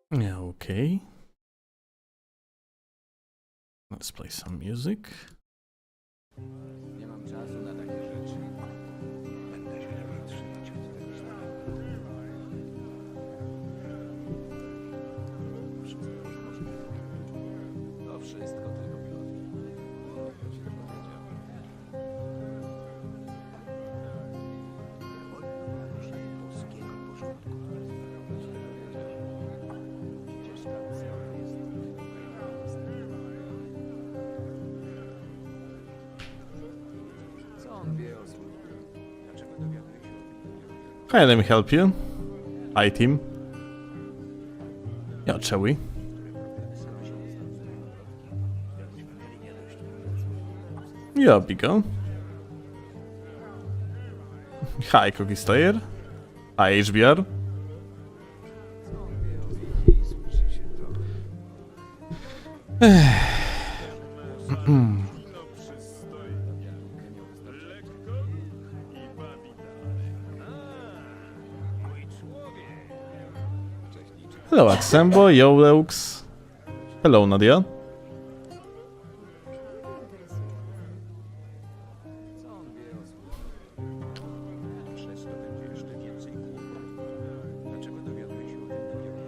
Yeah, okay. Let's play some music. Nie mam czasu na takie rzeczy. Będę się trzymać. To wszystko tylko plotki. Ja ci to powiedział. Polskiego porządku. Ja ci to powiedział. Przecież tam cały jest. Co on wie o służbie? Dlaczego dowiaduje się o tym? Hi, let me help you. Hi, team. Yeah, shall we? Yeah, Bigo. Hi, Cookie Slayer. Hi, HBR. Co on wie o służbie i słyszy się to. Hello, Axembo, Yoleux. Hello, Nadia. Co on wie o służbie? Przez to będzie jeszcze więcej kłopotów. Dlaczego dowiaduje się o tym dopiero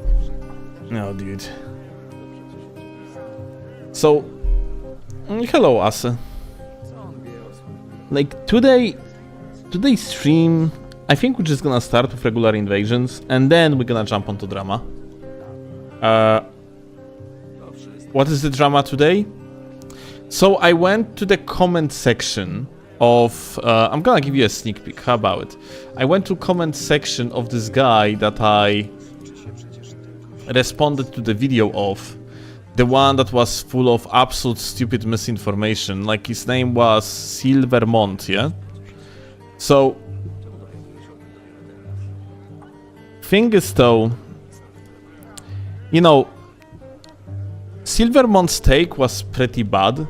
teraz? No, dude. So, hello, Ase. Co on wie o służbie? Like today's stream, I think we're just gonna start with regular invasions and then we're gonna jump onto drama. What is the drama today? So I went to the comment section of I'm gonna give you a sneak peek. How about it? I went to comment section of this guy that I responded to the video of, the one that was full of absolute stupid misinformation. Like his name was Silvermont, yeah? So thing is though, you know, Silvermont's take was pretty bad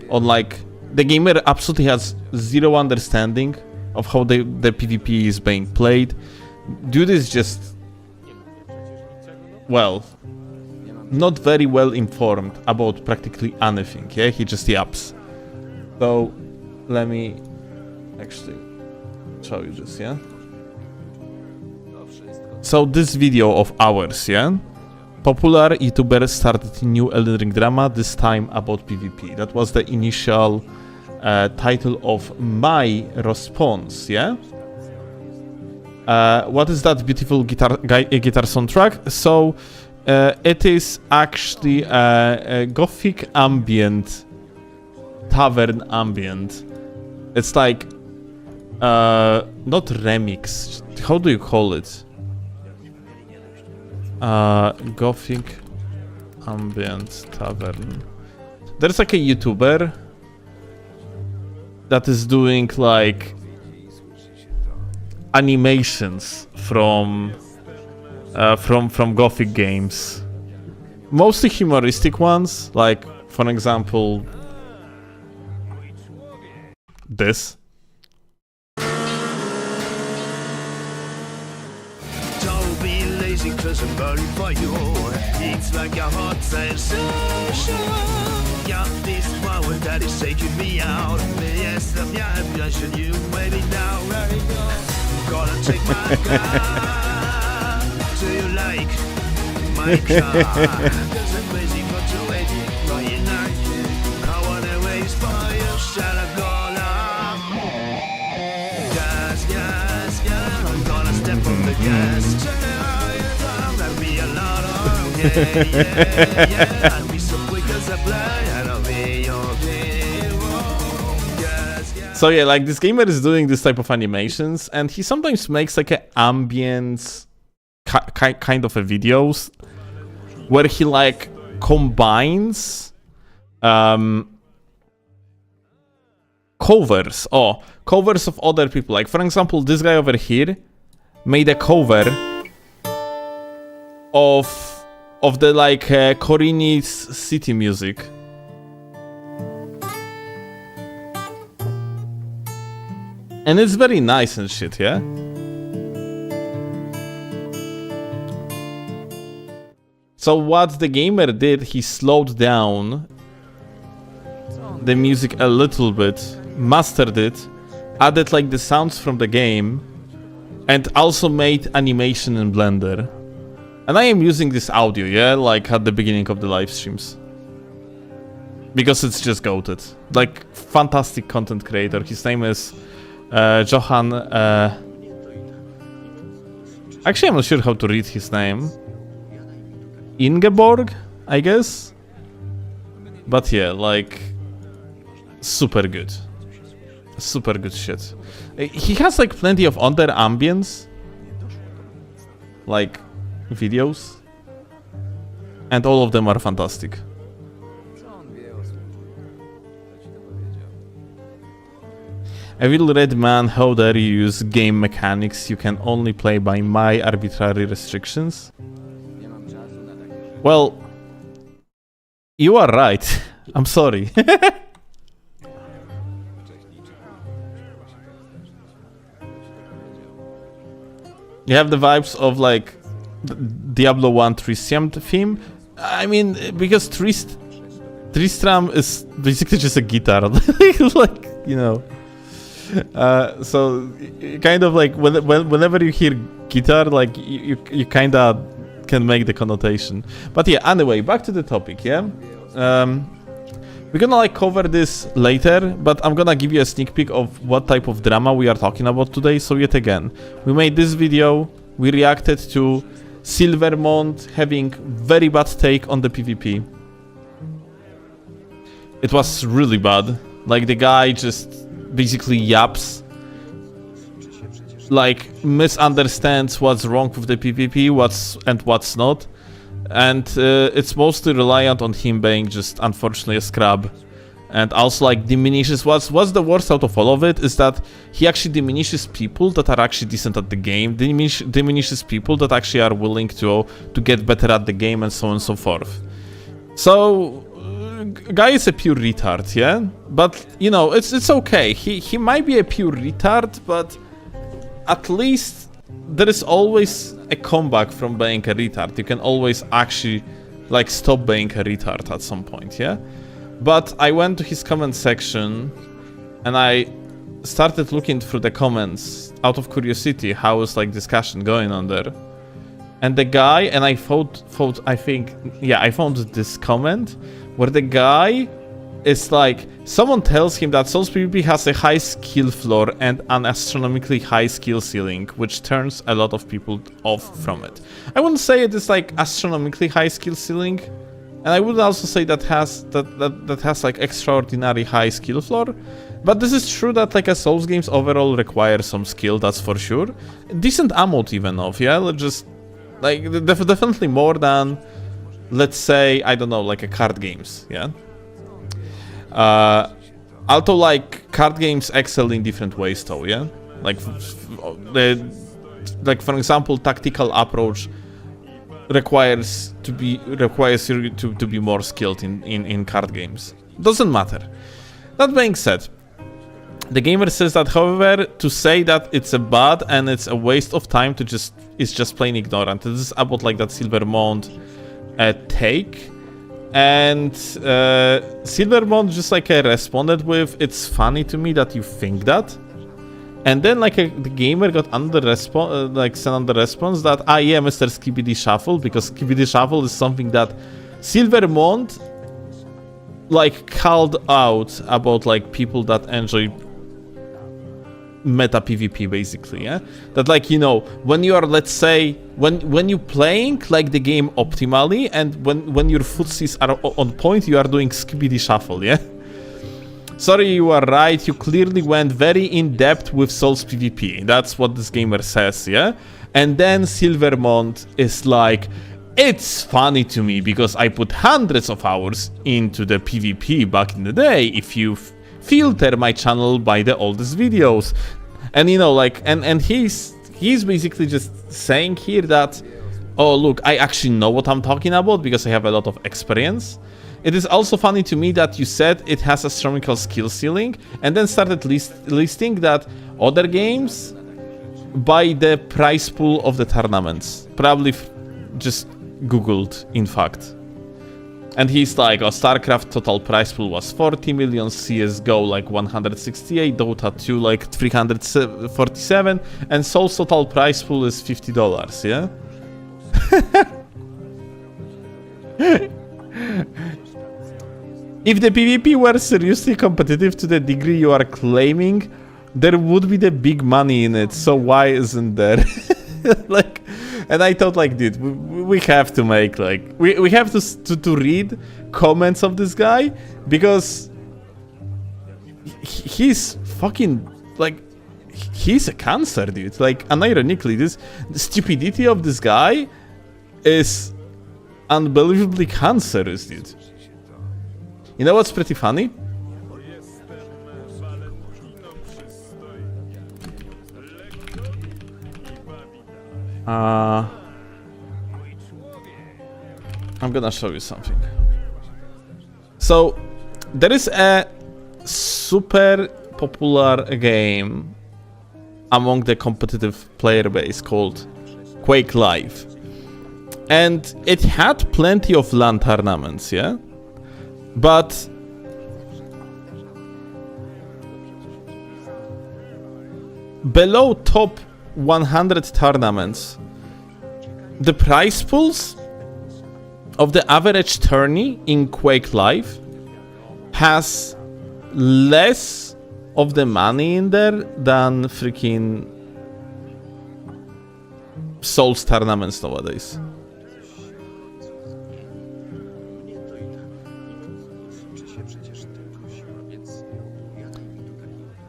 on like the gamer absolutely has zero understanding of how the PvP is being played. Dude is just, well, not very well informed about practically anything, yeah? He just yaps. So, let me actually show you this, yeah? So, this video of ours, yeah? Popular YouTuber started new Elden Ring drama, this time about PvP. That was the initial title of my response, yeah? What is that beautiful guitar soundtrack? So, it is actually a gothic ambient, tavern ambient. It's like, not remix, how do you call it? Gothic ambient tavern. There's like a YouTuber that is doing like animations from Gothic games, mostly humoristic ones, like for example this. Don't be lazy cause I'm burning for you. It's like a hot sensation. Got this power that is taking me out. Yes, I'm passion you maybe now. Gonna take my car. Do you like my car? Cause I'm crazy for 280 right now. I wanna waste for you. Shut up, gas, gas, gas. I'm gonna step on the gas. That'll be a lot of yeah. I'll be so quick as a play. I'll be your hero. Gas, gas. So yeah, like this gamer is doing this type of animations, and he sometimes makes like an ambient kind of a videos where he like combines covers of other people. Like for example, this guy over here made a cover of the like Korini's city music. And it's very nice and shit, yeah? So what the gamer did, he slowed down the music a little bit, mastered it, added like the sounds from the game, and also made animation in Blender. And I am using this audio, yeah, like at the beginning of the live streams. Because it's just goated. Like, fantastic content creator. His name is Johan... Actually, I'm not sure how to read his name. Ingeborg, I guess? But yeah, like... super good. Super good shit. He has like plenty of other ambience, like videos, and all of them are fantastic. Evil Red Man, how dare you use game mechanics you can only play by my arbitrary restrictions? Well, you are right. I'm sorry. You have the vibes of like Diablo 1 Tristram theme. I mean, because Tristram is basically just a guitar, like, you know. So kind of like whenever you hear guitar, like you kind of can make the connotation. But yeah, anyway, back to the topic. Yeah. We're gonna like cover this later, but I'm gonna give you a sneak peek of what type of drama we are talking about today. So yet again, we made this video, we reacted to Silvermont having very bad take on the PvP. It was really bad. Like the guy just basically yaps, like misunderstands what's wrong with the PvP, what's not. And it's mostly reliant on him being just unfortunately a scrub, and also like diminishes what's the worst out of all of it is that he actually diminishes people that are actually decent at the game, diminishes people that actually are willing to get better at the game, and so on and so forth. So guy is a pure retard, yeah, but you know, it's okay. He might be a pure retard, but at least there is always a comeback from being a retard. You can always actually like stop being a retard at some point, yeah? But I went to his comment section and I started looking through the comments out of curiosity how is like discussion going on there. And the guy, and I found this comment where the guy is like, someone tells him that Souls PvP has a high skill floor and an astronomically high skill ceiling, which turns a lot of people off from it. I wouldn't say it is like astronomically high skill ceiling, and I would also say that has like extraordinary high skill floor. But this is true that like a Souls games overall require some skill, that's for sure. Decent ammo even of, yeah, just like definitely more than, let's say, I don't know, like a card games, yeah. Although like card games excel in different ways though, yeah? Like for example, tactical approach requires you to be more skilled in card games. Doesn't matter. That being said, the gamer says that, however, to say that it's a bad and it's a waste of time is just plain ignorant. This is about like that Silvermont take. And Silvermont just like responded with, it's funny to me that you think that. And then like the gamer got sent on the response that, yeah, Mr. Skibidi Shuffle, because Skibidi Shuffle is something that Silvermont like called out about like people that enjoy meta PvP basically, yeah? That like, you know, when you are, let's say, when you playing like the game optimally and when your footsies are on point, you are doing Skibidi Shuffle, yeah? Sorry, you are right, you clearly went very in-depth with Souls PvP. That's what this gamer says, yeah? And then Silvermont is like, it's funny to me because I put hundreds of hours into the PvP back in the day. If you filter my channel by the oldest videos, and you know, like, and he's basically just saying here that, oh look, I actually know what I'm talking about because I have a lot of experience. it is also funny to me that you said it has astronomical skill ceiling, and then started listing that other games by the price pool of the tournaments. Probably just Googled, in fact. And he's like, oh, StarCraft total price pool was 40 million, CSGO like 168, Dota 2 like 347, and Soul's total price pool is $50, yeah? If the PvP were seriously competitive to the degree you are claiming, there would be the big money in it, so why isn't there? Like, and I thought, like, dude, we have to make, like, we have to read comments of this guy, because he's fucking, like, he's a cancer, dude. Like, unironically, the stupidity of this guy is unbelievably cancerous, dude. You know what's pretty funny? I'm gonna show you something. So, there is a super popular game among the competitive player base called Quake Live. And it had plenty of LAN tournaments, yeah? But below top 100 tournaments, the prize pools of the average tourney in Quake Live has less of the money in there than freaking Souls tournaments nowadays.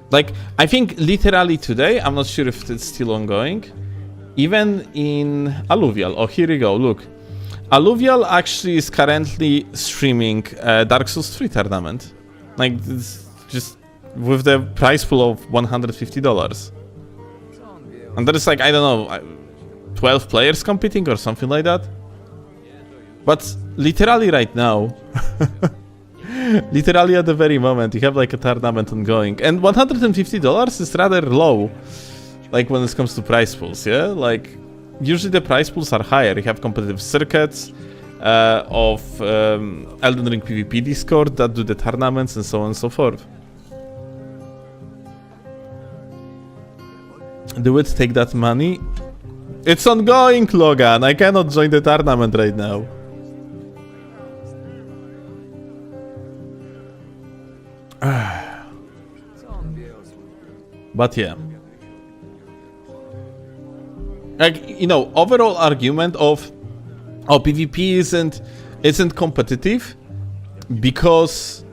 Like, I think literally today, I'm not sure if it's still ongoing, even in Alluvial. Oh, here we go, look. Alluvial actually is currently streaming Dark Souls 3 tournament. Like, it's just with the prize pool of $150. And there is like, I don't know, 12 players competing or something like that. But literally right now, literally at the very moment, you have like a tournament ongoing. And $150 is rather low, like when it comes to prize pools, yeah? Like, usually the prize pools are higher. You have competitive circuits of Elden Ring PvP Discord that do the tournaments and so on and so forth. Do it take that money? It's ongoing, Logan. I cannot join the tournament right now. But yeah. Like, you know, overall argument of PvP isn't competitive because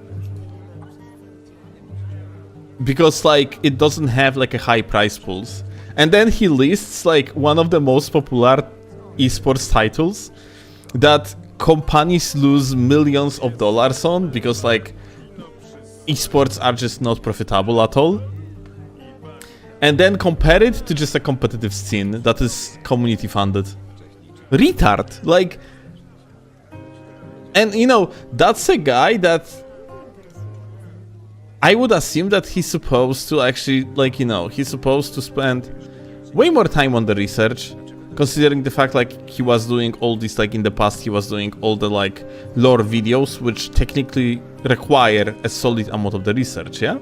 like it doesn't have like a high prize pools. And then he lists like one of the most popular esports titles that companies lose millions of dollars on because like esports are just not profitable at all. And then compare it to just a competitive scene that is community funded. Retard. Like, and you know, that's a guy that I would assume that he's supposed to actually, like, you know, he's supposed to spend way more time on the research, considering the fact, like, he was doing all this, like, in the past, he was doing all the, like, lore videos, which technically require a solid amount of the research, yeah?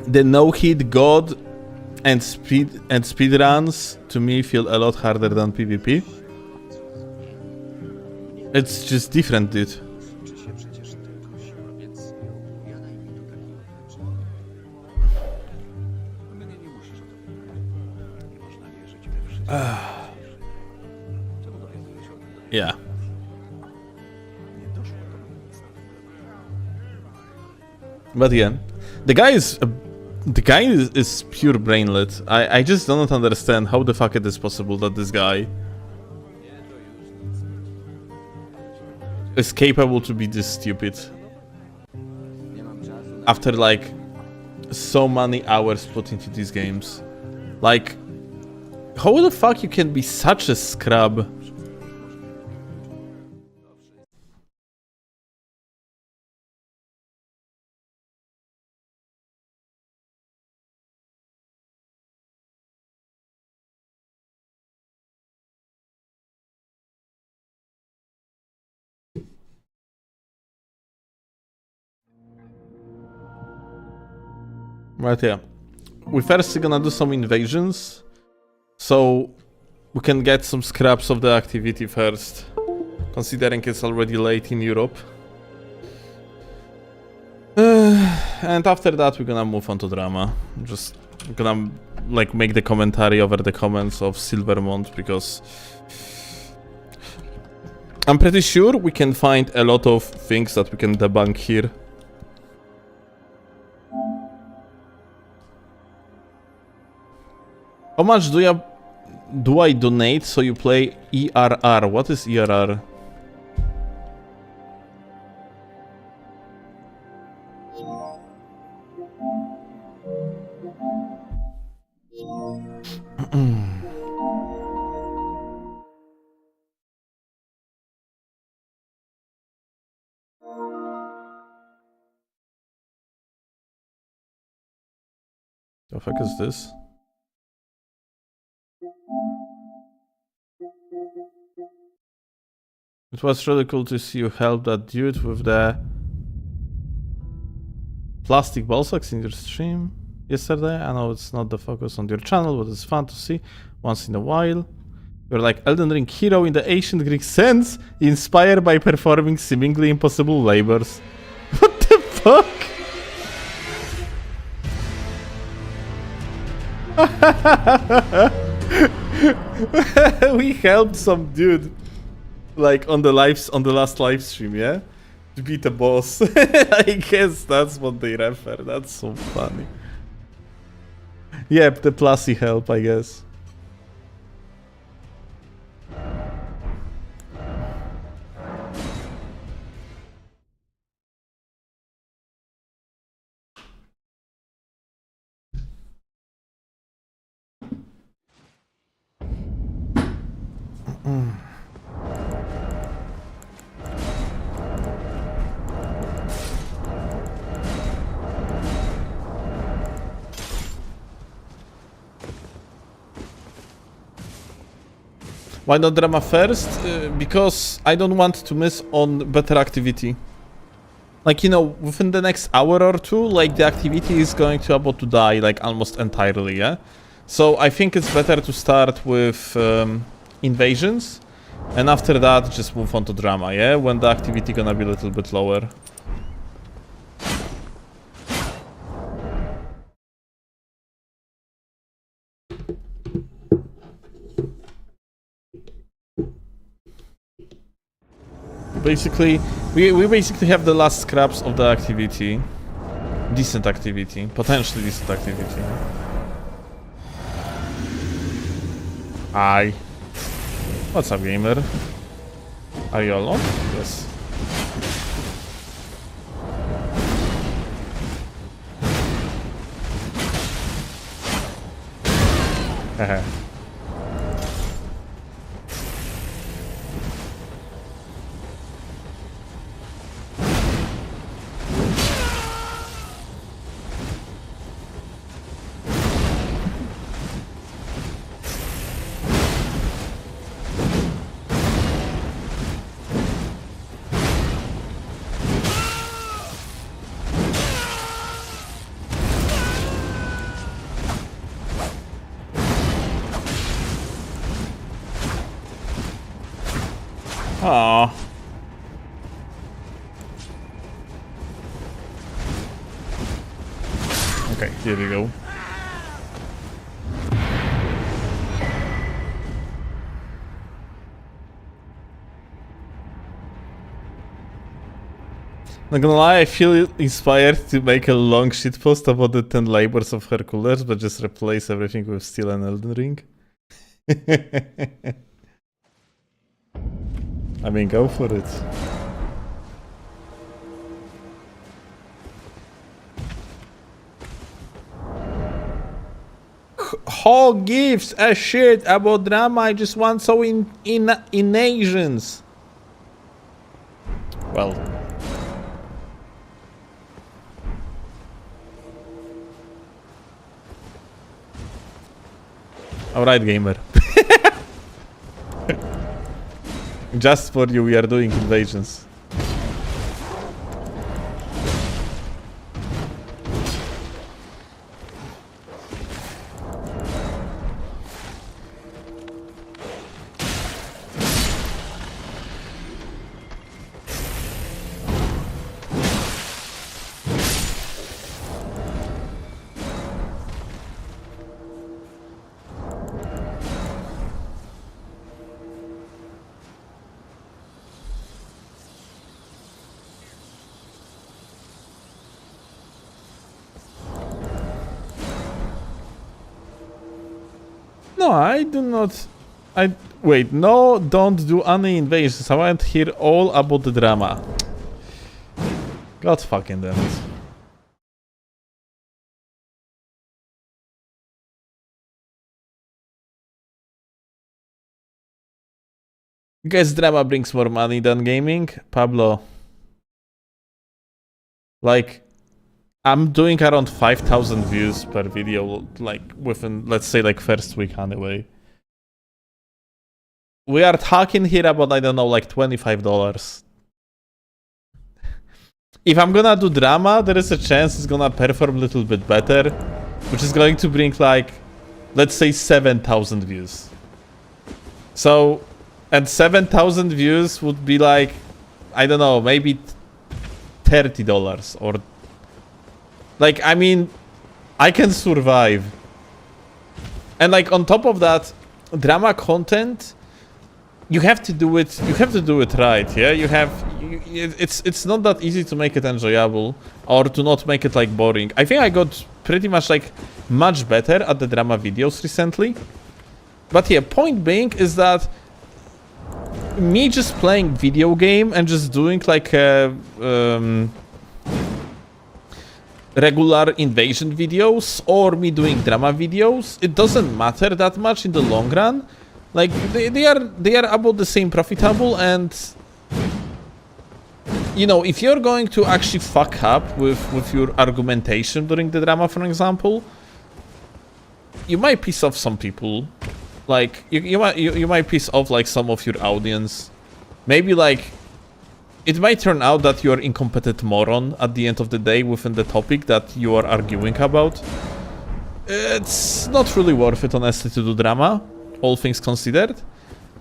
The no-hit god and speedruns to me feel a lot harder than PvP. It's just different, dude. Yeah. But again, the guy is pure brainlet. I just don't understand how the fuck it is possible that this guy is capable to be this stupid. after like so many hours put into these games. Like, how the fuck you can be such a scrub? Right, yeah. We first gonna do some invasions, so we can get some scraps of the activity first, considering it's already late in Europe. And after that we're gonna move on to drama. Just gonna like make the commentary over the comments of Silvermont, because I'm pretty sure we can find a lot of things that we can debunk here. How much do I donate so you play ERR? What is ERR? The fuck is this? It was really cool to see you help that dude with the plastic ball sacks in your stream yesterday. I know it's not the focus on your channel, but it's fun to see once in a while. You're like Elden Ring hero in the ancient Greek sense, inspired by performing seemingly impossible labors. What the fuck? We helped some dude, like on the last live stream, yeah, to beat a boss. I guess that's what they refer. That's so funny. Yep, the plusy help, I guess. Why not drama first? Because I don't want to miss on better activity. Like, you know, within the next hour or two, like, the activity is going to about to die, like, almost entirely, yeah? So I think it's better to start with invasions, and after that, just move on to drama, yeah? When the activity gonna be a little bit lower. Basically, we basically have the last scraps of the activity. Decent activity. Potentially decent activity. Hi. What's up, gamer? Are you alone? Yes. Haha. Aww. Okay, here we go. Not gonna lie, I feel inspired to make a long shitpost about the 10 labors of Hercules, but just replace everything with Steel and Elden Ring. I mean, go for it. who gives a shit about drama? I just want so in Asians. Well. Alright, gamer. Just for you, we are doing invasions. No, I do not. Wait, no, don't do any invasions. I want to hear all about the drama. God fucking damn it. Guess drama brings more money than gaming? Pablo. Like, I'm doing around 5,000 views per video, like, within, let's say, like, first week anyway. We are talking here about, I don't know, like, $25. If I'm gonna do drama, there is a chance it's gonna perform a little bit better, which is going to bring, like, let's say 7,000 views. So, and 7,000 views would be like, I don't know, maybe $30 or... Like, I mean, I can survive. And like, on top of that, drama content, you have to do it right, yeah? It's not that easy to make it enjoyable or to not make it like boring. I think I got pretty much like much better at the drama videos recently. But yeah, point being is that me just playing video game and just doing like a regular invasion videos or me doing drama videos, it doesn't matter that much in the long run. Like they are about the same profitable, and you know, if you're going to actually fuck up with your argumentation during the drama, for example, you might piss off some people. Like you might piss off like some of your audience. Maybe like it might turn out that you're incompetent moron at the end of the day within the topic that you are arguing about. It's not really worth it, honestly, to do drama, all things considered,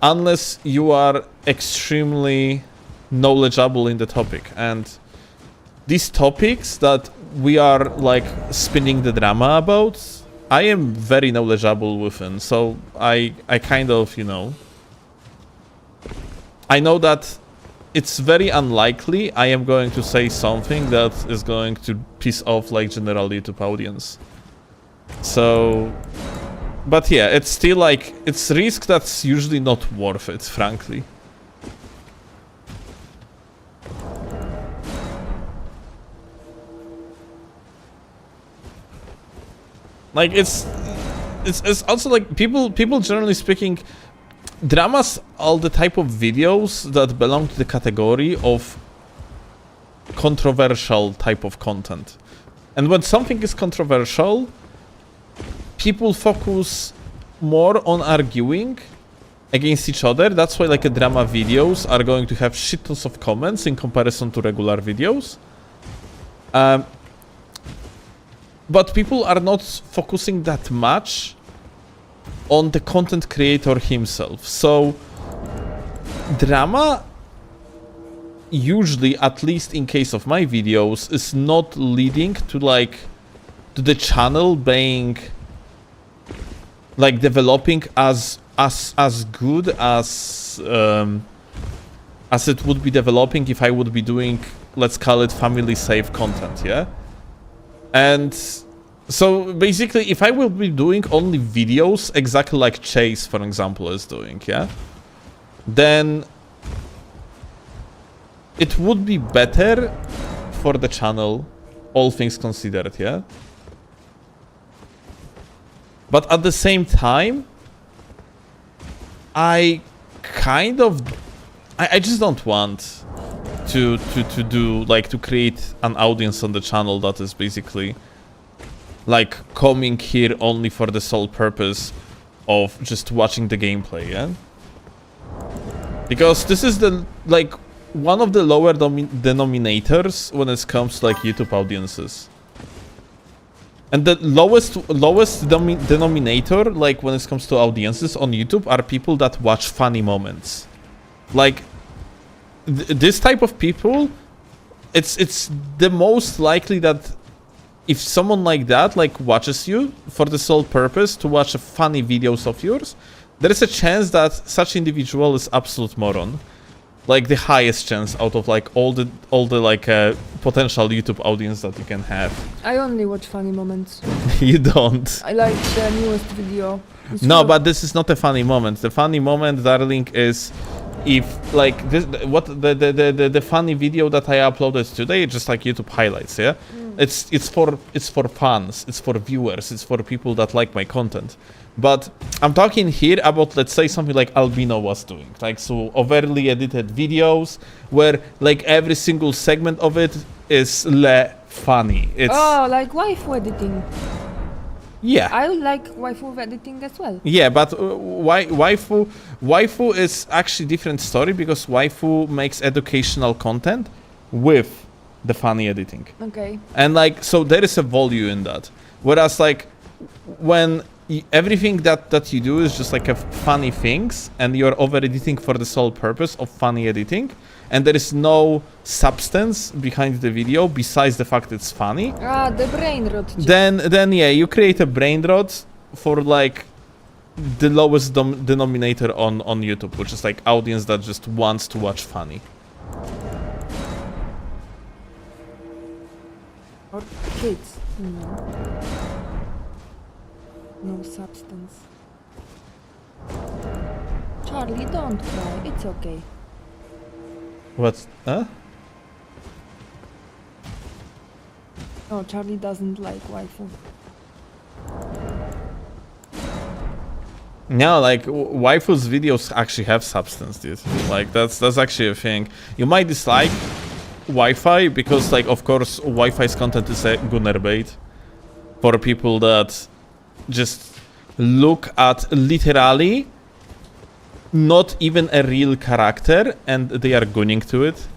unless you are extremely knowledgeable in the topic. And these topics that we are like spinning the drama about, I am very knowledgeable within, so I kind of, you know, I know that it's very unlikely I am going to say something that is going to piss off like general YouTube audience. So, but yeah, it's still like, it's risk that's usually not worth it, frankly. Like it's also like people generally speaking, dramas are the type of videos that belong to the category of controversial type of content. And when something is controversial, people focus more on arguing against each other. That's why like a drama videos are going to have shit tons of comments in comparison to regular videos. But people are not focusing that much on the content creator himself. So drama, usually, at least in case of my videos, is not leading to like to the channel being like developing as good as it would be developing if I would be doing, let's call it, family safe content, yeah? And so basically, if I will be doing only videos exactly like Chase, for example, is doing, yeah, then it would be better for the channel, all things considered, yeah? But at the same time, I kind of, I just don't want to do, like, to create an audience on the channel that is basically like coming here only for the sole purpose of just watching the gameplay, yeah? Because this is the, like, one of the lower denominators when it comes to, like, YouTube audiences. And the lowest denominator, like, when it comes to audiences on YouTube, are people that watch funny moments. Like, this type of people, it's the most likely that if someone like that, like, watches you for the sole purpose to watch funny videos of yours, there is a chance that such individual is absolute moron. Like, the highest chance out of, like, all the like potential YouTube audience that you can have. I only watch funny moments. You don't. I like the newest video. It's No, full- but this is not a funny moment. The funny moment, darling, is if, like, this, what the funny video that I uploaded today, just like YouTube highlights, yeah. It's for fans, it's for viewers, it's for people that like my content. But I'm talking here about, let's say, something like Albino was doing, like, so overly edited videos where, like, every single segment of it is funny. It's Oh, like waifu editing. yeah. I like waifu editing as well. Yeah, but waifu is actually different story because waifu makes educational content with the funny editing. Okay. And, like, so there is a value in that. Whereas, like, when everything that you do is just like a funny things and you're over editing for the sole purpose of funny editing and there is no substance behind the video besides the fact it's funny, Ah, the brain rot. then yeah, you create a brain rot for, like, the lowest denominator on YouTube, which is, like, audience that just wants to watch funny. Or kids. No substance. Charlie, don't cry. It's okay. What's No, Charlie doesn't like waifu. No, like, waifu's videos actually have substance, dude. Like, that's actually a thing. You might dislike Wi-Fi because, like, of course, Wi-Fi's content is a gunner bait for people that just look at literally not even a real character and they are gunning to it,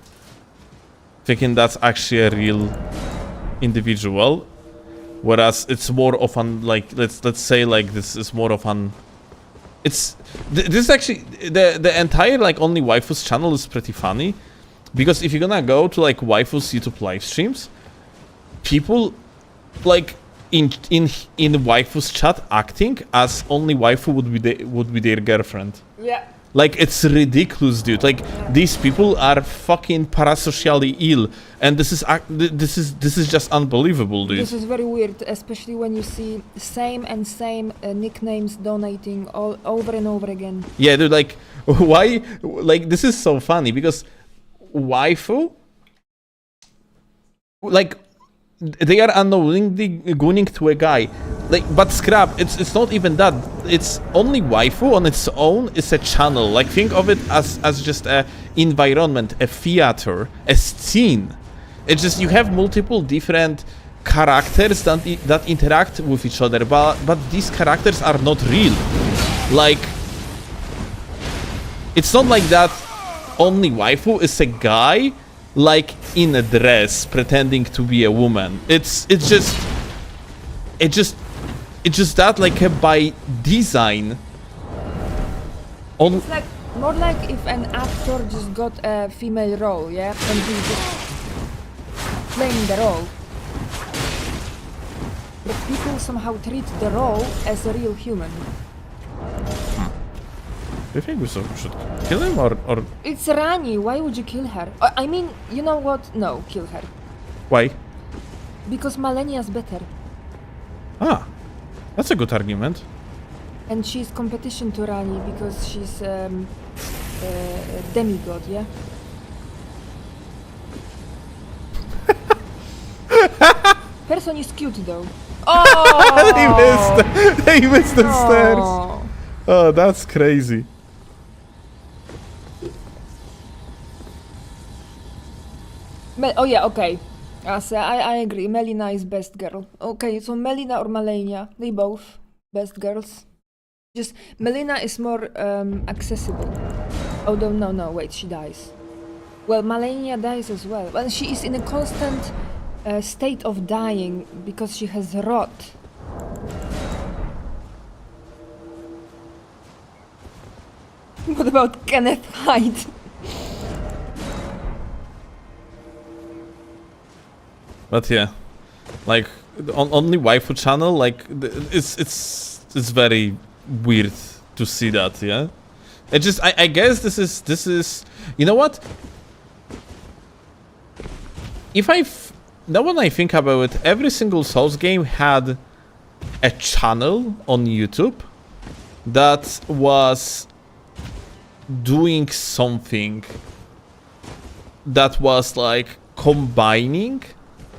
thinking that's actually a real individual, whereas it's more of an, like, let's say, like, this is more of an, it's this is actually the entire, like, only waifu's channel is pretty funny because if you're gonna go to, like, waifu's YouTube live streams, people, like, in waifu's chat acting as only waifu would be their girlfriend. Yeah. Like, it's ridiculous, dude. Like, these people are fucking parasocially ill, and this is just unbelievable, dude. This is very weird, especially when you see same nicknames donating all over and over again. Yeah, dude. Like, why? Like, this is so funny because waifu, like, they are unknowingly gunning to a guy. Like, but scrap, it's not even that. It's only waifu on its own is a channel. Like, think of it as just a environment, a theater, a scene. It's just you have multiple different characters that interact with each other, but these characters are not real. Like, it's not like that only waifu is a guy, like, in a dress pretending to be a woman. It's just that, like, by design. It's like more like if an actor just got a female role, yeah, and he's just playing the role. But people somehow treat the role as a real human. Do you think we should kill him or It's Rani, why would you kill her? I mean, you know what? No, kill her. why? Because Malenia's better. Ah, that's a good argument. And she's competition to Rani because she's a demigod, yeah? Person is cute though. Oh! They missed. They missed the stairs. Oh. Oh, that's crazy. Oh yeah, okay. So I agree. Melina is best girl. Okay, so Melina or Malenia, they both best girls. Just Melina is more accessible. Although no, wait, she dies. Well, Malenia dies as well. Well, she is in a constant state of dying because she has rot. What about Kenneth Hyde? But yeah, like on only waifu channel, like it's very weird to see that. Yeah, it just I guess this is you know what? Now when I think about it, every single Souls game had a channel on YouTube that was doing something that was like combining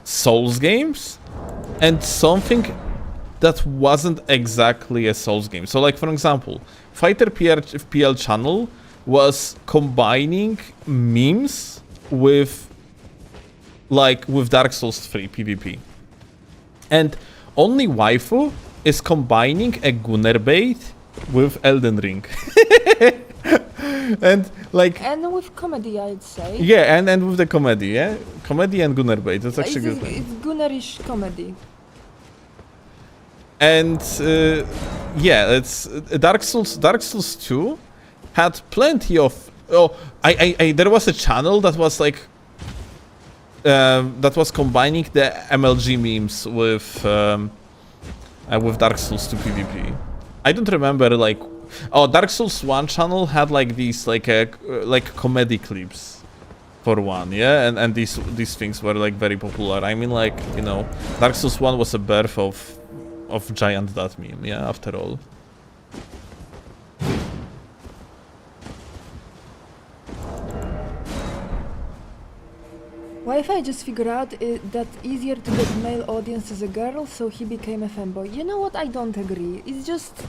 Souls games and something that wasn't exactly a Souls game. So like for example, Fighter PL channel was combining memes with Dark Souls 3 PvP. And only waifu is combining a Gunner bait with Elden Ring. And like And with comedy, I'd say. yeah, and with the comedy, yeah, comedy and Gunner bait. That's actually good. It's Gunnerish comedy. And yeah, it's Dark Souls 2 had plenty of I there was a channel that was like that was combining the MLG memes with Dark Souls 2 PvP. I don't remember like Dark Souls 1 channel had like these like comedy clips for one, yeah, and these things were like very popular. I mean, like, you know, Dark Souls 1 was a birth of giant that meme, yeah, after all. Wi-Fi just figured out that easier to get male audience as a girl, so he became a fanboy. You know what? I don't agree. It's just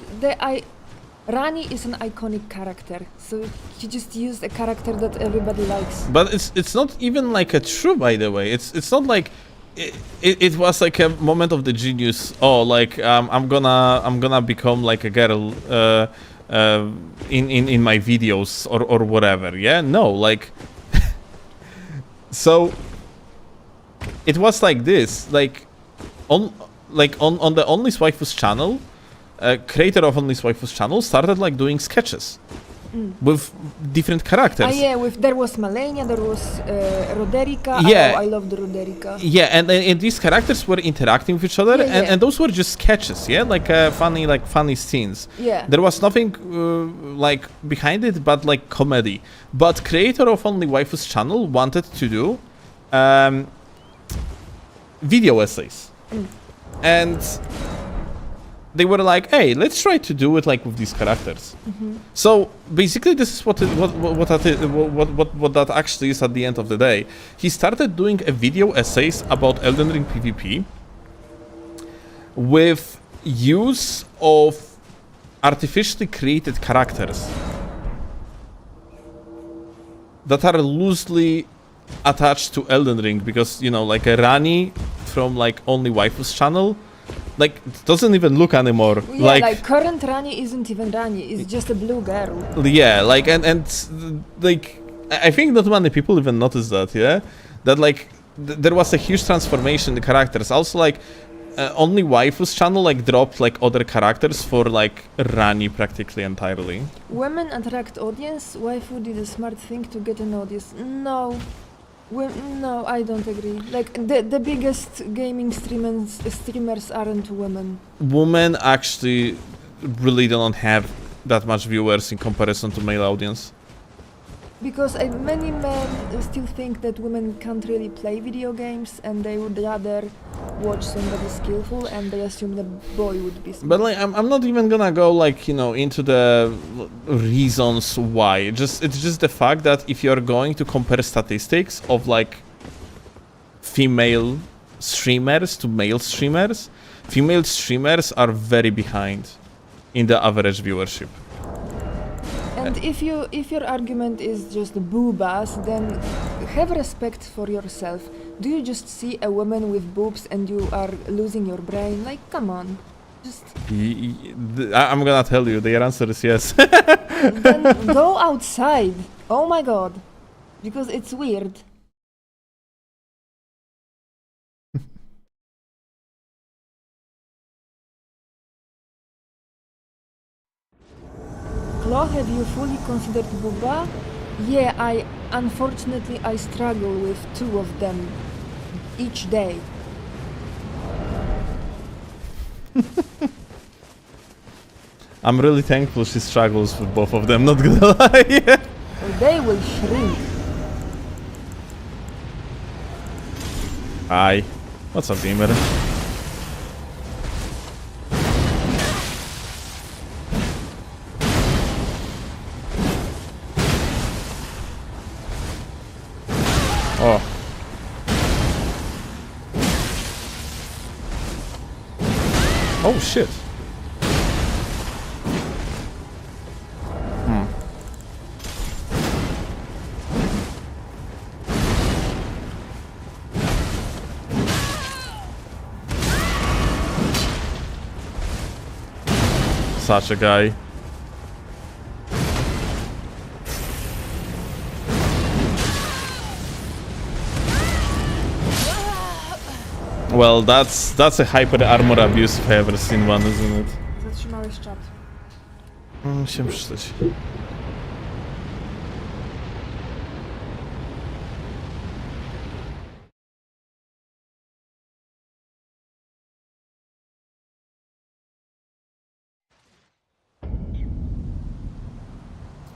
Rani is an iconic character, so he just used a character that everybody likes. But it's not even like a true, by the way. It's not like it was like a moment of the genius. Oh, like I'm gonna become like a girl in my videos or whatever. Yeah, no, like so it was like this, like on the Only Waifu's channel. Creator of Only Waifu's channel started like doing sketches with different characters. Yeah, there was Malenia, there was Roderica. Yeah. Oh, I loved Roderica. Yeah, and these characters were interacting with each other, and those were just sketches, yeah, like funny scenes. Yeah. There was nothing like behind it, but like comedy. But creator of Only Waifu's channel wanted to do video essays, and they were like, "Hey, let's try to do it like with these characters." So basically, this is what that actually is at the end of the day. He started doing a video essays about Elden Ring PvP with use of artificially created characters that are loosely attached to Elden Ring, because, you know, like a Rani from like Only Waifu's channel, like, it doesn't even look anymore. Yeah, like current Rani isn't even Rani, it's just a blue girl. Yeah, like, and like, I think not many people even noticed that, yeah? That, like, there was a huge transformation in the characters. Also, like, Only Waifu's channel, like, dropped, like, other characters for, like, Rani practically entirely. Women attract audience, Waifu did a smart thing to get an audience. No. No, I don't agree. Like, the biggest gaming streamers aren't women. Women actually really don't have that much viewers in comparison to male audience. Because many men still think that women can't really play video games, and they would rather watch somebody skillful, and they assume the boy would be smart. But like, I'm not even gonna go, like, you know, into the reasons why. It's just the fact that if you're going to compare statistics of like female streamers to male streamers, female streamers are very behind in the average viewership. And if your argument is just boobas, then have respect for yourself. Do you just see a woman with boobs and you are losing your brain? Like, come on. Just I'm gonna tell you, the answer is yes. then go outside. Oh my god. Because it's weird. Claw, have you fully considered booba? Yeah, unfortunately I struggle with 2 of them each day. I'm really thankful she struggles with both of them, not gonna lie. Or they will shrink. Hi. What's up, gamer? Oh. Oh shit. Such a guy. Well, that's a hyper armor abuse if I ever seen one, isn't it? Zatrzymałeś czat. Musiałem przeczytać.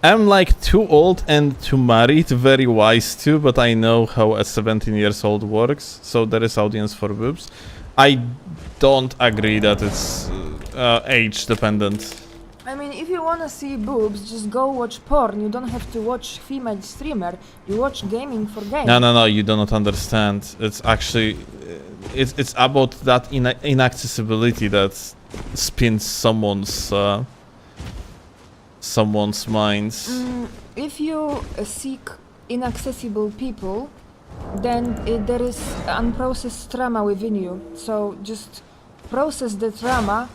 I'm like too old and too married, very wise too, but I know how a 17 years old works, so there is audience for boobs. I don't agree that it's age dependent. I mean, if you wanna see boobs, just go watch porn. You don't have to watch female streamer. You watch gaming for games. No, you do not understand. It's actually, it's about that inaccessibility that spins someone's minds. If you seek inaccessible people, then there is unprocessed trauma within you. So just process the trauma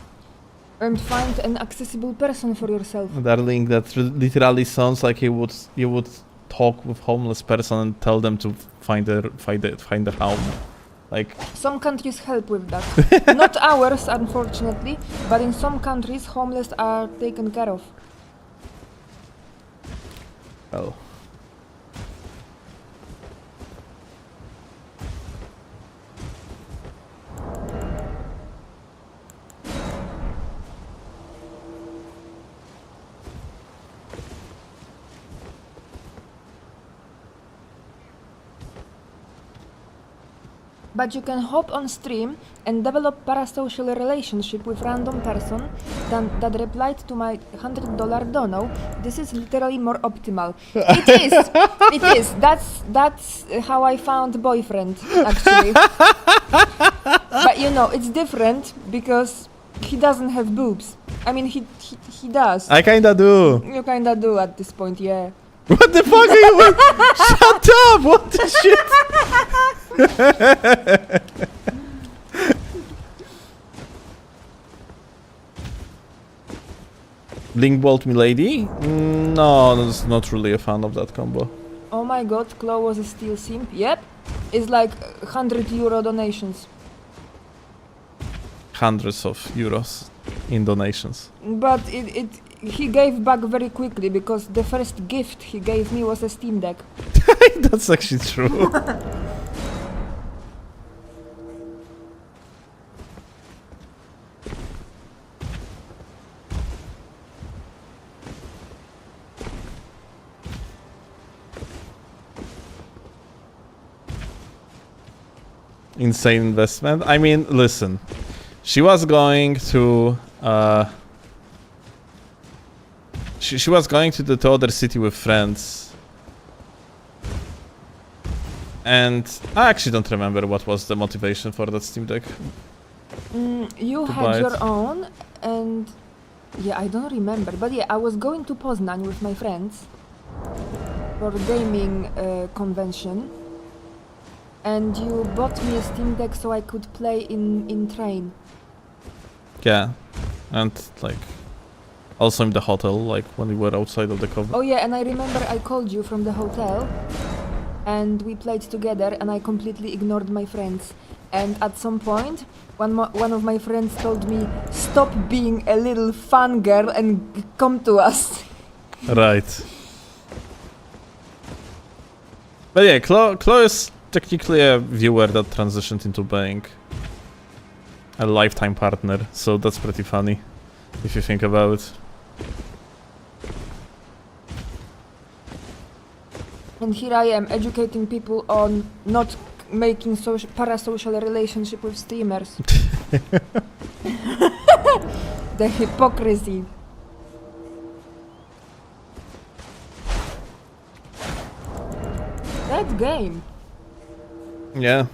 and find an accessible person for yourself. Darling, that literally sounds like you would talk with homeless person and tell them to find a home. Like, some countries help with that. Not ours, unfortunately, but in some countries, homeless are taken care of. well. But you can hop on stream and develop parasocial relationship with random person that replied to my $100 dono. This is literally more optimal. It is. It is. That's how I found boyfriend actually. But you know, it's different because he doesn't have boobs. I mean, he does. I kinda do. You kinda do at this point, yeah. What the fuck are you? Shut up! What the shit? Blink Bolt Milady? No, that's not really a fan of that combo. Oh my god, Claw was a steel simp. Yep. It's like €100 donations. Hundreds of euros in donations. But he gave back very quickly because the first gift he gave me was a Steam Deck. That's actually true. Insane investment. I mean, listen. She was going to she was going to the other city with friends. And I actually don't remember what was the motivation for that Steam Deck. You to had buy your it. own, and yeah, I don't remember, but yeah, I was going to Poznan with my friends for gaming convention, and you bought me a Steam Deck so I could play in train. Yeah, and like also in the hotel, like when we were outside of the cover. Oh yeah, and I remember I called you from the hotel, and we played together, and I completely ignored my friends. And at some point, one of my friends told me, "Stop being a little fangirl and come to us." Right. But yeah, Chloe is technically a viewer that transitioned into being a lifetime partner, so that's pretty funny if you think about it. And here I am educating people on not making parasocial relationship with streamers. The hypocrisy. That game. Yeah.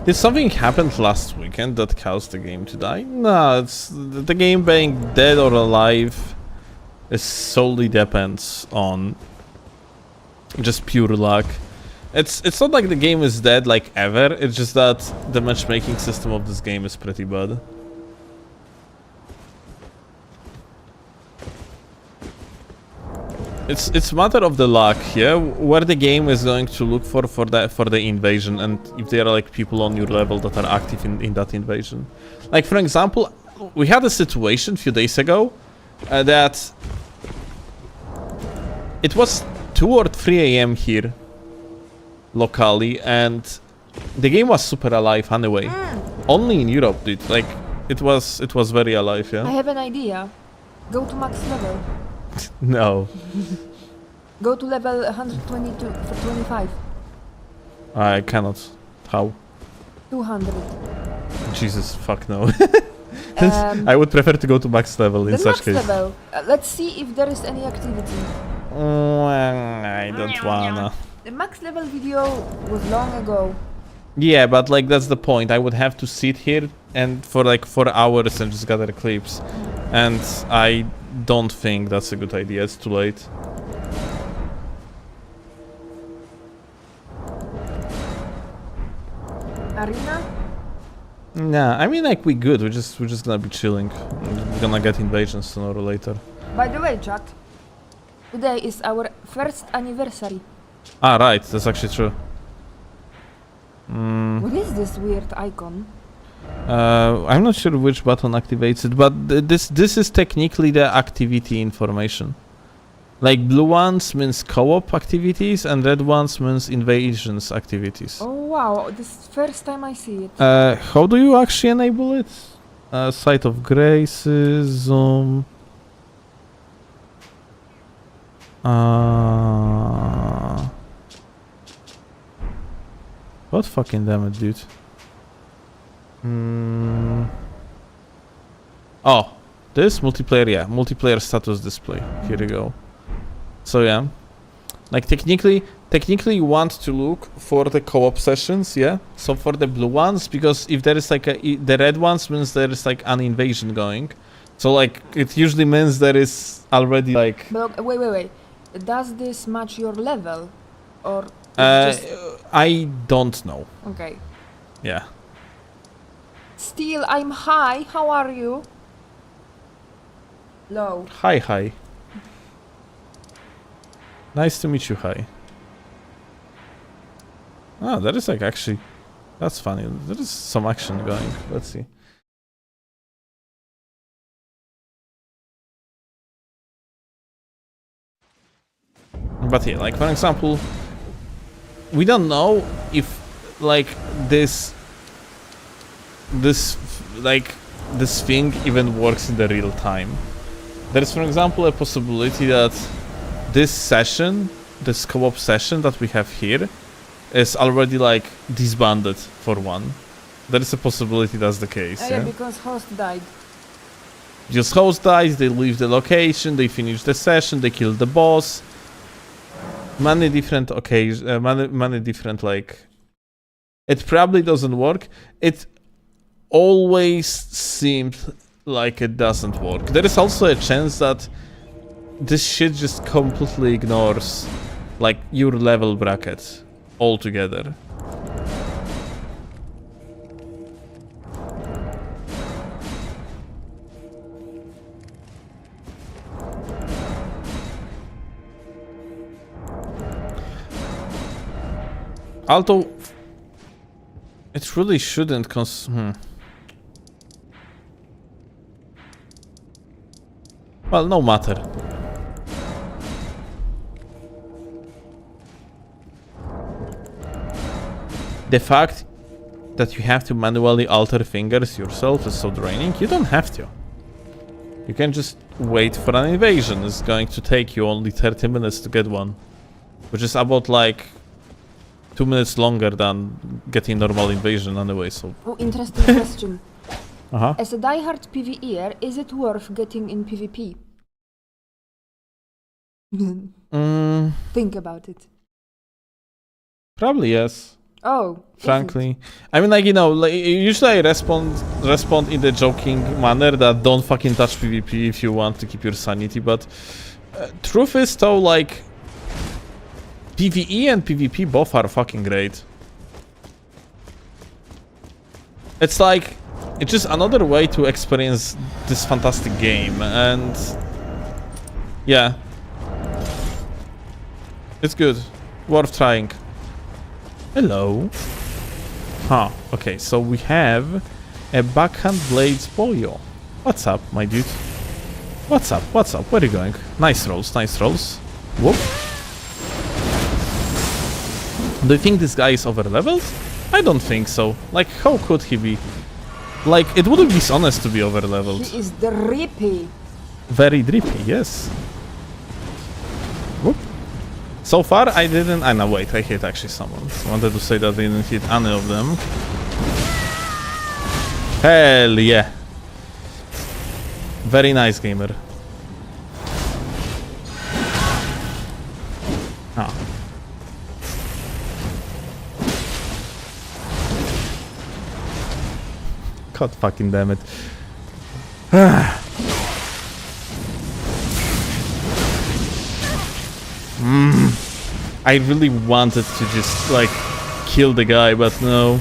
Did something happen last weekend that caused the game to die? No, it's the game being dead or alive. It solely depends on just pure luck. It's not like the game is dead like ever. It's just that the matchmaking system of this game is pretty bad. It's matter of the luck here, where the game is going to look for the invasion, and if there are like people on your level that are active in that invasion. Like for example, we had a situation a few days ago that it was 2 or 3 a.m. here locally, and the game was super alive anyway. Only in Europe, dude. Like it was very alive, I yeah. have an idea. Go to max level. No, Go to level 122 for 25. I cannot. How? 200. Jesus, fuck no. Um, I would prefer to go to max level in the such max case. level. Let's see if there is any activity. I don't wanna. The max level video was long ago. Yeah, but like that's the point. I would have to sit here and for like 4 hours and just gather clips, and I don't think that's a good idea. It's too late. Arena? Nah, I mean like we good. We're just gonna be chilling. We're gonna get invasions sooner or later. By the way, chat, today is our first anniversary. Ah, right. That's actually true. What is this weird icon? I'm not sure which button activates it, but this is technically the activity information. Like blue ones means co-op activities, and red ones means invasions activities. Oh wow, this is first time I see it. How do you actually enable it? Site of Graces, Zoom. What fucking damn it, dude? Oh, this multiplayer, yeah, multiplayer status display. Here we go. So yeah, like technically you want to look for the co-op sessions, yeah. So for the blue ones, because if there is like the red ones means there is like an invasion going. So like it usually means there is already like. But wait. Does this match your level, or it's just... I don't know. Okay. Yeah. Still, I'm high. How are you? Low. Hi. Nice to meet you, hi. Ah, that is like actually, that's funny. There is some action going. Let's see. But yeah, like for example, we don't know if like this thing even works in the real time. There is, for example, a possibility that this session, this co-op session that we have here, is already like disbanded for one. There is a possibility that's the case. Yeah, Yeah. because host died. Just host dies, they leave the location, they finish the session, they kill the boss. Many different occasions, many different like... It probably doesn't work. It always seemed like it doesn't work. There is also a chance that this shit just completely ignores like your level bracket altogether. Although it really shouldn't Well, no matter. The fact that you have to manually alter fingers yourself is so draining. You don't have to. You can just wait for an invasion. It's going to take you only 30 minutes to get one. Which is about like 2 minutes longer than getting normal invasion anyway, so... Oh, interesting question. Uh-huh. As a diehard PvEer, is it worth getting in PvP? Think about it. Probably yes. Oh, Frankly, I mean, like, you know, like, usually I respond in the joking manner that don't fucking touch PvP if you want to keep your sanity, but truth is though, like, PvE and PvP both are fucking great. It's like, it's just another way to experience this fantastic game, and yeah, it's good, worth trying. Hello. Huh, okay, so we have a backhand blades boyo. What's up, my dude? What's up, what's up, where are you going? Nice rolls, nice rolls. Whoop. Do you think this guy is overleveled? I don't think so. Like, how could he be? Like, it wouldn't be dishonest to be overleveled. He is drippy. Very drippy, yes. Whoop. So far, I didn't... no, wait, I hit actually someone. I wanted to say that I didn't hit any of them. Hell yeah. Very nice, gamer. Ah. God fucking damn it. I really wanted to just, like, kill the guy, but no.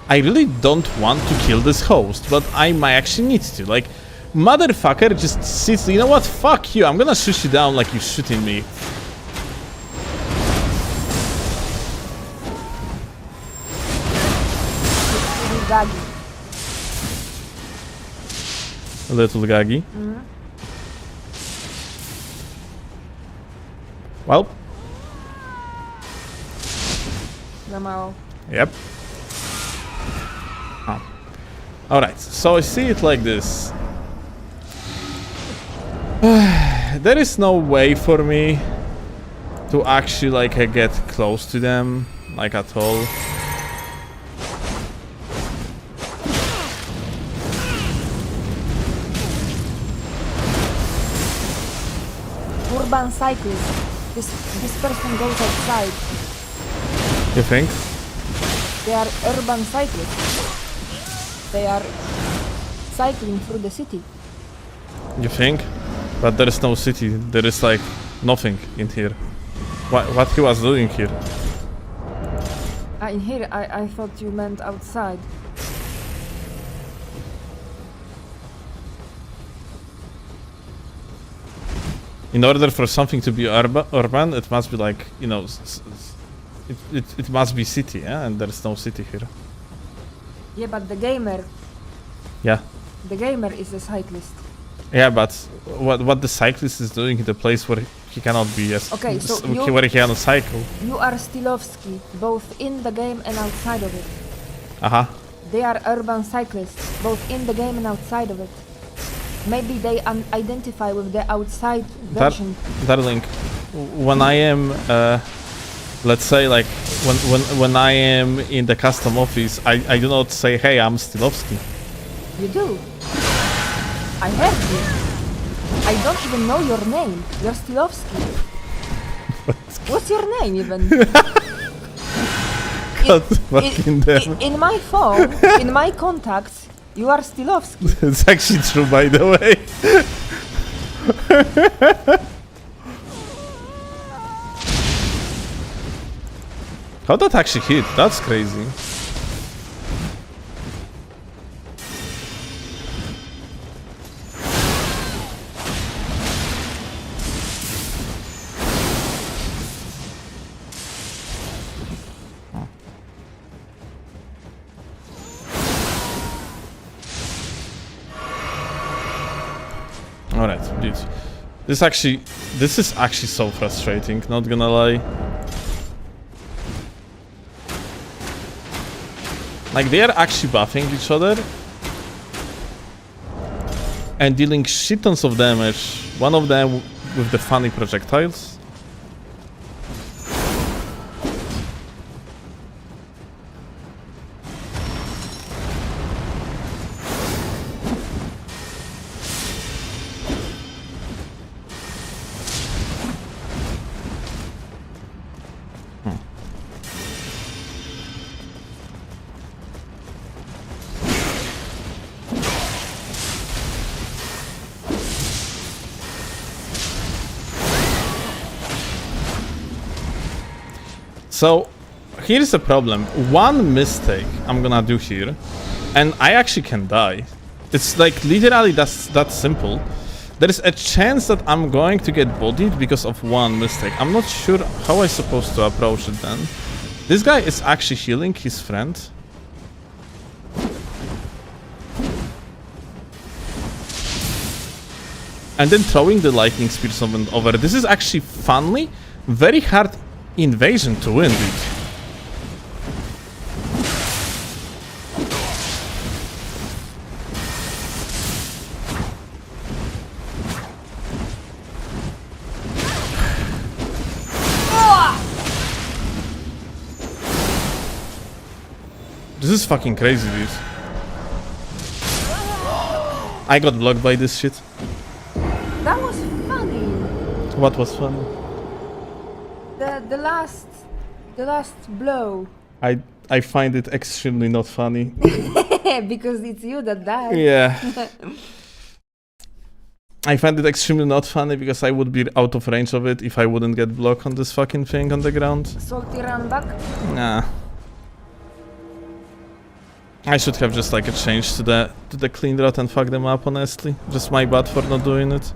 I really don't want to kill this host, but I might actually need to. Like, motherfucker just sits... You know what? Fuck you. I'm gonna shoot you down like you're shooting me. Gagi. A little gaggy. Well. Za Yep. Oh. Alright, so I see it like this. There is no way for me to actually, like, get close to them, like, at all. Urban cyclist. This person goes outside. You think? They are urban cyclists. They are cycling through the city. You think? But there is no city. There is, like, nothing in here. What he was doing here? In here, I thought you meant outside. In order for something to be urban, it must be like, you know, it must be city, yeah? And there's no city here. Yeah, but the gamer. Yeah. The gamer is a cyclist. Yeah, but what the cyclist is doing in the place where he cannot be, yes. Okay, so where he cannot cycle. You are Steelovsky, both in the game and outside of it. Uh-huh. They are urban cyclists, both in the game and outside of it. Maybe they identify with the outside version. Darling, when I am, let's say, like, when I am in the custom office, I do not say, hey, I'm Steelovsky. You do. I heard you. I don't even know your name. You're Steelovsky. What's your name even? God fucking damn. In my phone, in my contacts, you are Steelovsky. It's actually true, by the way. How that actually hit? That's crazy. Alright, dude. This is actually so frustrating, not gonna lie. Like, they are actually buffing each other and dealing shit tons of damage. One of them with the funny projectiles. So, here's the problem. One mistake I'm gonna do here, and I actually can die. It's like literally that simple. There is a chance that I'm going to get bodied because of one mistake. I'm not sure how I'm supposed to approach it then. This guy is actually healing his friend. And then throwing the lightning spear summon over. This is actually funny, very hard invasion to win, dude. This is fucking crazy, dude. I got blocked by this shit. That was funny. What was funny? The last blow. I find it extremely not funny. Because it's you that died. Yeah. I find it extremely not funny because I would be out of range of it if I wouldn't get blocked on this fucking thing on the ground. Salty run back. Nah. I should have just like a change to the clean route and fuck them up, honestly. Just my bad for not doing it.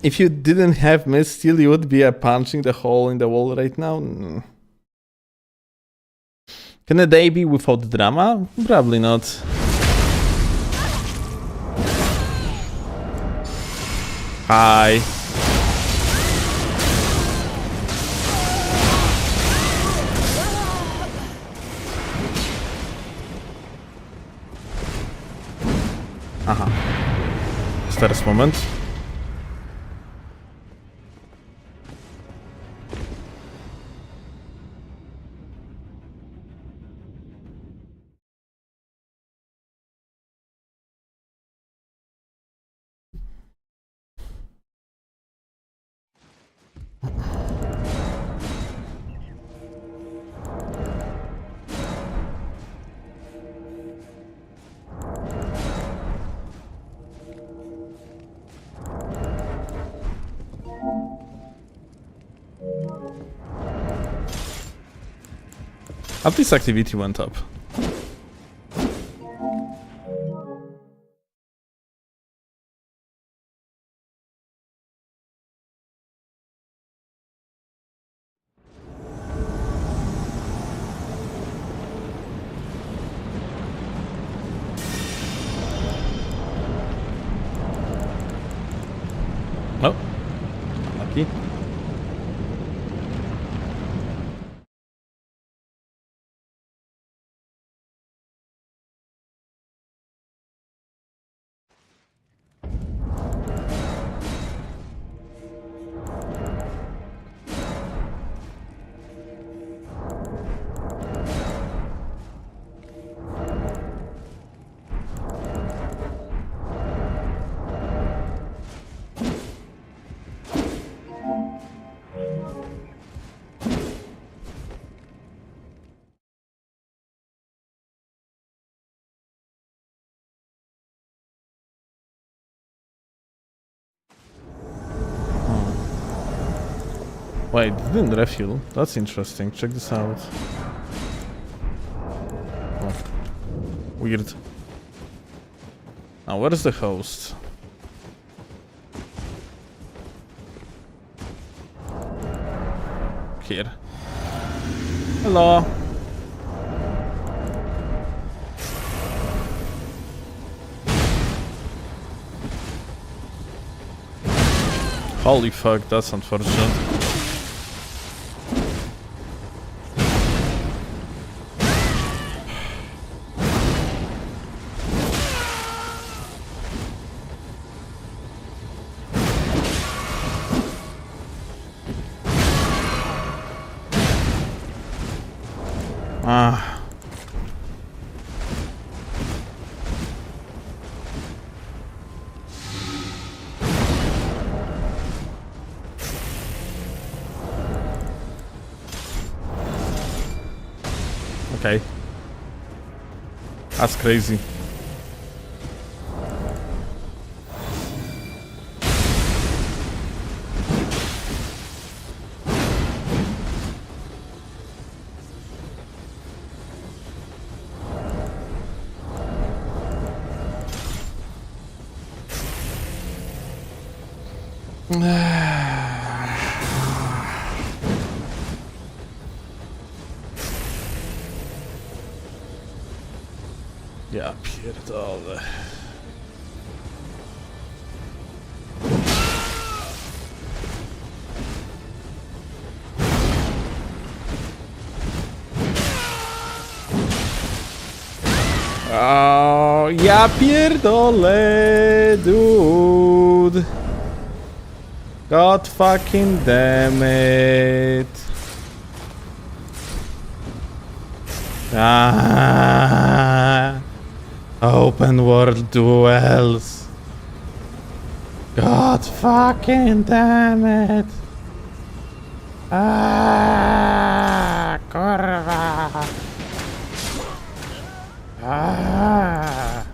If you didn't have Mist Steel, you would be punching the hole in the wall right now? No. Can a day be without drama? Probably not. Hi. Aha. Teraz moment. At least activity went up. Oh, lucky. Wait, didn't refuel? That's interesting. Check this out. Oh. Weird. Now, where is the host? Here. Hello. Holy fuck, that's unfortunate. Ah. Okay. That's crazy. Ja pierdolę. O, ja pierdolę, dude. God fucking damn it. Ah, open world duels. God fucking damn it. Ah, kurwa. Ah.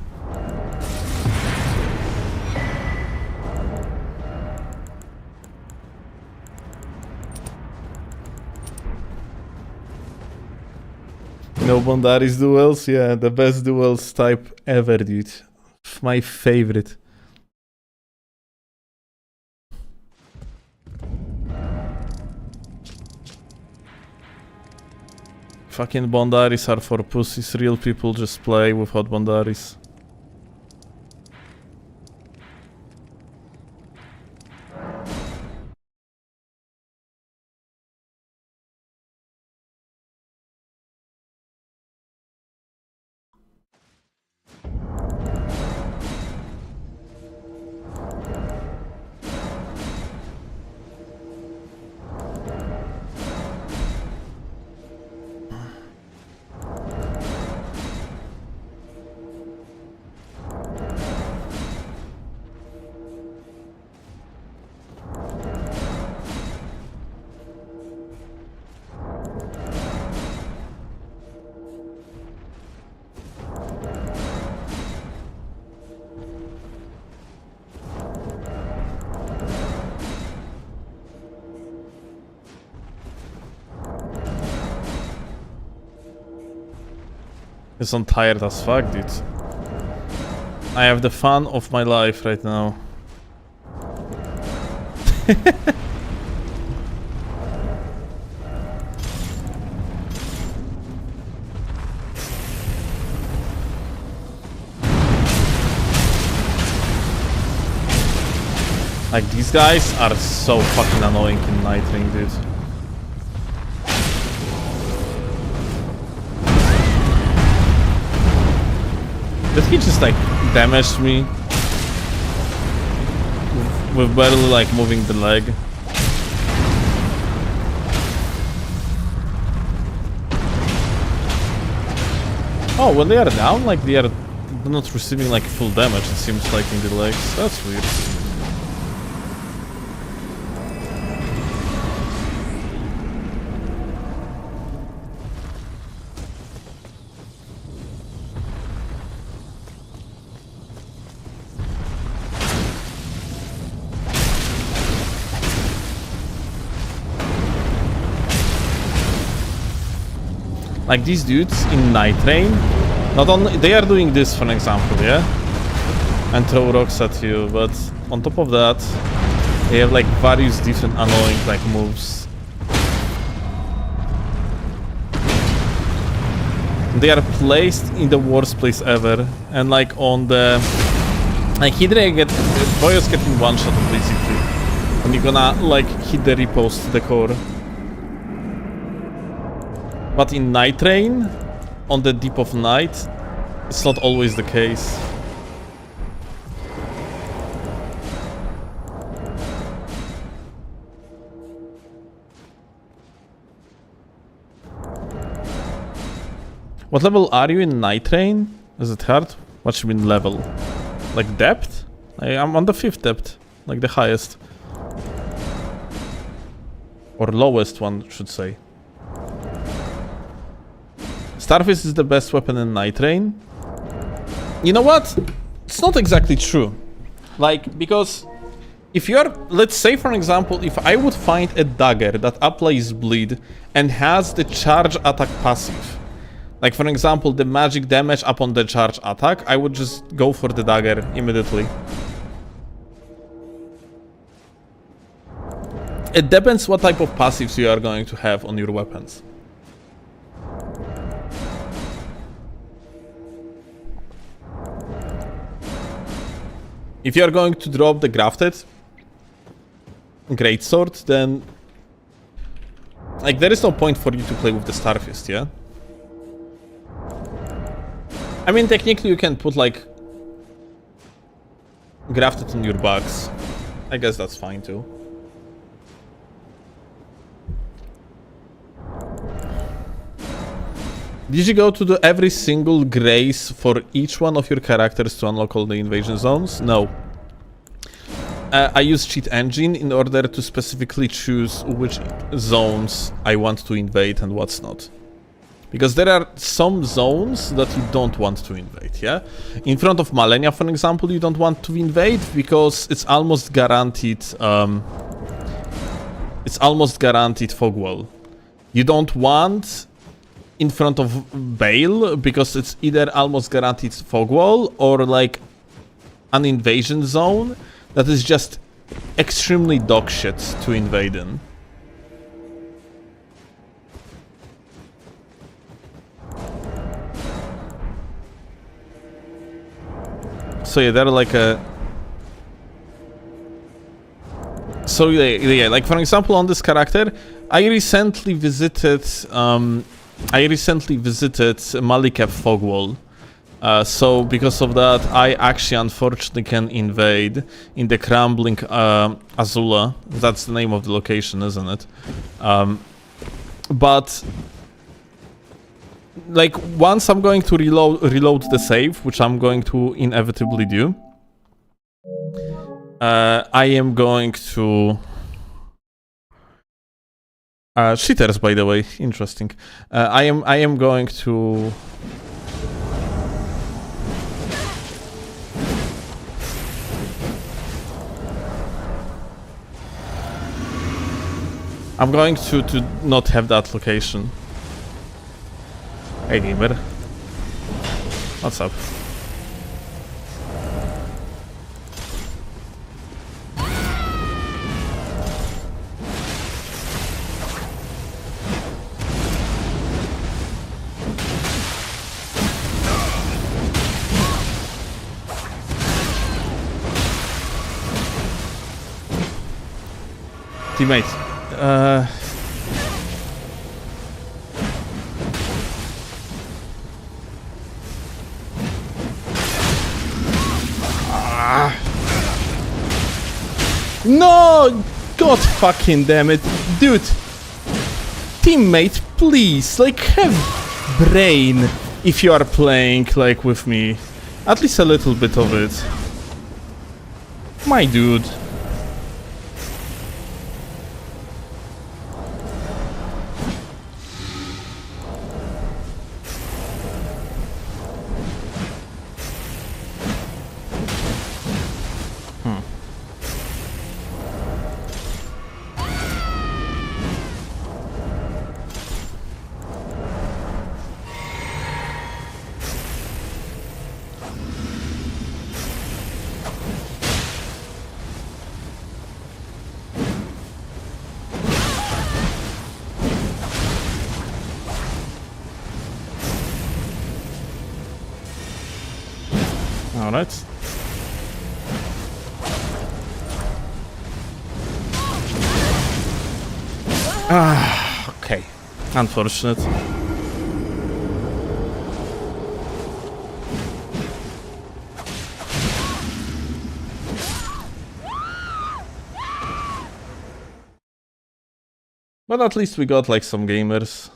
No Bondaris duels, yeah, the best duels type ever, dude. My favorite. Fucking Bondaris are for pussies. Real people just play without Bondaris. It's I'm tired as fuck, dude. I have the fun of my life right now. Like, these guys are so fucking annoying in Night Ring, dude. Did he just, like, damage me? With barely, like, moving the leg. Oh, when they are down, like, they are not receiving, like, full damage, it seems like, in the legs. That's weird. Like these dudes in Night Rain, not only they are doing this, for example, yeah, and throw rocks at you, but on top of that, they have like various different annoying like moves. They are placed in the worst place ever, and like on the like Hydra get Boyos getting one shot basically, and you're gonna like hit the riposte to the core. But in Night Rain, on the deep of night, it's not always the case. What level are you in Night Rain? Is it hard? What you mean level? Like depth? I'm on the 5th depth, like the highest. Or lowest one, should say. Starfish is the best weapon in Night Rain. You know what? It's not exactly true. Like, because if you're, let's say for example, if I would find a dagger that applies bleed and has the charge attack passive, like for example the magic damage upon the charge attack, I would just go for the dagger immediately. It depends what type of passives you are going to have on your weapons. If you are going to drop the grafted greatsword, then like there is no point for you to play with the Starfist, yeah? I mean, technically you can put like grafted on your bugs. I guess that's fine too. Did you go to every single grace for each one of your characters to unlock all the invasion zones? No. I use Cheat Engine in order to specifically choose which zones I want to invade and what's not. Because there are some zones that you don't want to invade, yeah? In front of Malenia, for example, you don't want to invade because it's almost guaranteed... it's almost guaranteed fog wall. You don't want... in front of Bale, because it's either almost guaranteed fog wall or like an invasion zone that is just extremely dog shit to invade in. So yeah, they're like a... So yeah, like for example on this character, I recently visited Malikev fog wall. So because of that, I actually unfortunately can invade in the crumbling Azula. That's the name of the location, isn't it? But like once I'm going to reload the save, which I'm going to inevitably do, I am going to... cheaters, by the way, interesting. I am going to... I'm going to not have that location. Hey, gamer. What's up? Teammates. No! God fucking damn it. Dude. Teammate, please. Like, have brain if you are playing, like, with me. At least a little bit of it. My dude. Alright. Okay. Unfortunate. But at least we got like some gamers.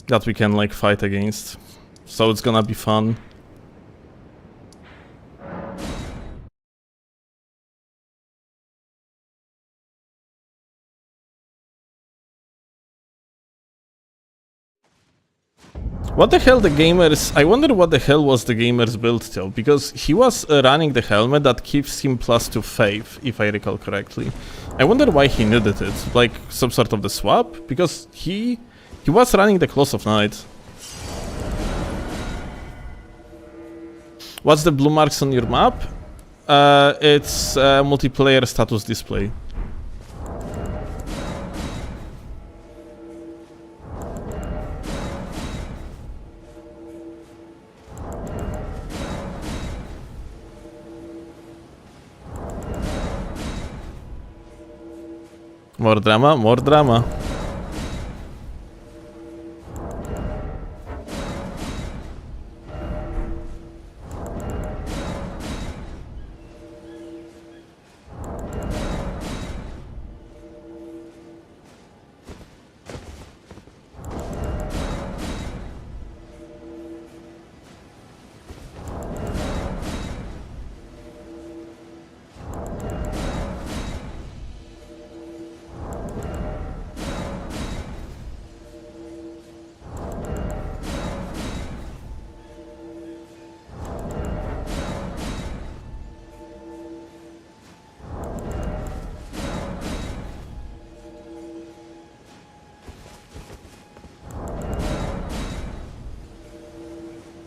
That we can like fight against. So it's gonna be fun. What the hell the gamers... I wonder what the hell was the gamer's build till, because he was running the helmet that gives him +2 faith, if I recall correctly. I wonder why he needed it, like some sort of the swap, because he was running the Claws of Night. What's the blue marks on your map? It's multiplayer status display. More drama, more drama.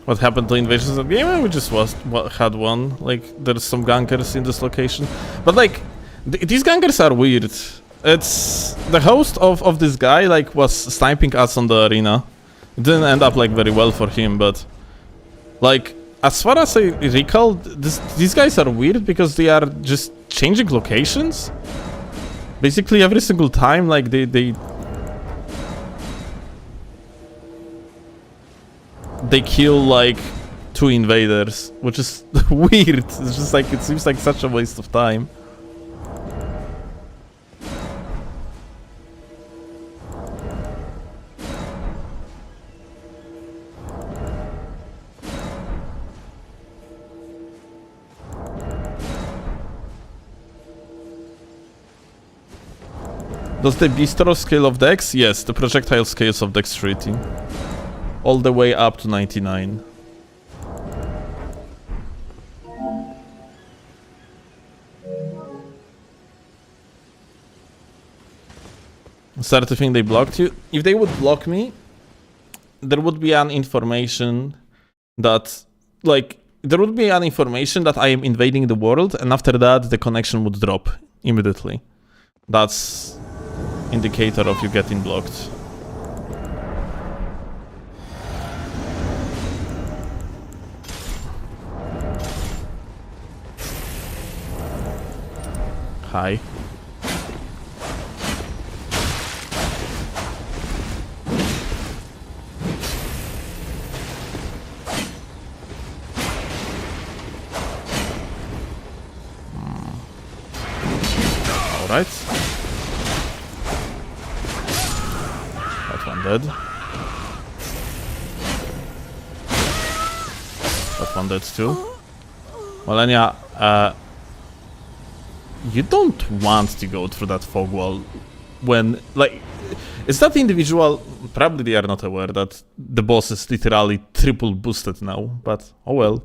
What happened to invasions of the game? We just had one. Like, there's some gankers in this location. But like, these gankers are weird. It's... The host of this guy, like, was sniping us on the arena. It didn't end up, like, very well for him, but... Like, as far as I recall, these guys are weird because they are just changing locations. Basically every single time, like, they kill like 2 invaders, which is weird. It's just like, it seems like such a waste of time. Does the bistro scale of dex? Yes, the projectile scales of dexterity. All the way up to 99. Start to think they blocked you. If they would block me, there would be an information that, like, there would be an information that I am invading the world, and after that, the connection would drop immediately. That's indicator of you getting blocked. Hi. Alright. That one dead. That one dead too. Malenia, you don't want to go through that fog wall when, like, is that individual, probably they are not aware that the boss is literally triple boosted now, but oh well.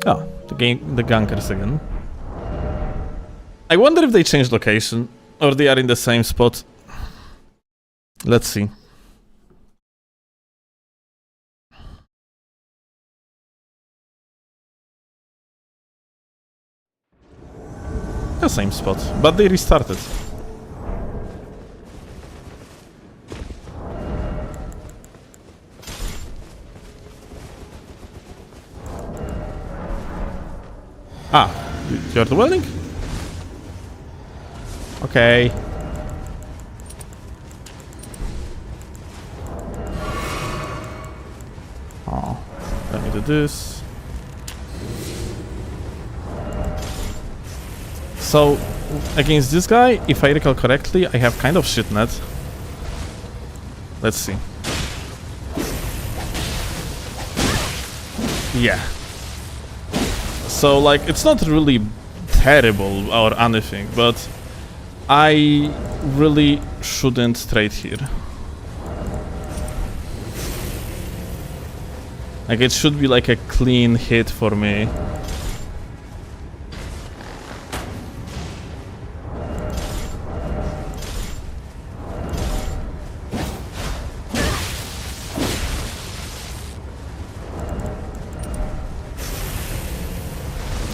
Oh, the gankers again. I wonder if they changed location, or they are in the same spot. Let's see. The same spot, but they restarted. Ah, you're the welding? Okay. Oh, let me do this. So, against this guy, if I recall correctly, I have kind of shit net. Let's see. Yeah. So, like, it's not really terrible or anything, but I really shouldn't trade here. Like, it should be like a clean hit for me.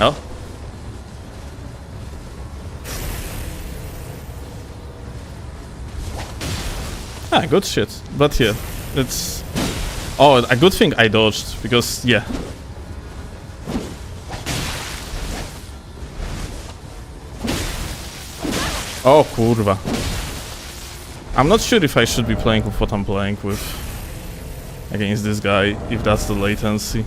Oh. Ah, good shit. But yeah, it's... Oh, a good thing I dodged, because, yeah. Oh, kurwa. I'm not sure if I should be playing with what I'm playing with against this guy, if that's the latency.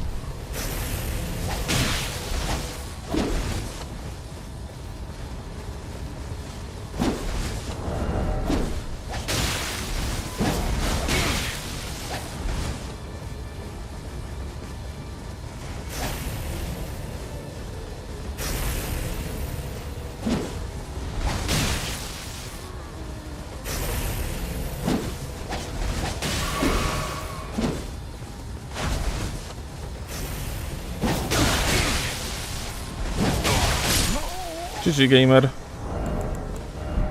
GG gamer.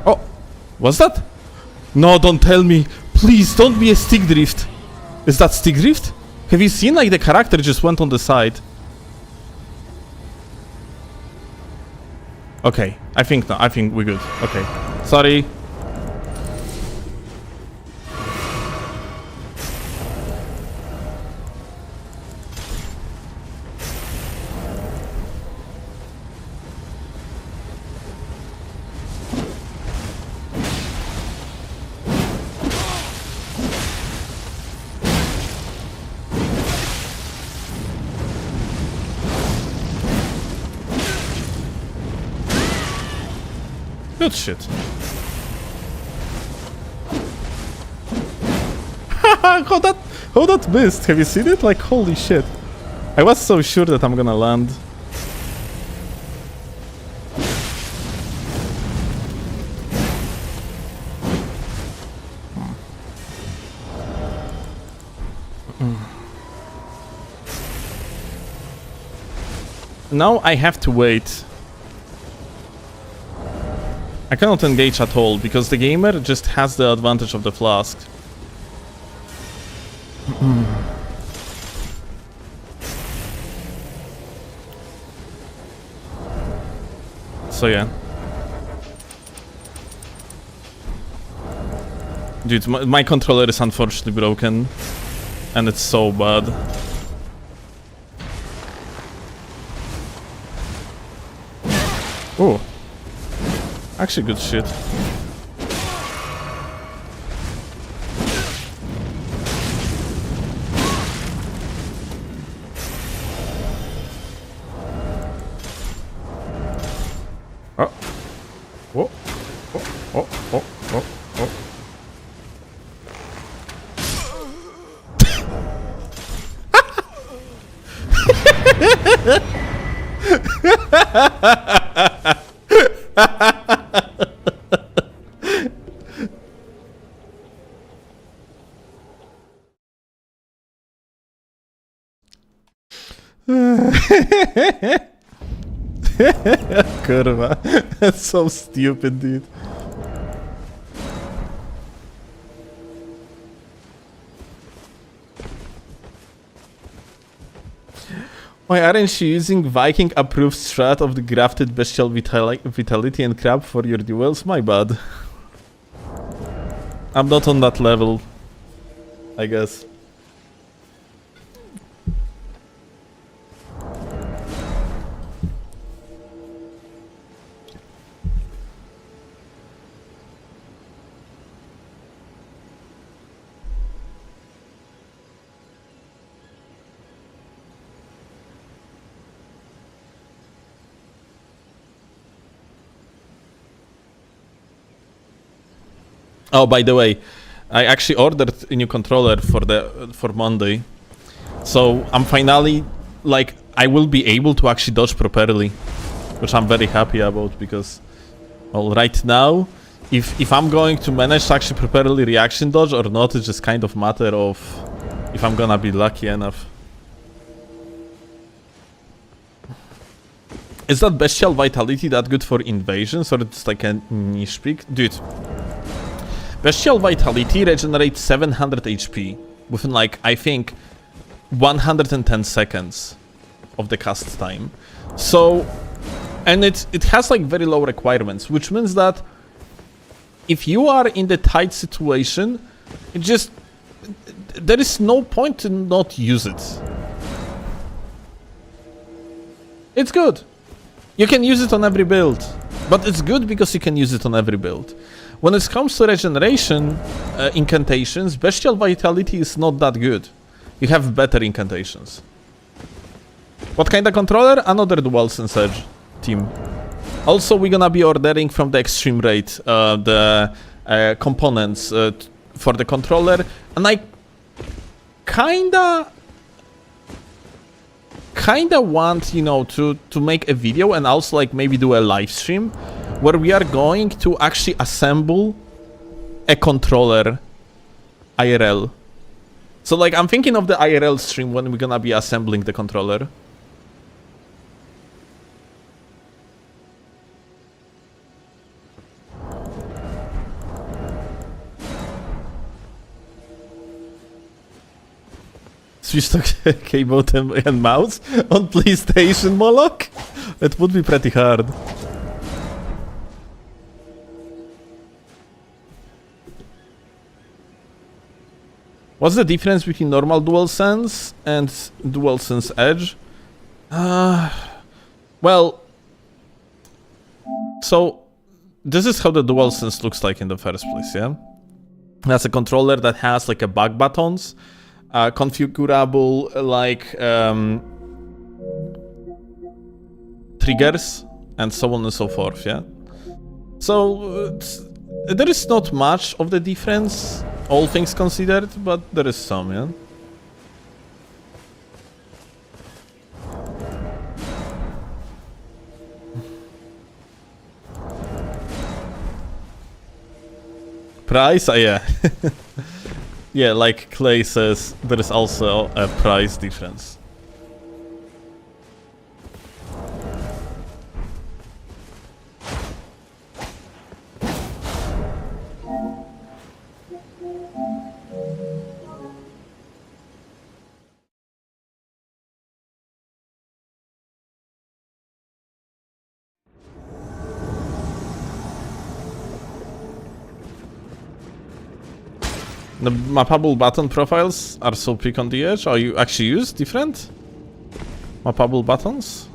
Oh, what's that? No, don't tell me. Please, don't be a stick drift. Is that stick drift? Have you seen, like, the character just went on the side? Okay, I think no, I think we're good. Okay, sorry. Good shit. how that missed? Have you seen it? Like, holy shit. I was so sure that I'm gonna land. Now I have to wait. I cannot engage at all because the gamer just has the advantage of the flask. So yeah. Dude, my controller is unfortunately broken. And it's so bad. Oh. Actually good shit. Oh. Oh. Oh. Oh. Oh. Oh. Oh. Kurwa. That's so stupid, dude. Why aren't you using Viking approved strat of the grafted bestial vitality and crab for your duels? My bad. I'm not on that level, I guess. Oh, by the way, I actually ordered a new controller for Monday, so I'm finally like I will be able to actually dodge properly, which I'm very happy about because, well, right now, if I'm going to manage to actually properly reaction dodge or not, it's just kind of matter of if I'm gonna be lucky enough. Is that bestial vitality that good for invasions or it's like a niche pick, dude? Bestial Vitality regenerates 700 HP within like, I think, 110 seconds of the cast time. So, and it has like very low requirements, which means that if you are in the tight situation, there is no point to not use it. It's good. You can use it on every build, but it's good because you can use it on every build. When it comes to regeneration incantations, Bestial Vitality is not that good. You have better incantations. What kind of controller? Another DualSense Edge team. Also, we're gonna be ordering from the Extreme Rate the components for the controller, and I kinda want, you know, to make a video and also like maybe do a live stream where we are going to actually assemble a controller IRL. So like I'm thinking of the IRL stream when we're gonna be assembling the controller. Switch to keyboard and mouse on PlayStation, Moloch? It would be pretty hard. What's the difference between normal DualSense and DualSense Edge? Well, so this is how the DualSense looks like in the first place, yeah? That's a controller that has like a back buttons, configurable like triggers, and so on and so forth, yeah? So there is not much of the difference. all things considered, but there is some, yeah? Price? Yeah. Yeah, like Clay says, there is also a price difference. The mappable button profiles are so big on the edge. Or you actually use different mappable buttons?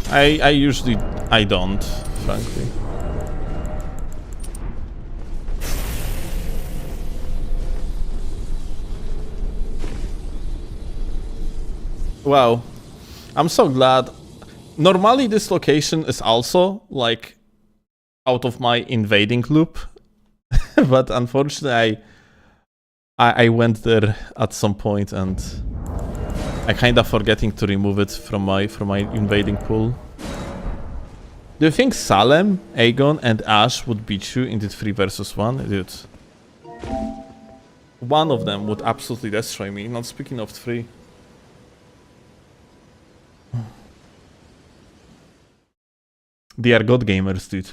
I usually don't, frankly. Wow. I'm so glad. Normally this location is also like out of my invading loop, but unfortunately I went there at some point and I kinda forgetting to remove it from my invading pool. Do you think Salem, Aegon, and Ash would beat you in the 3 versus 1? Dude. One of them would absolutely destroy me, not speaking of 3. They are god gamers, dude.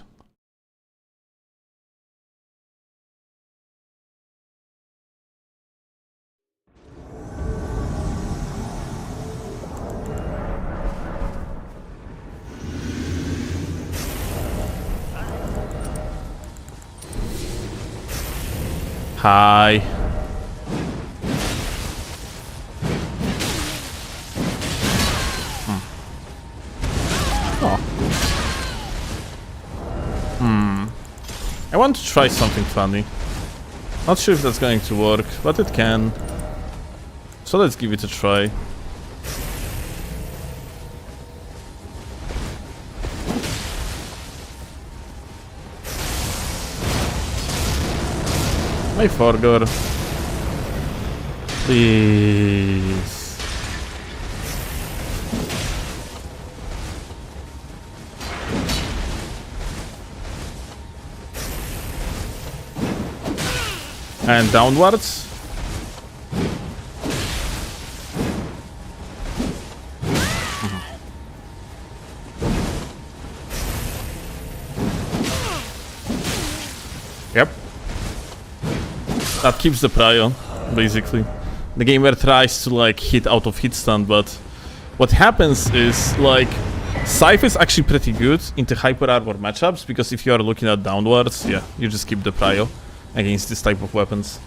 Hi. I want to try something funny. Not sure if that's going to work, but it can. So let's give it a try. My Forgor. Please. And downwards. Yep. That keeps the prio, basically. The gamer tries to like hit out of hit stun, but what happens is like Scythe is actually pretty good into hyper armor matchups because if you are looking at downwards, yeah, you just keep the prio against this type of weapons.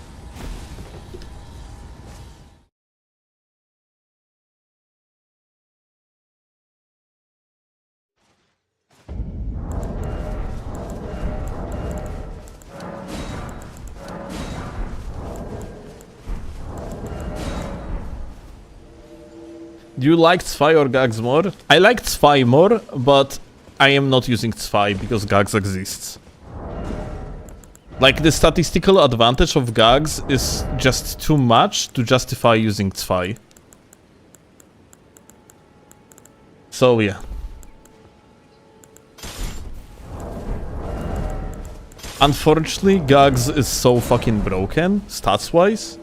Do you like Zwei or Gags more? I like Zwei more, but I am not using Zwei because Gags exists. Like, the statistical advantage of Gags is just too much to justify using Zwei. So, yeah. Unfortunately, Gags is so fucking broken, stats-wise,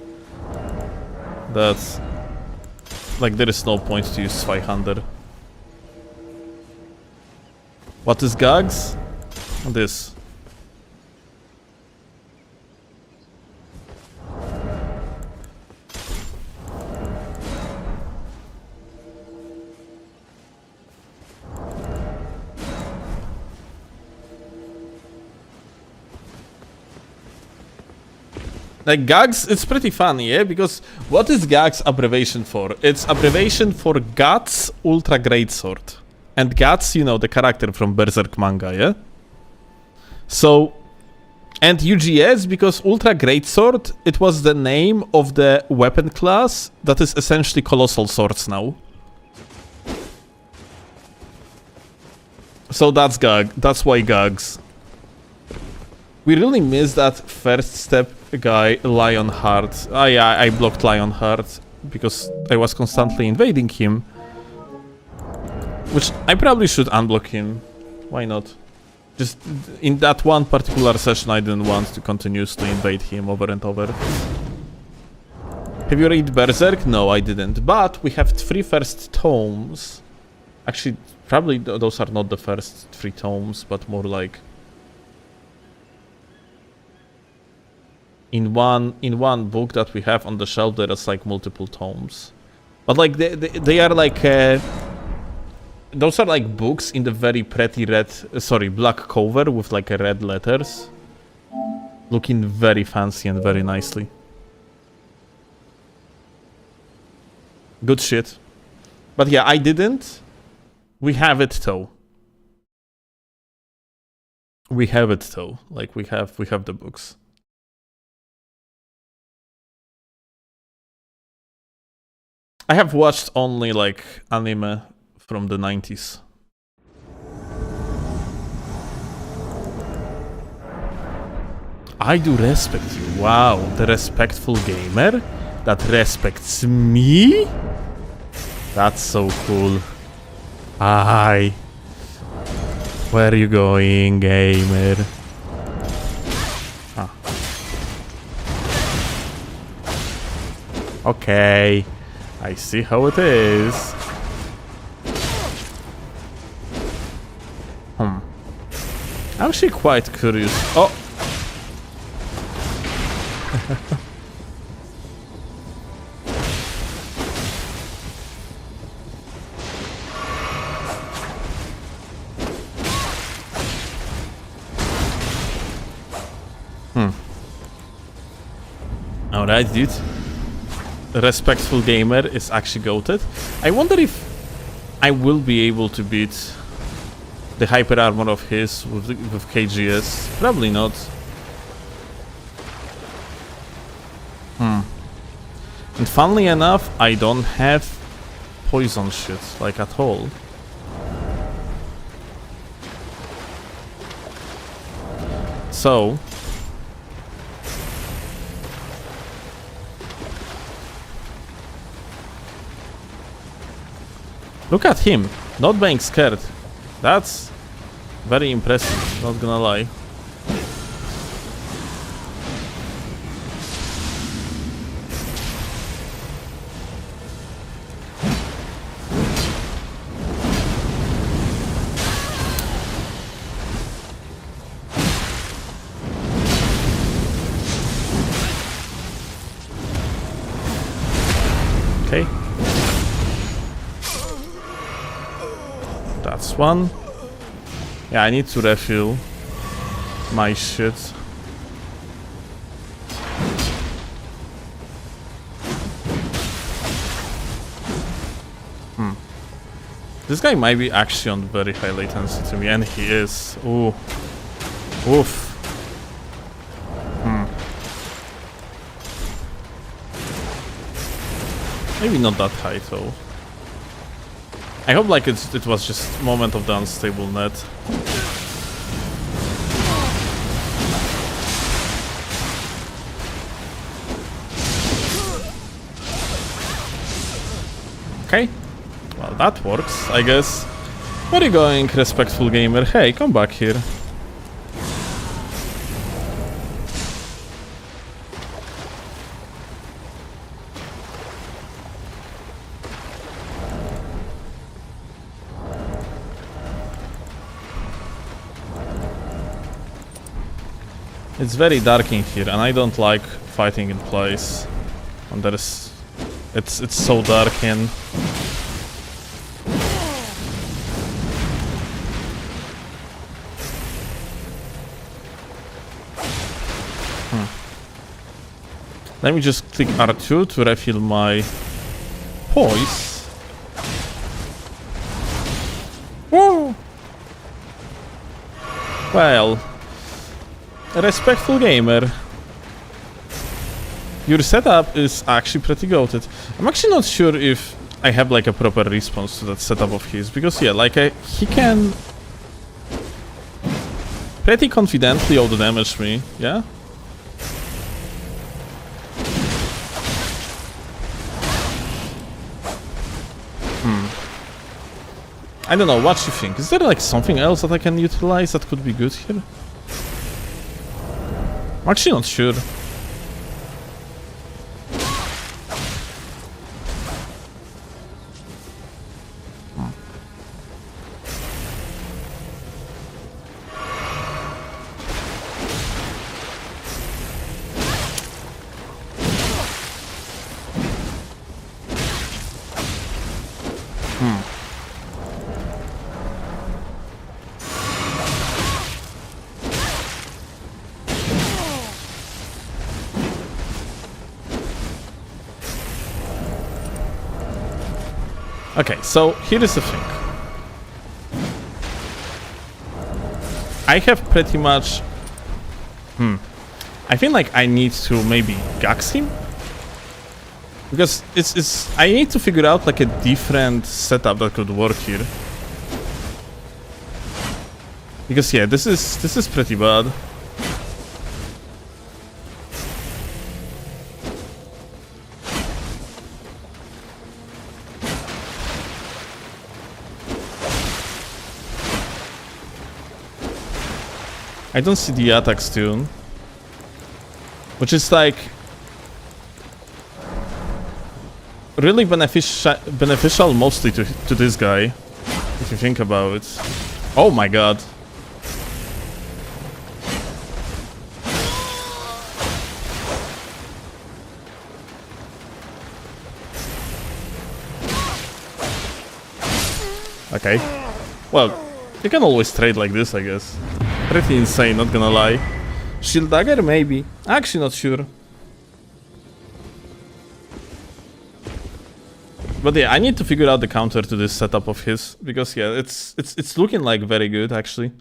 that, like, there is no point to use Zweihander. What is Gags? This. Like, Gags, it's pretty funny, yeah? Because what is Gags abbreviation for? It's abbreviation for Guts Ultra Greatsword. And Guts, you know, the character from Berserk manga, yeah? So, and UGS, because Ultra Greatsword, it was the name of the weapon class that is essentially Colossal Swords now. So that's Gag, that's why Gags. We really missed that first step guy, Lionheart. Oh yeah, I blocked Lionheart because I was constantly invading him. Which I probably should unblock him. Why not? Just in that one particular session I didn't want to continuously invade him over and over. Have you read Berserk? No, I didn't. But we have 3 first tomes. Actually, probably those are not the first 3 tomes, but more like... In one book that we have on the shelf, there is like multiple tomes. But like, they are like... those are like books in the very pretty red... sorry, black cover with like red letters. Looking very fancy and very nicely. Good shit. But yeah, I didn't. We have it though. We have it though. Like we have the books. I have watched only like anime from the 90s. I do respect you. Wow, the respectful gamer that respects me? That's so cool. Aye. Where are you going, gamer? Ah. Okay. I see how it is. I'm actually quite curious. Oh! Alright, dude. Respectful gamer is actually goated. I wonder if I will be able to beat the hyper armor of his with KGS. Probably not. And funnily enough, I don't have poison shit, like at all. So... look at him, not being scared. That's very impressive, not gonna lie. Okay. That's one. Yeah, I need to refill my shit. This guy might be actually on very high latency to me, and he is. Ooh. Oof. Maybe not that high though. I hope like it was just moment of the unstable net. Okay. Well, that works, I guess. Where are you going, respectful gamer? Hey, come back here. It's very dark in here, and I don't like fighting in place. And there is... It's so dark in... Let me just click R2 to refill my poise. Woo! Well... Respectful gamer. Your setup is actually pretty goated. I'm actually not sure if I have like a proper response to that setup of his, because yeah, like he can... pretty confidently auto-damaged me, yeah? I don't know, what you think? Is there like something else that I can utilize that could be good here? I'm actually not sure. Okay, so here is the thing. I have pretty much... I feel like I need to maybe gax him. Because I need to figure out like a different setup that could work here. Because yeah, this is pretty bad. I don't see the attacks tune, which is like really beneficial mostly to this guy, if you think about it. Oh my god. Okay. Well, you can always trade like this, I guess. Pretty insane, not gonna lie. Shield dagger, maybe. Actually, not sure. But yeah, I need to figure out the counter to this setup of his, because yeah, it's looking like very good actually.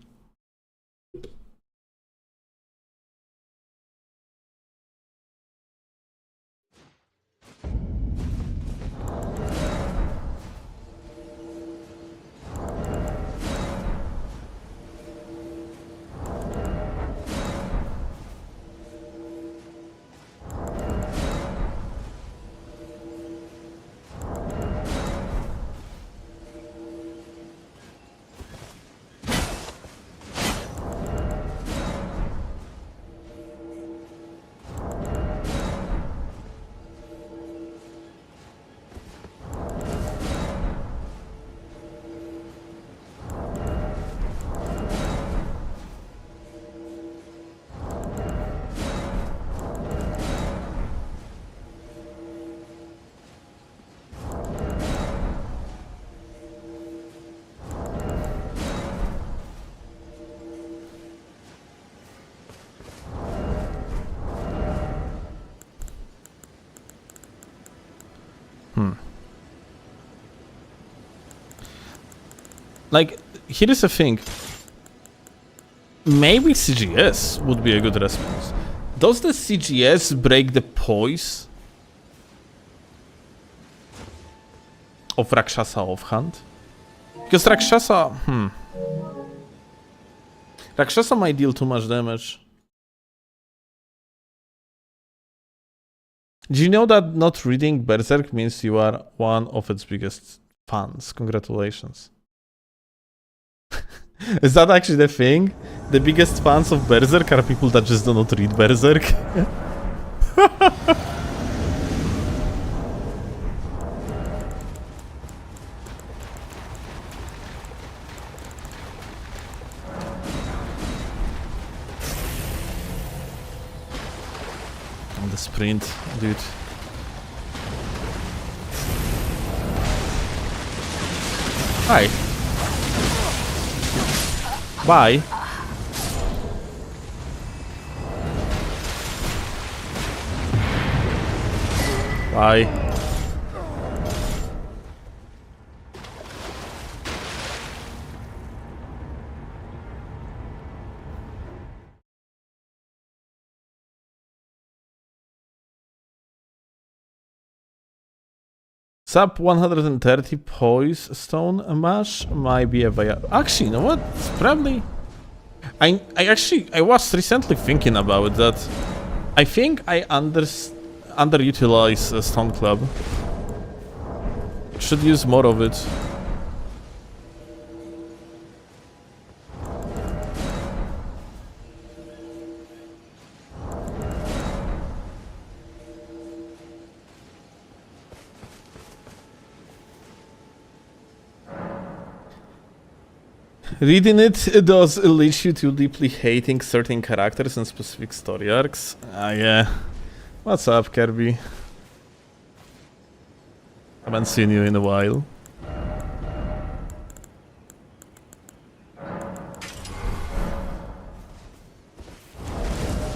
Like, here is the thing. Maybe CGS would be a good response. Does the CGS break the poise of Rakshasa offhand? Because Rakshasa... Rakshasa might deal too much damage. Do you know that not reading Berserk means you are one of its biggest fans? Congratulations. Is that actually the thing? The biggest fans of Berserk are people that just do not read Berserk? On the sprint, dude. Hi. Bye. Bye. Sub 130 poise stone mash might be available. Actually, you know what? It's probably... I was recently thinking about that. I think I underutilize Stone Club. Should use more of it. Reading it does lead you to deeply hating certain characters and specific story arcs. Yeah. What's up, Kirby? Haven't seen you in a while.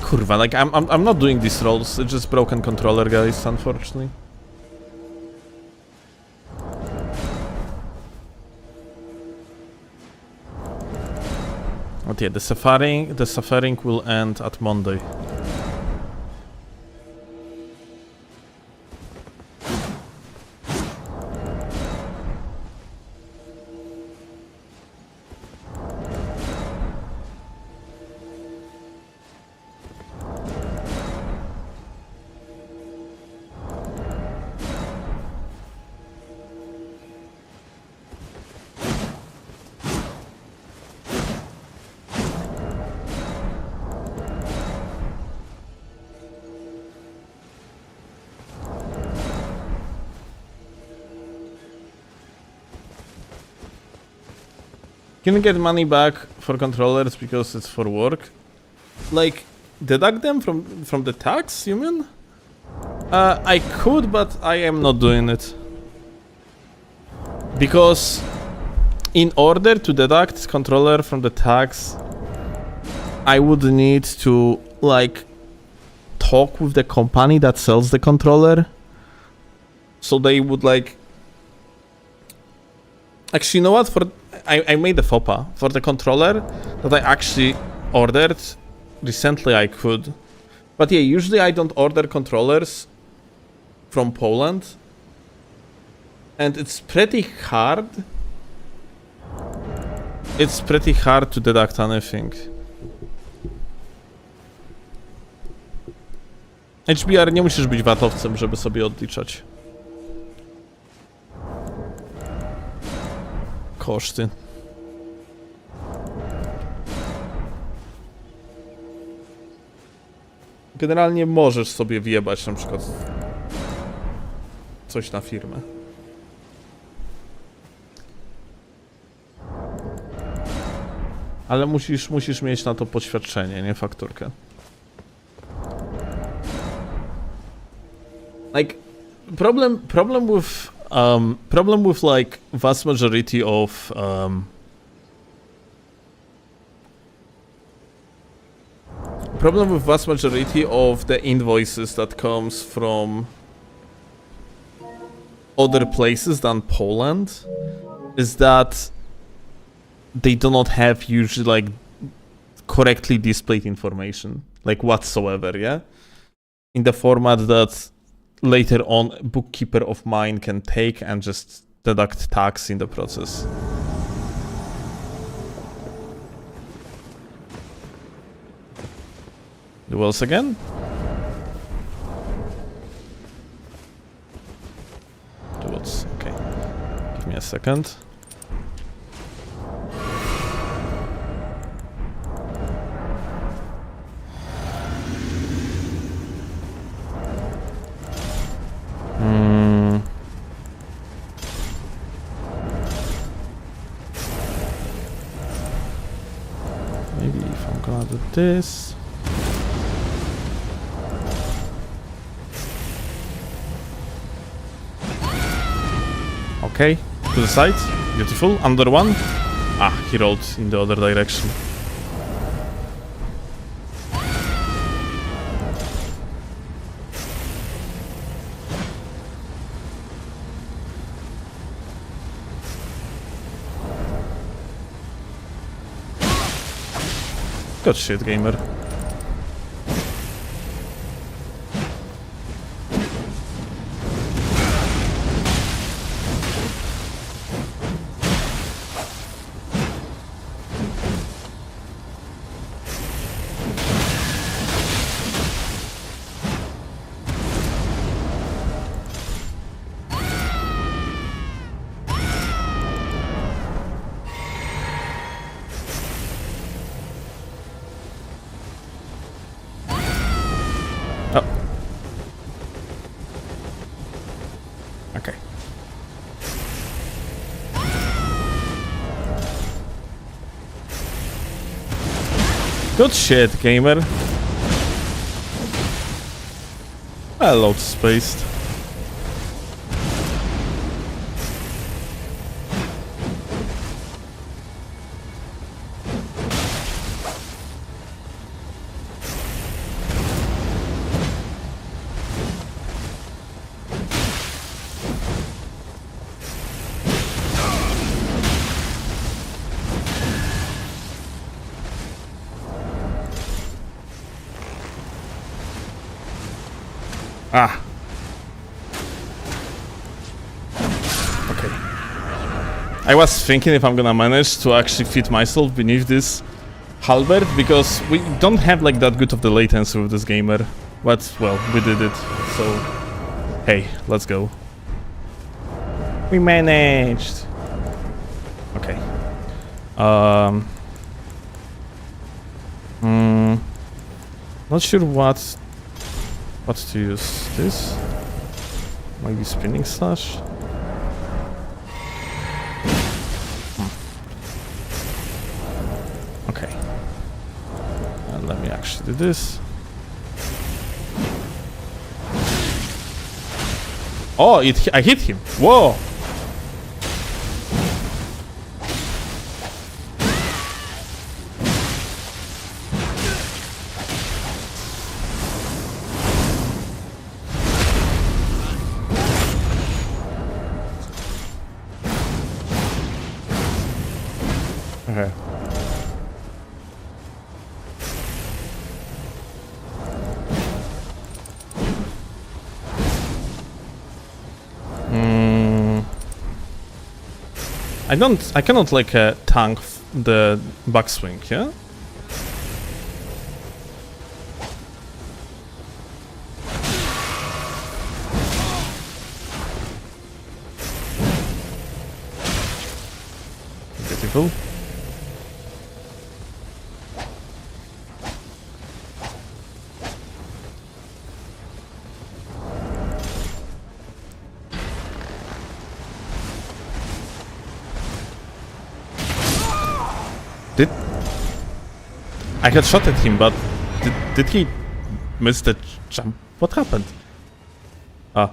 Kurwa, like I'm not doing these rolls. It's just broken controller, guys, unfortunately. But yeah, the suffering will end at Monday. You can get money back for controllers because it's for work. Like, deduct them from the tax, you mean? I could, but I am not doing it. Because in order to deduct controller from the tax, I would need to, like, talk with the company that sells the controller. So they would, like... Actually, you know what? I made a faux pas. For the controller that I actually ordered recently, I could. But yeah, usually I don't order controllers from Poland. And it's pretty hard. It's pretty hard to deduct anything. HBR, nie musisz być VAT-owcem, żeby sobie odliczać koszty. Generalnie możesz sobie wjebać na przykład coś na firmę. Ale musisz mieć na to poświadczenie, nie fakturkę. Like, problem with like vast majority of problem with vast majority of the invoices that comes from other places than Poland is that they do not have usually like correctly displayed information, like whatsoever, yeah? In the format that later on a bookkeeper of mine can take and just deduct tax in the process. Duels again? Duels, okay. Give me a second. Maybe if I'm gonna do this. Okay, to the side. Beautiful. Under one. Ah, he rolled in the other direction. Good shit, gamer. Okay. Good shit, gamer. Hello, spaced. Ah. Okay. I was thinking if I'm gonna manage to actually fit myself beneath this halberd, because we don't have like that good of the latency with this gamer. But, well, we did it, so... Hey, let's go. We managed! Okay. Not sure what to use. This? Maybe spinning slash? Okay. And let me actually do this. Oh, I hit him. Whoa! Okay. I cannot like tank the backswing, yeah? Beautiful. I had shot at him, but did he miss the jump? What happened? Ah.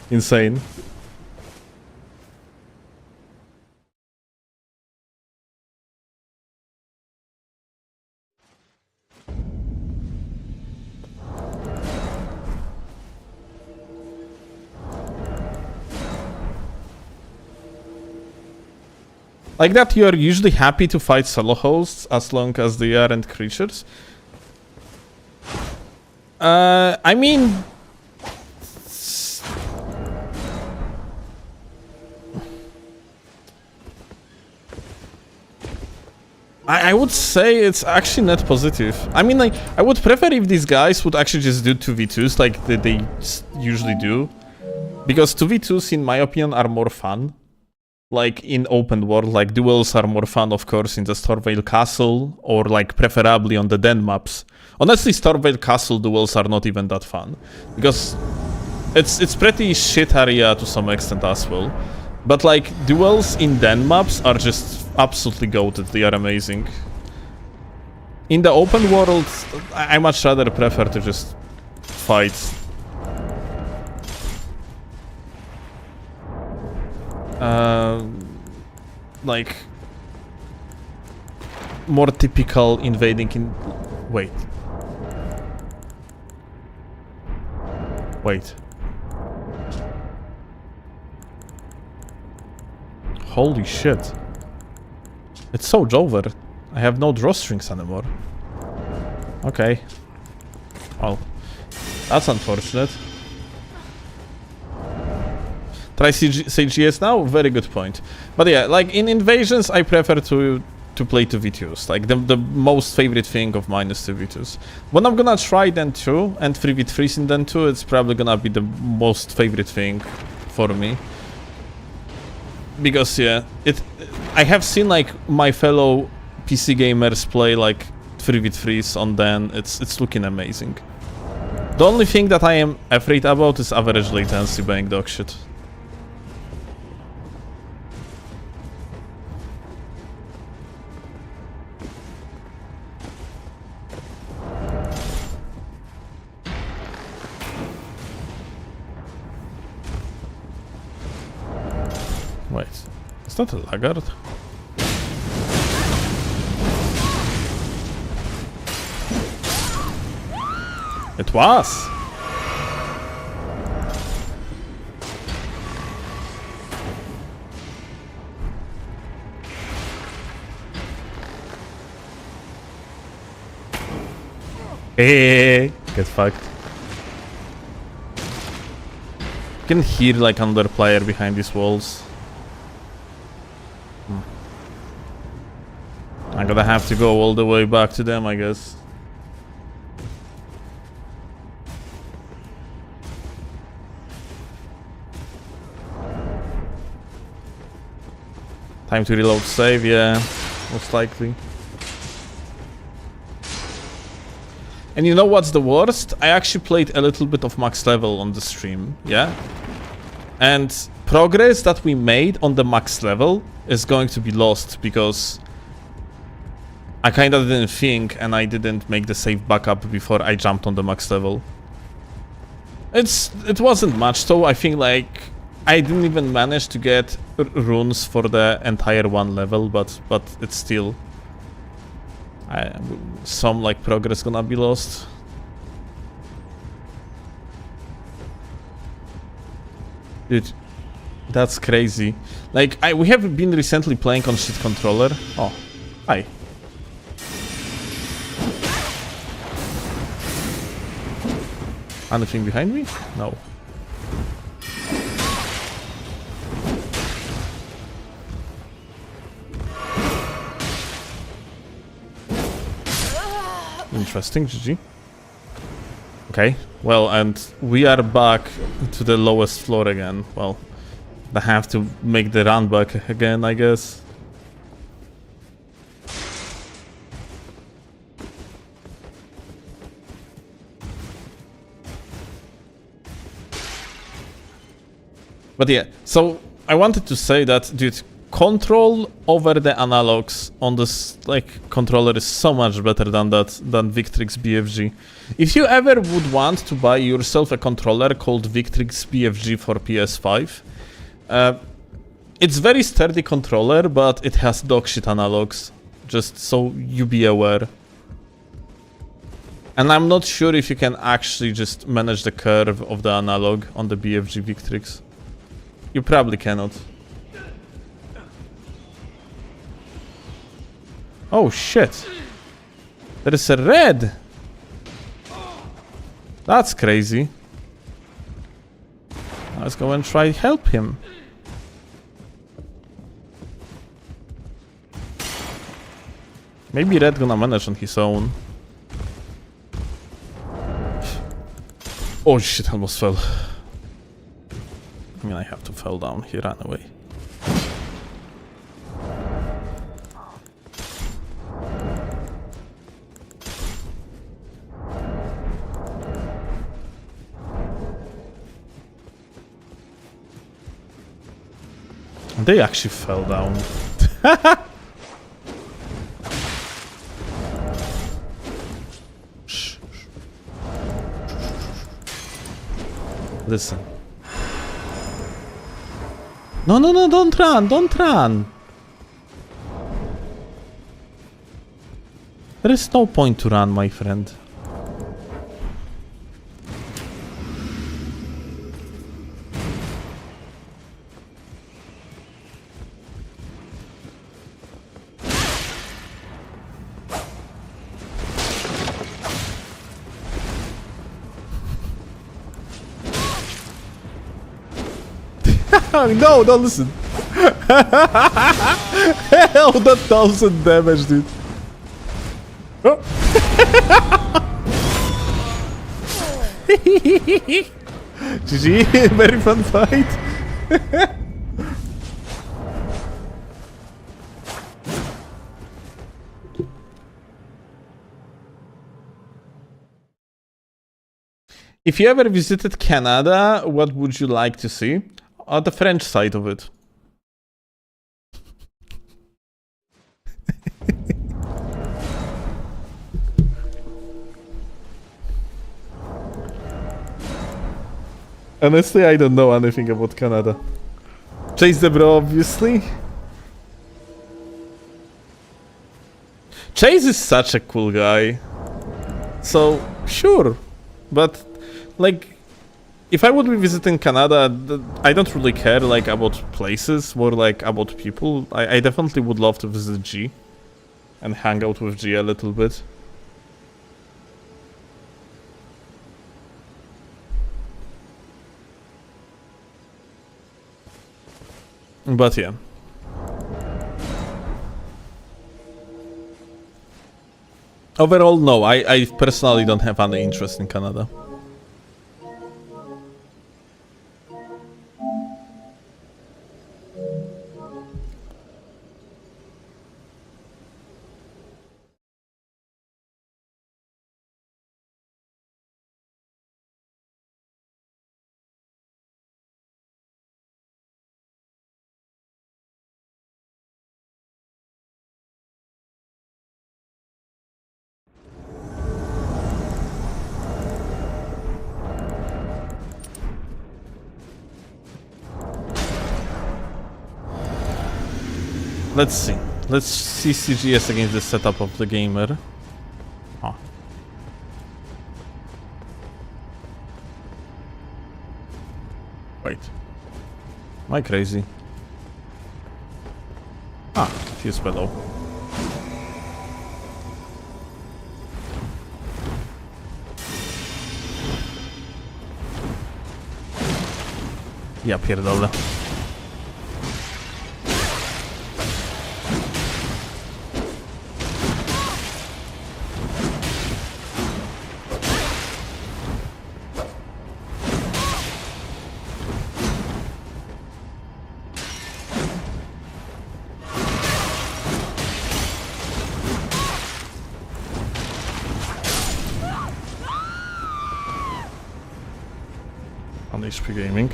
Insane. Like that, you are usually happy to fight solo hosts as long as they aren't creatures. I mean... I would say it's actually net positive. I mean, like, I would prefer if these guys would actually just do 2v2s like they usually do. Because 2v2s, in my opinion, are more fun. Like in open world, like duels are more fun, of course, in the Stormveil Castle, or like preferably on the Den maps. Honestly, Stormveil Castle duels are not even that fun, because it's pretty shit area to some extent as well. But like duels in Den maps are just absolutely goated. They are amazing. In the open world, I much rather prefer to just fight. Like more typical invading in... Wait. Holy shit. It's so over. I have no drawstrings anymore. Okay. Well, that's unfortunate. Try CGS now? Very good point. But yeah, like in Invasions, I prefer to play 2v2s. Like the most favorite thing of mine is 2v2s. When I'm gonna try Den 2 and 3v3s in Den 2, it's probably gonna be the most favorite thing for me. Because yeah, I have seen like my fellow PC gamers play like 3v3s on Den. It's looking amazing. The only thing that I am afraid about is average latency buying dog shit. Wait, is that a laggard? It was! Hey, get fucked. You can hear like another player behind these walls. I'm gonna have to go all the way back to them, I guess. Time to reload save, yeah, most likely. And you know what's the worst? I actually played a little bit of max level on the stream, yeah? And progress that we made on the max level is going to be lost because I kinda didn't think and I didn't make the save backup before I jumped on the max level. It wasn't much though, I think like I didn't even manage to get runes for the entire one level, but it's still some like progress gonna be lost. Dude, that's crazy. Like we have been recently playing on shit controller. Oh, hi. Anything behind me? No. Interesting, GG. Okay, well, and we are back to the lowest floor again. Well, I have to make the run back again, I guess. But yeah, so I wanted to say that, dude, control over the analogs on this like controller is so much better than Victrix BFG. If you ever would want to buy yourself a controller called Victrix BFG for PS5, it's very sturdy controller, but it has dogshit analogs, just so you be aware. And I'm not sure if you can actually just manage the curve of the analog on the BFG Victrix. You probably cannot. Oh shit! There is a red! That's crazy. Let's go and try help him. Maybe red gonna manage on his own. Oh shit, almost fell. I mean, I have to fall down here anyway. They actually fell down. Shh. Listen. No, don't run. There is no point to run, my friend. No, don't listen. Hell, that 1000 damage, dude. Oh. GG, very fun fight. If you ever visited Canada, what would you like to see? The French side of it. Honestly, I don't know anything about Canada. Chase the bro, obviously. Chase is such a cool guy. So, sure. But, like, if I would be visiting Canada, I don't really care, like, about places, more like about people. I definitely would love to visit G. And hang out with G a little bit. But yeah. Overall, no, I personally don't have any interest in Canada. Let's see. Let's see CGS against the setup of the gamer. Huh. Wait. Am I crazy? Ah, he's below. Ja pierdolę. On HP Gaming.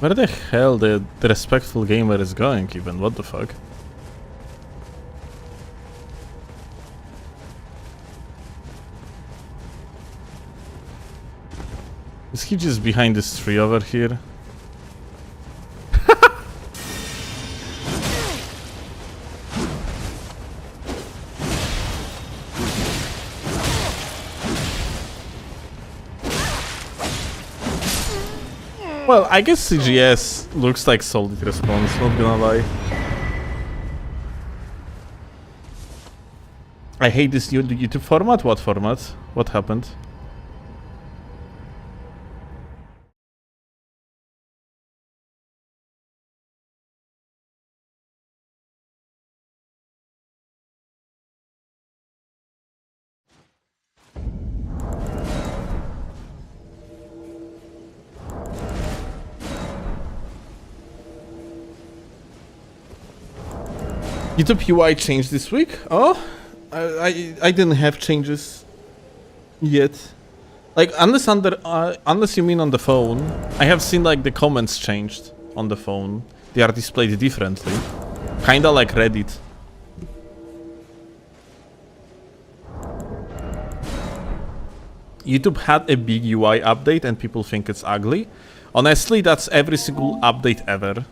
Where the hell the respectful gamer is going even? What the fuck? Is he just behind this tree over here? Well, I guess CGS looks like solid response, not gonna lie. I hate this new YouTube format. What format? What happened? YouTube UI changed this week? Oh, I didn't have changes yet. Like unless you mean on the phone, I have seen like the comments changed on the phone. They are displayed differently, kinda like Reddit. YouTube had a big UI update and people think it's ugly. Honestly, that's every single update ever.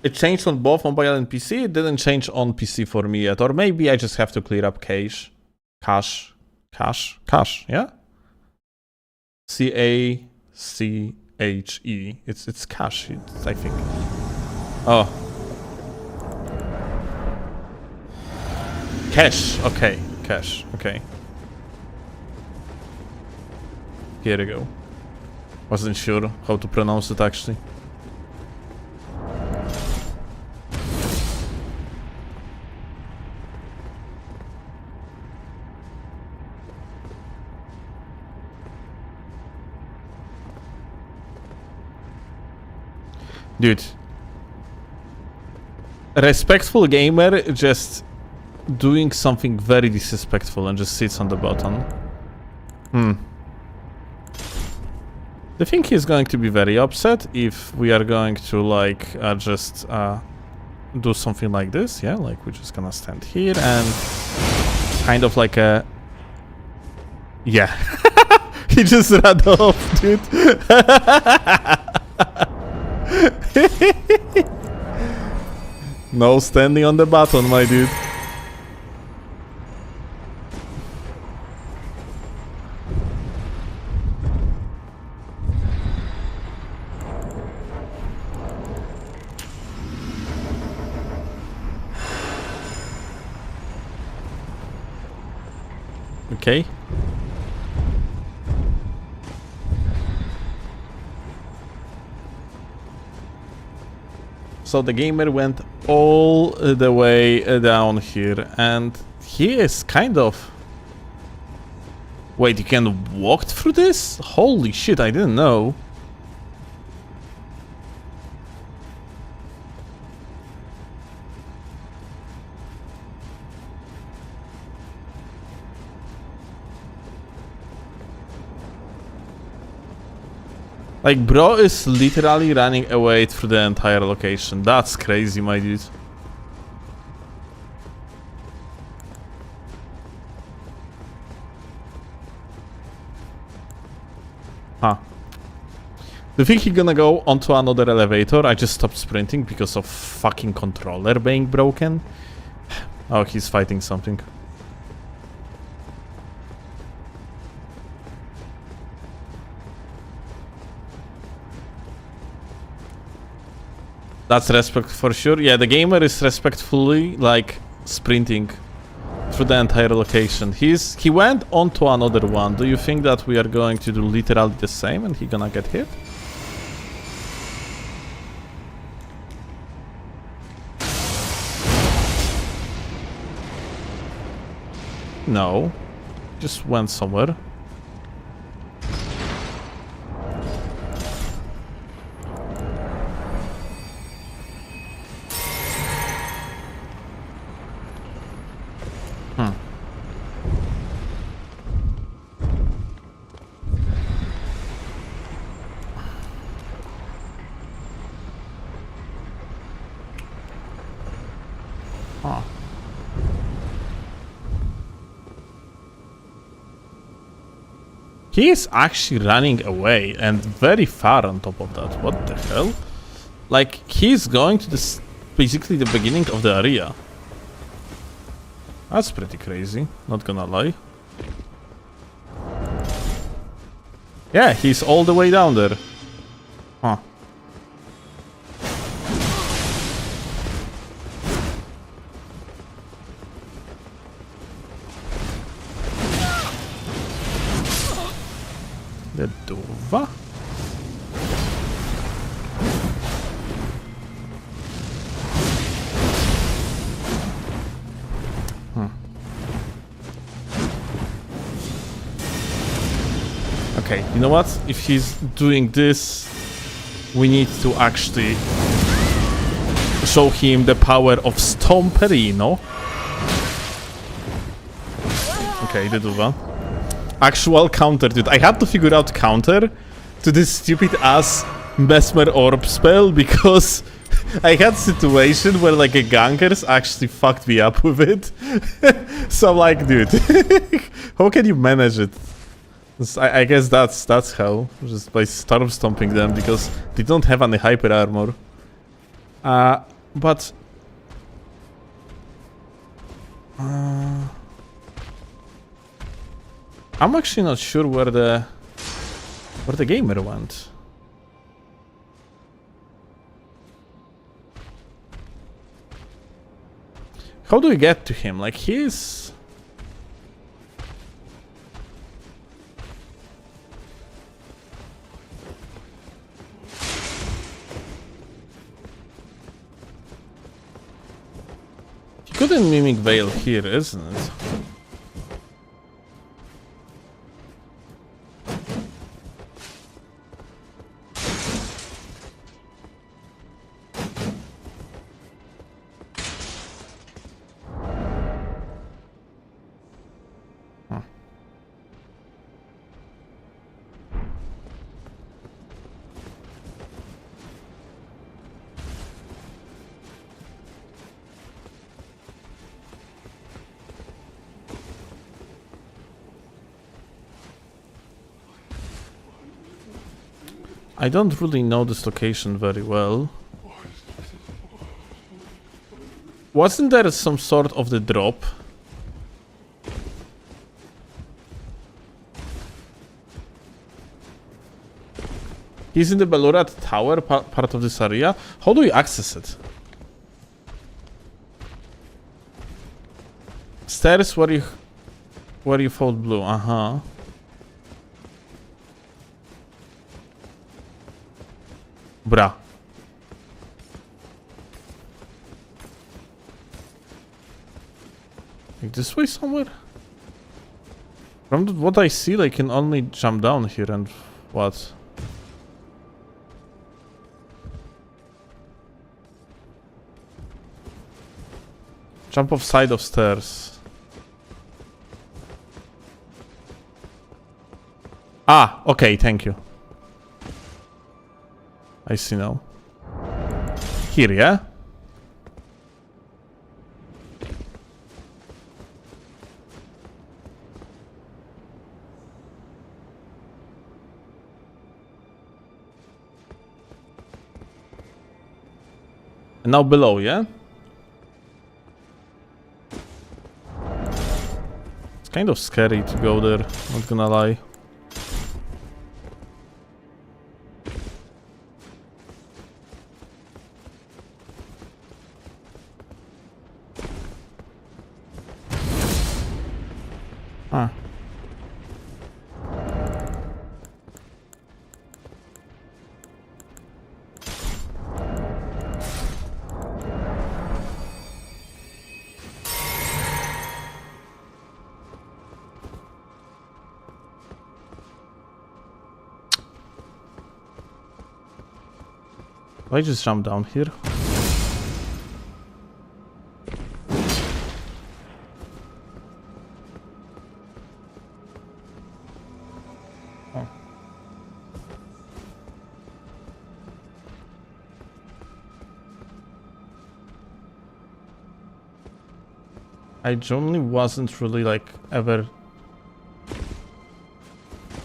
It changed on both mobile and PC. It didn't change on PC for me yet. Or maybe I just have to clear up cache. Cache, yeah? C-A-C-H-E. It's cache, I think. Oh. Cache, okay. Cache, okay. Here we go. Wasn't sure how to pronounce it actually. Dude. Respectful gamer just doing something very disrespectful and just sits on the button. I think he's going to be very upset if we are going to like just do something like this. Yeah, like we're just gonna stand here and kind of like a... Yeah. He just ran off, dude. No standing on the button, my dude. Okay. So the gamer went all the way down here, and he is kind of... Wait, you can walk through this? Holy shit, I didn't know. Like, bro is literally running away through the entire location. That's crazy, my dude. Huh. Do you think he's gonna go onto another elevator? I just stopped sprinting because of fucking controller being broken. Oh, he's fighting something. That's respect for sure. Yeah, the gamer is respectfully like sprinting through the entire location. He went onto another one. Do you think that we are going to do literally the same and he gonna get hit? No. Just went somewhere. He is actually running away and very far on top of that. What the hell? Like, he's going to this basically the beginning of the area. That's pretty crazy, not gonna lie. Yeah, he's all the way down there. Huh. The Dova? Okay, you know what? If he's doing this, we need to actually show him the power of Stomperino. Okay, the Duva. Actual counter, dude. I had to figure out counter to this stupid ass Mesmer Orb spell because I had situation where like a gankers actually fucked me up with it. So I'm like, dude, how can you manage it? I guess that's how, just by storm stomping them because they don't have any hyper armor. But I'm actually not sure where the gamer went. How do we get to him? Like he's... He couldn't mimic Veil here, isn't it? I don't really know this location very well. Wasn't there some sort of the drop? He's in the Belurat Tower, part of this area. How do we access it? Stairs where you fold blue. Uh-huh. Bruh. Like this way somewhere? From what I see, I can only jump down here and what? Jump off side of stairs. Ah, okay, thank you. I see now. Here, yeah? And now below, yeah? It's kind of scary to go there, not gonna lie. Ah. Why just jump down here? Oh. I generally wasn't really like ever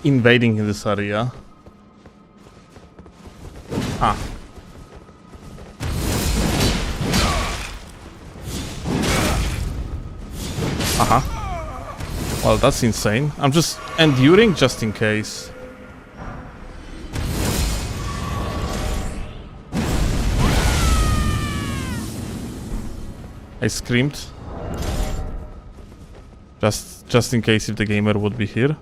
invading in this area. Ah. Well, that's insane. I'm just enduring just in case. I screamed. Just in case if the gamer would be here.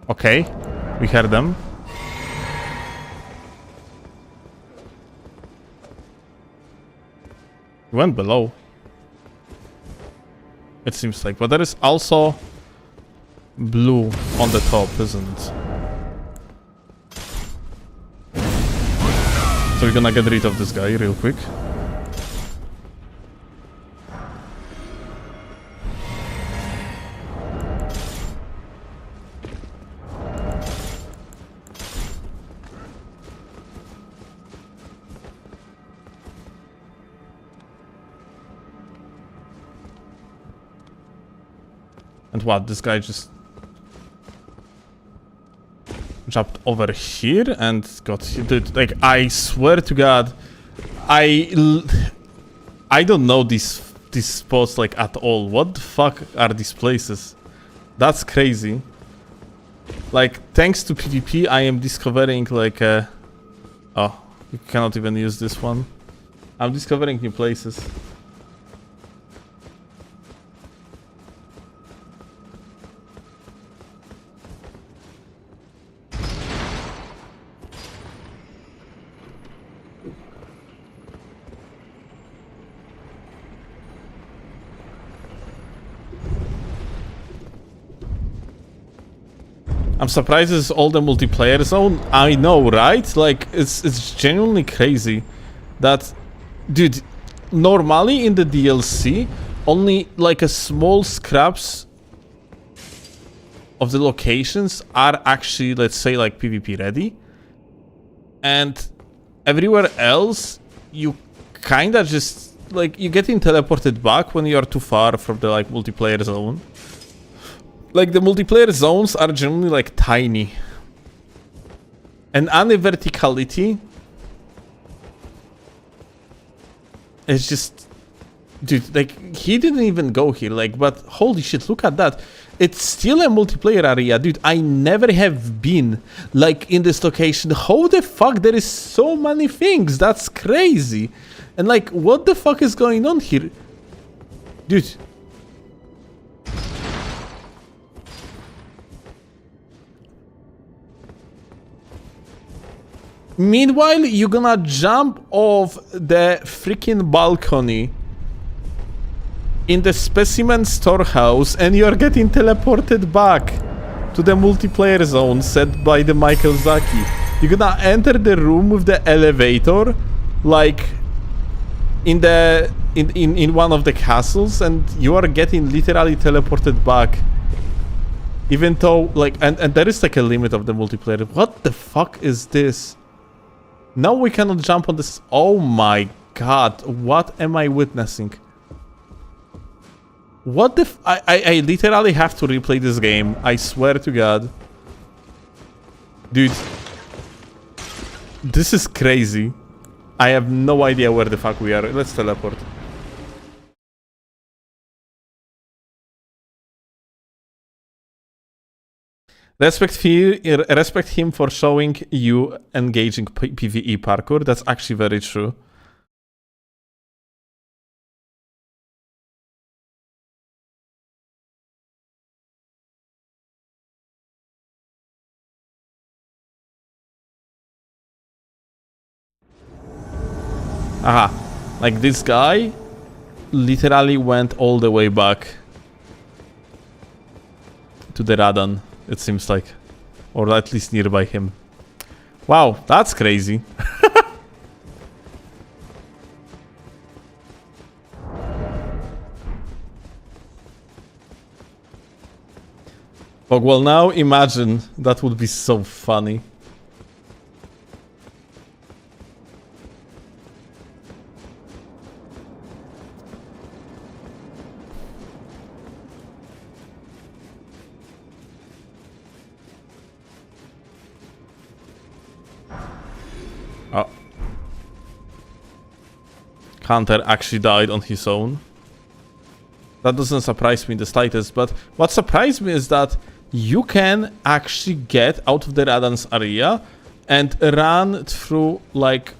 Okay, we heard them. We went below. It seems like, but there is also blue on the top, isn't it? So we're gonna get rid of this guy real quick. And what, this guy just jumped over here and got hit. Dude, like, I swear to God, I don't know these spots like at all. What the fuck are these places? That's crazy. Like, thanks to PvP, I am discovering like oh, you cannot even use this one. I'm discovering new places. I'm surprised it's all the multiplayer zone. I know, right? Like, it's genuinely crazy that, dude, normally in the DLC, only like a small scraps of the locations are actually, let's say, like PvP ready. And everywhere else, you kinda just, like, you getting teleported back when you are too far from the, like, multiplayer zone. Like, the multiplayer zones are generally, like, tiny. And any verticality is just... Dude, like, he didn't even go here, like, but holy shit, look at that. It's still a multiplayer area, dude. I never have been, like, in this location. How the fuck there is so many things? That's crazy. And, like, what the fuck is going on here? Dude. Meanwhile, you're gonna jump off the freaking balcony in the specimen storehouse and you're getting teleported back to the multiplayer zone set by the Michael Zaki. You're gonna enter the room with the elevator, like in one of the castles, and you are getting literally teleported back. Even though, like, and there is like a limit of the multiplayer. What the fuck is this? Now we cannot jump on this. Oh my god, what am I witnessing? What the I literally have to replay this game. I swear to god. Dude. This is crazy. I have no idea where the fuck we are. Let's teleport. Respect him for showing you engaging PvE parkour. That's actually very true. Aha, like this guy literally went all the way back to the Radan, it seems like. Or at least nearby him. Wow, that's crazy. Oh, well, now imagine, that would be so funny. Oh. Hunter actually died on his own. That doesn't surprise me in the slightest, but what surprised me is that you can actually get out of the Radan's area and run through, like,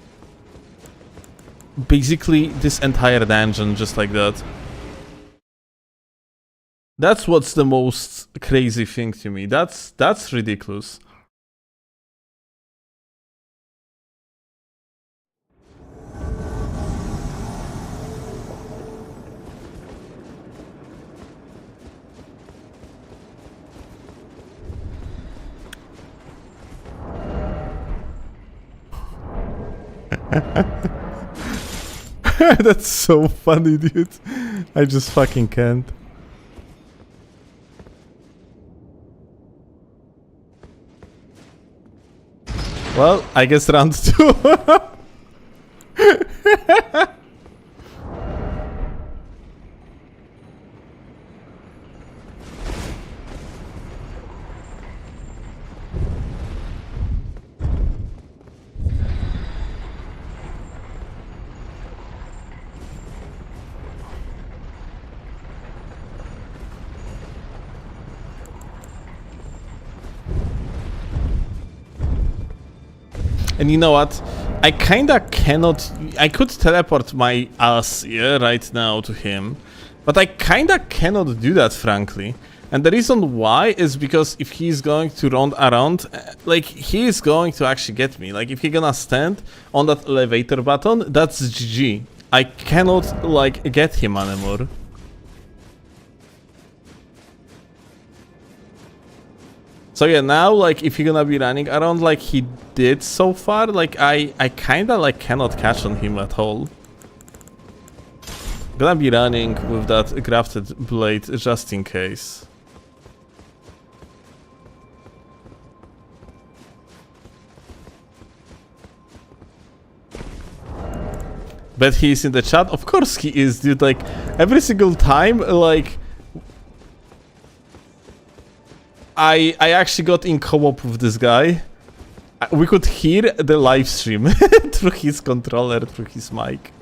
basically this entire dungeon just like that. That's what's the most crazy thing to me. That's ridiculous. That's so funny, dude. I just fucking can't. Well, I guess round 2. And you know what? I kinda cannot... I could teleport my ass here right now to him, but I kinda cannot do that, frankly. And the reason why is because if he's going to run around, like, he is going to actually get me. Like, if he's gonna stand on that elevator button, that's GG. I cannot, like, get him anymore. So yeah, now, like, if you're gonna be running around like he did so far, like, I kinda, like, cannot catch on him at all. Gonna be running with that grafted blade just in case. Bet he's in the chat? Of course he is, dude. Like, every single time, like... I actually got in co-op with this guy. We could hear the live stream through his controller, through his mic.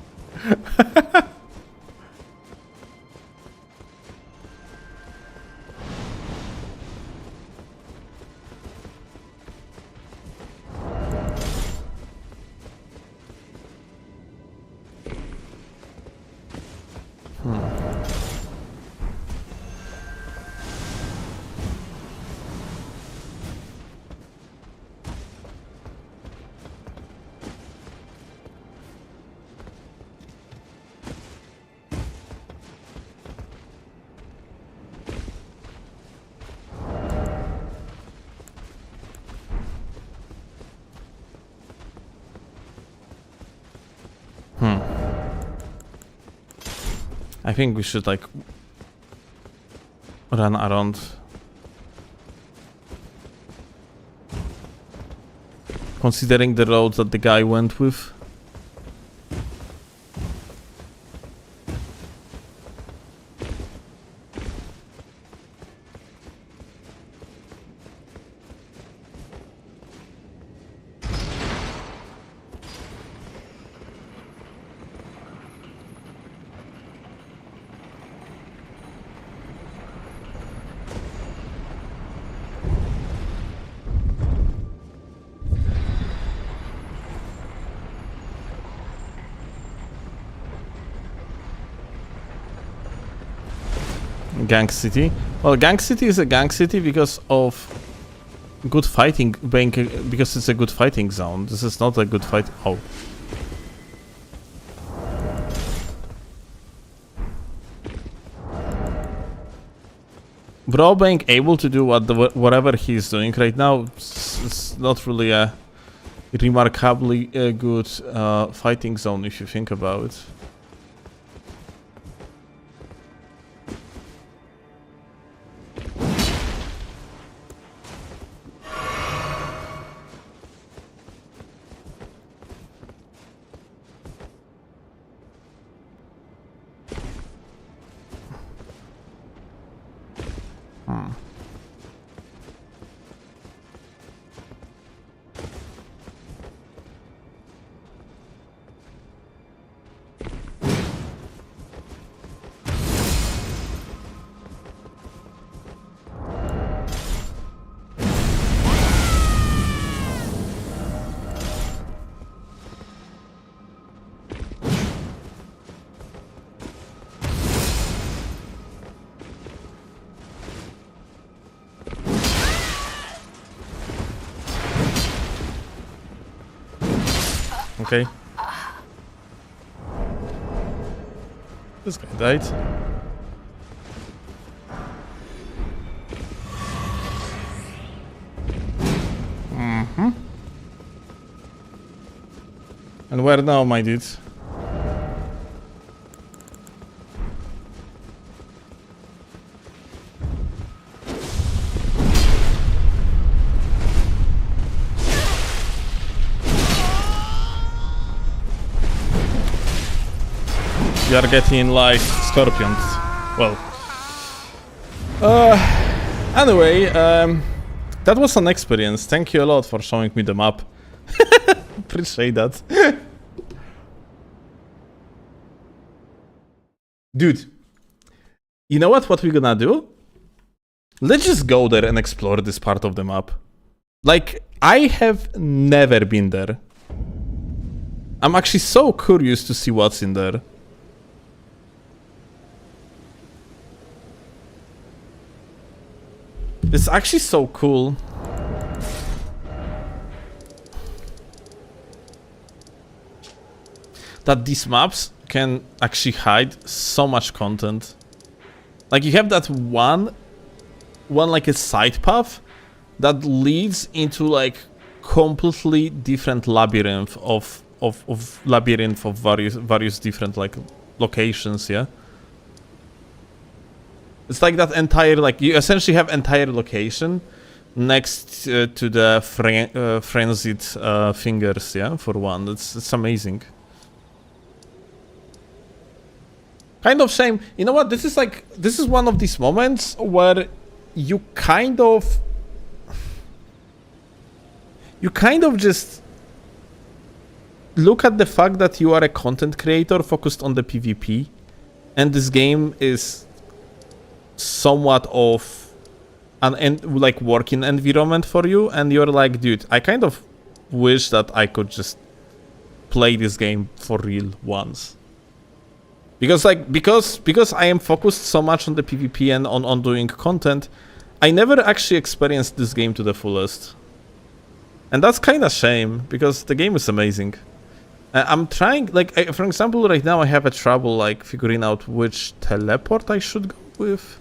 I think we should like run around. Considering the road that the guy went with. Gang City. Well, Gang City is a gang city because of good fighting, because it's a good fighting zone. This is not a good fight. Oh. Bro being able to do whatever he's doing right now, it's not really a remarkably good fighting zone if you think about it. Okay. This guy died. And where now, my dude? You are getting like scorpions. Well. Anyway, that was an experience. Thank you a lot for showing me the map. Appreciate that. Dude, you know what we're gonna do? Let's just go there and explore this part of the map. Like, I have never been there. I'm actually so curious to see what's in there. It's actually so cool. That these maps can actually hide so much content. Like, you have that one like a side path that leads into like completely different labyrinth of various different like locations, yeah. It's like that entire, like, you essentially have entire location next to the frenzied fingers, yeah, for one. It's amazing. Kind of shame. You know what? This is one of these moments where you kind of just look at the fact that you are a content creator focused on the PvP, and this game is somewhat of an like working environment for you, and you're like, dude, I kind of wish that I could just play this game for real once. Because I am focused so much on the PvP and on doing content, I never actually experienced this game to the fullest. And that's kind of shame, because the game is amazing. I'm trying, like, for example, right now I have a trouble, like, figuring out which teleport I should go with.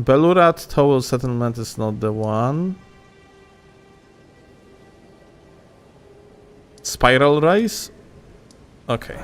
Belurat Towel Settlement is not the one. Spiral Rise? Okay.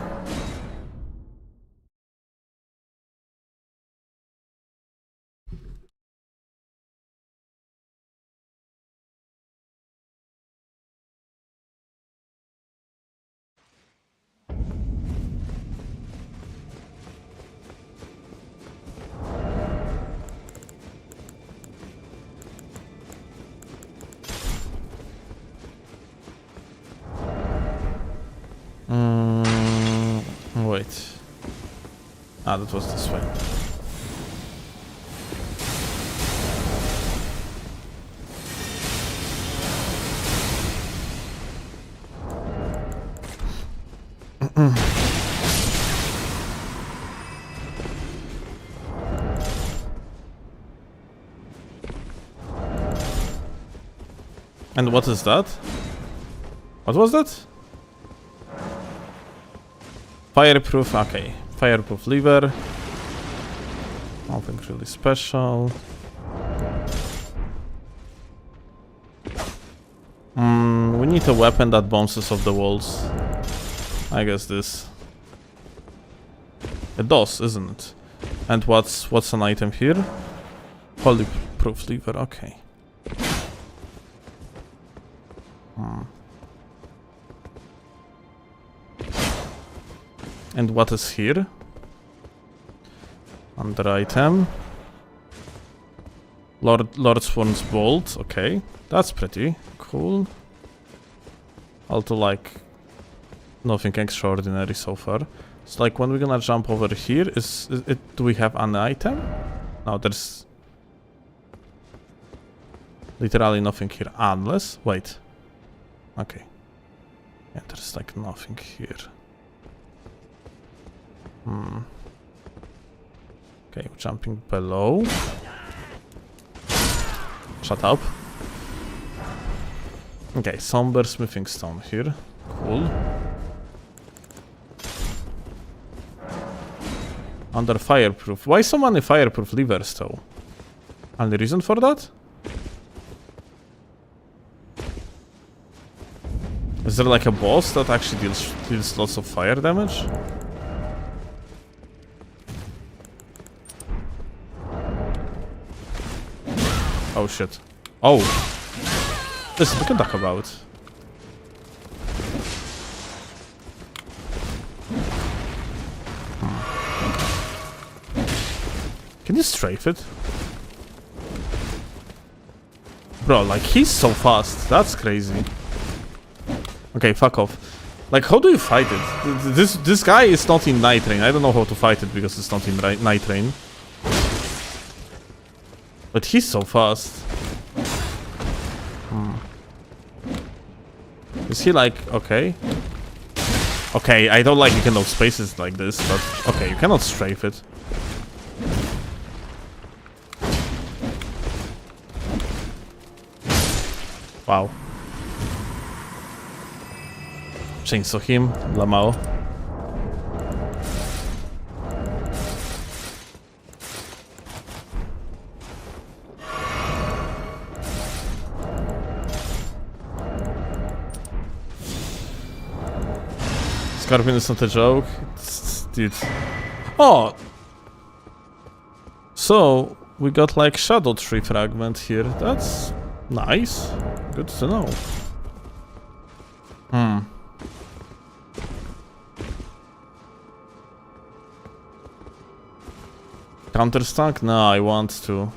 Wait. Ah, that was this way. And what is that? What was that? Fireproof, okay. Fireproof lever. Nothing really special. We need a weapon that bounces off the walls. I guess this. It does, isn't it? And what's an item here? Polyproof lever, okay. And what is here? Under item. Lord Sworn's Bolt, okay. That's pretty cool. Also, like, nothing extraordinary so far. It's like, when we're gonna jump over here, do we have an item? No, there's literally nothing here, unless, wait. Okay. Yeah, there's like nothing here. Okay, we're jumping below. Shut up. Okay, somber smithing stone here. Cool. Under fireproof. Why so many fireproof levers though? Any reason for that? Is there like a boss that actually deals lots of fire damage? Oh shit. Oh! This we can talk about. Can you strafe it? Bro, like, he's so fast. That's crazy. Okay, fuck off. Like, how do you fight it? This guy is not in Night Rain. I don't know how to fight it because it's not in Night Rain. But he's so fast. Is he like... okay. Okay, I don't like you cannot spaces like this, but... okay, you cannot strafe it. Wow. Chainsaw him, Lamao. Scorpion is not a joke. Dude. Oh! So, we got like Shadow Tree fragment here. That's nice. Good to know. Counter-Strike? No, I want to.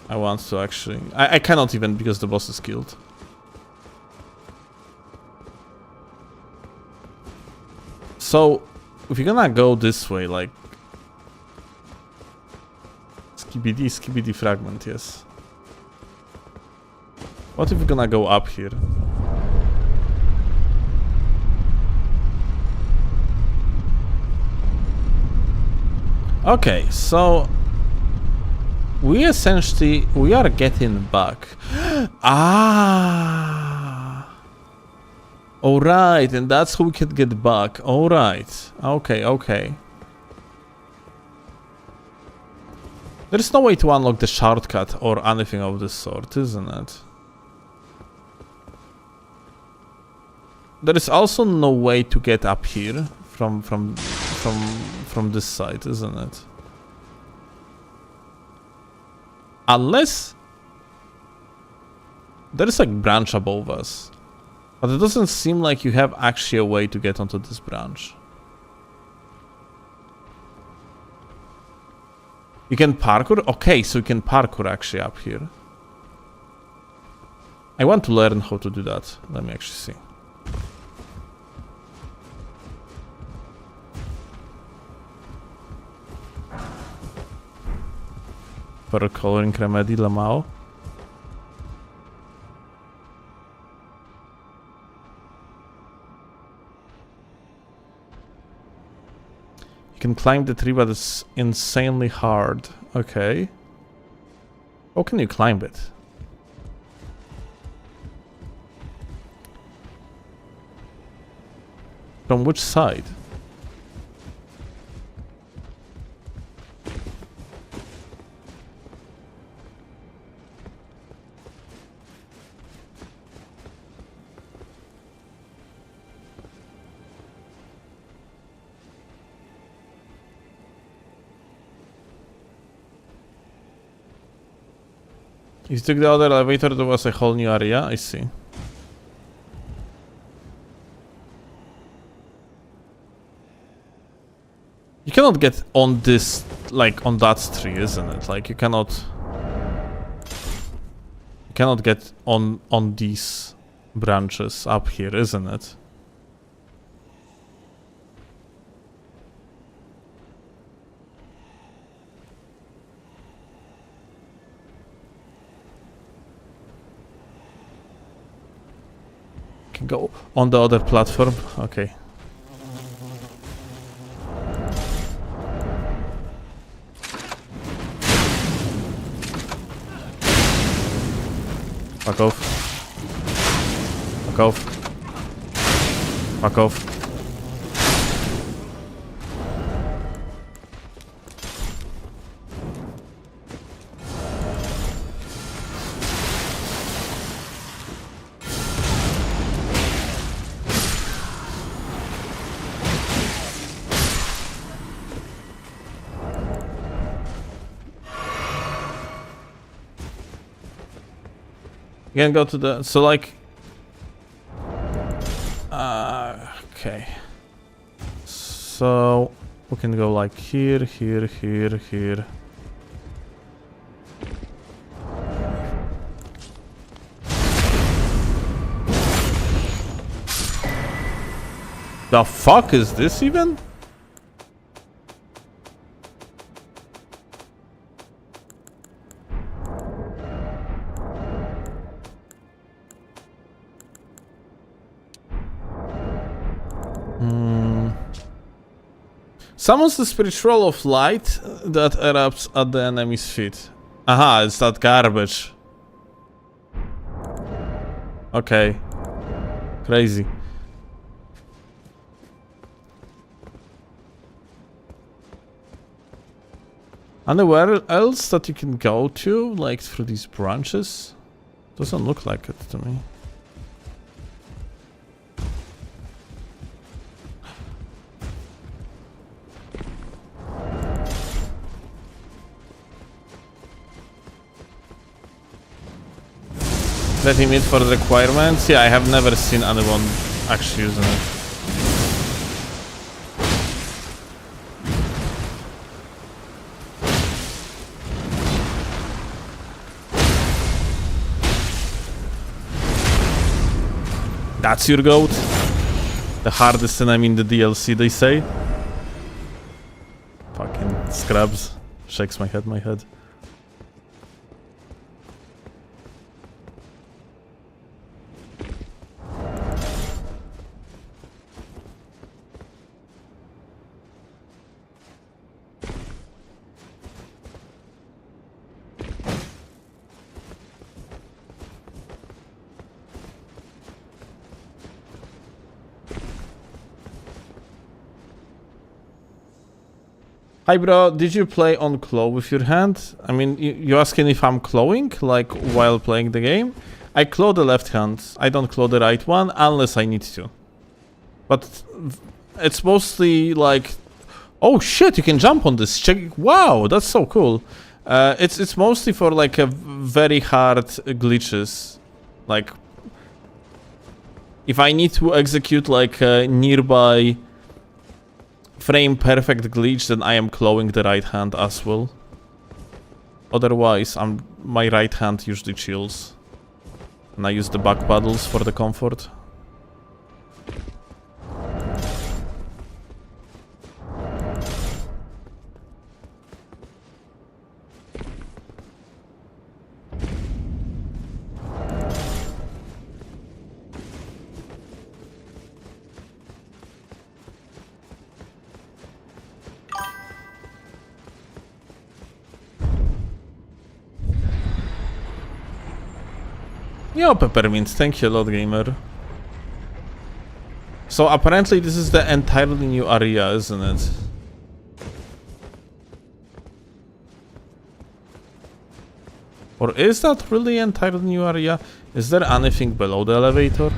I want to actually. I cannot even because the boss is killed. So, if you're gonna go this way, like... Skibidi fragment, yes. What if we're gonna go up here? Okay, so... we are getting back. Ah! Alright, and that's how we can get back. Alright. Okay, okay. There's no way to unlock the shortcut or anything of this sort, isn't it? There is also no way to get up here from this side, isn't it? Unless there is like branch above us. But it doesn't seem like you have actually a way to get onto this branch. You can parkour? Okay, so you can parkour actually up here. I want to learn how to do that. Let me actually see. For coloring remedy Lamao. You can climb the tree, but it's insanely hard. Okay. How can you climb it? From which side? If you took the other elevator, there was a whole new area. I see. You cannot get on this, like, on that tree, isn't it? Like, you cannot... You cannot get on these branches up here, isn't it? Can go on the other platform. Okay. Fuck off. Fuck off. Fuck off. You can go to the... So, like... okay. So... we can go like here, here, here, here. The fuck is this even? Summons the spiritual of light that erupts at the enemy's feet. Aha, it's that garbage. Okay. Crazy. Anywhere else that you can go to, like through these branches? Doesn't look like it to me. Letting it for the requirements? Yeah, I have never seen anyone actually using it. That's your goat? The hardest enemy in the DLC, they say. Fucking scrubs. Shakes my head. Hi bro, did you play on claw with your hand? I mean, you asking if I'm clawing, like, while playing the game? I claw the left hand, I don't claw the right one, unless I need to. But it's mostly like... Oh shit, you can jump on this, check, wow, that's so cool. It's mostly for like a very hard glitches. Like, if I need to execute like a nearby frame perfect glitch, then I am clawing the right hand as well. Otherwise, my right hand usually chills. And I use the back paddles for the comfort. Yo, Peppermint, thank you a lot, gamer. So apparently this is the entirely new area, isn't it? Or is that really entirely new area? Is there anything below the elevator?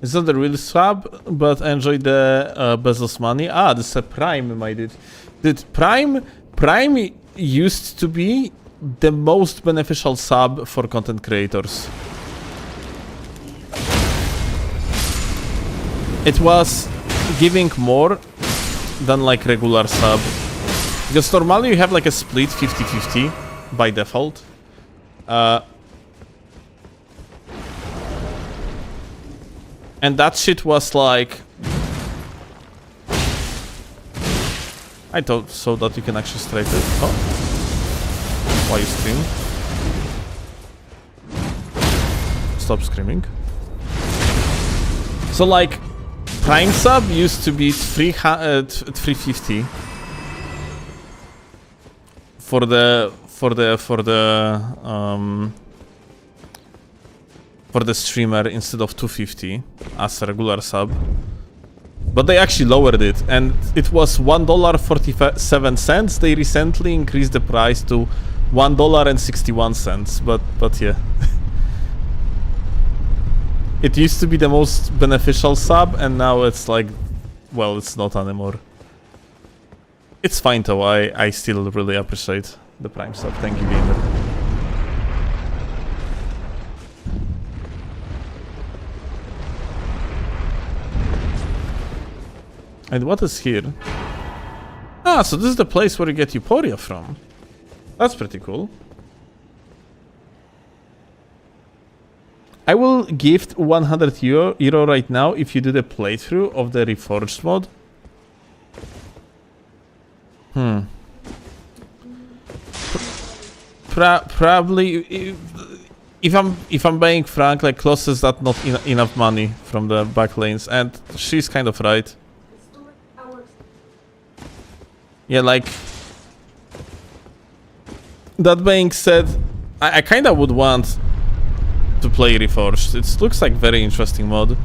It's not the real swap, but enjoy the Bezos money. Ah, this is a Prime, my dude. Dude, Prime used to be the most beneficial sub for content creators. It was giving more than like regular sub. Because normally you have like a split 50-50 by default. And that shit was like... I thought so that you can actually straight it. Oh. Why you scream? Stop screaming. So like, Prime sub used to be 350 for the streamer instead of 250 as a regular sub. But they actually lowered it, and it was $1.47. They recently increased the price to $1.61. But yeah. It used to be the most beneficial sub, and now it's like, well, it's not anymore. It's fine though, I still really appreciate the Prime sub. Thank you, gamer. And what is here? Ah, so this is the place where you get Euphoria from. That's pretty cool. I will gift 100 euro right now if you do the playthrough of the Reforged mod. Probably, if I'm being frank, like, Kloss is that not enough money from the back lanes, and she's kind of right. Yeah, like, that being said, I kinda would want to play Reforged. It looks like very interesting mod.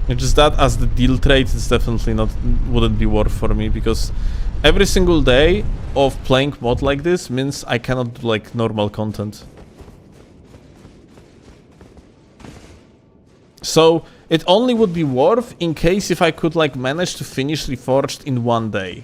It's just that as the deal trade, it's definitely wouldn't be worth for me, because every single day of playing mod like this means I cannot do like normal content. So it only would be worth in case if I could like manage to finish Reforged in one day.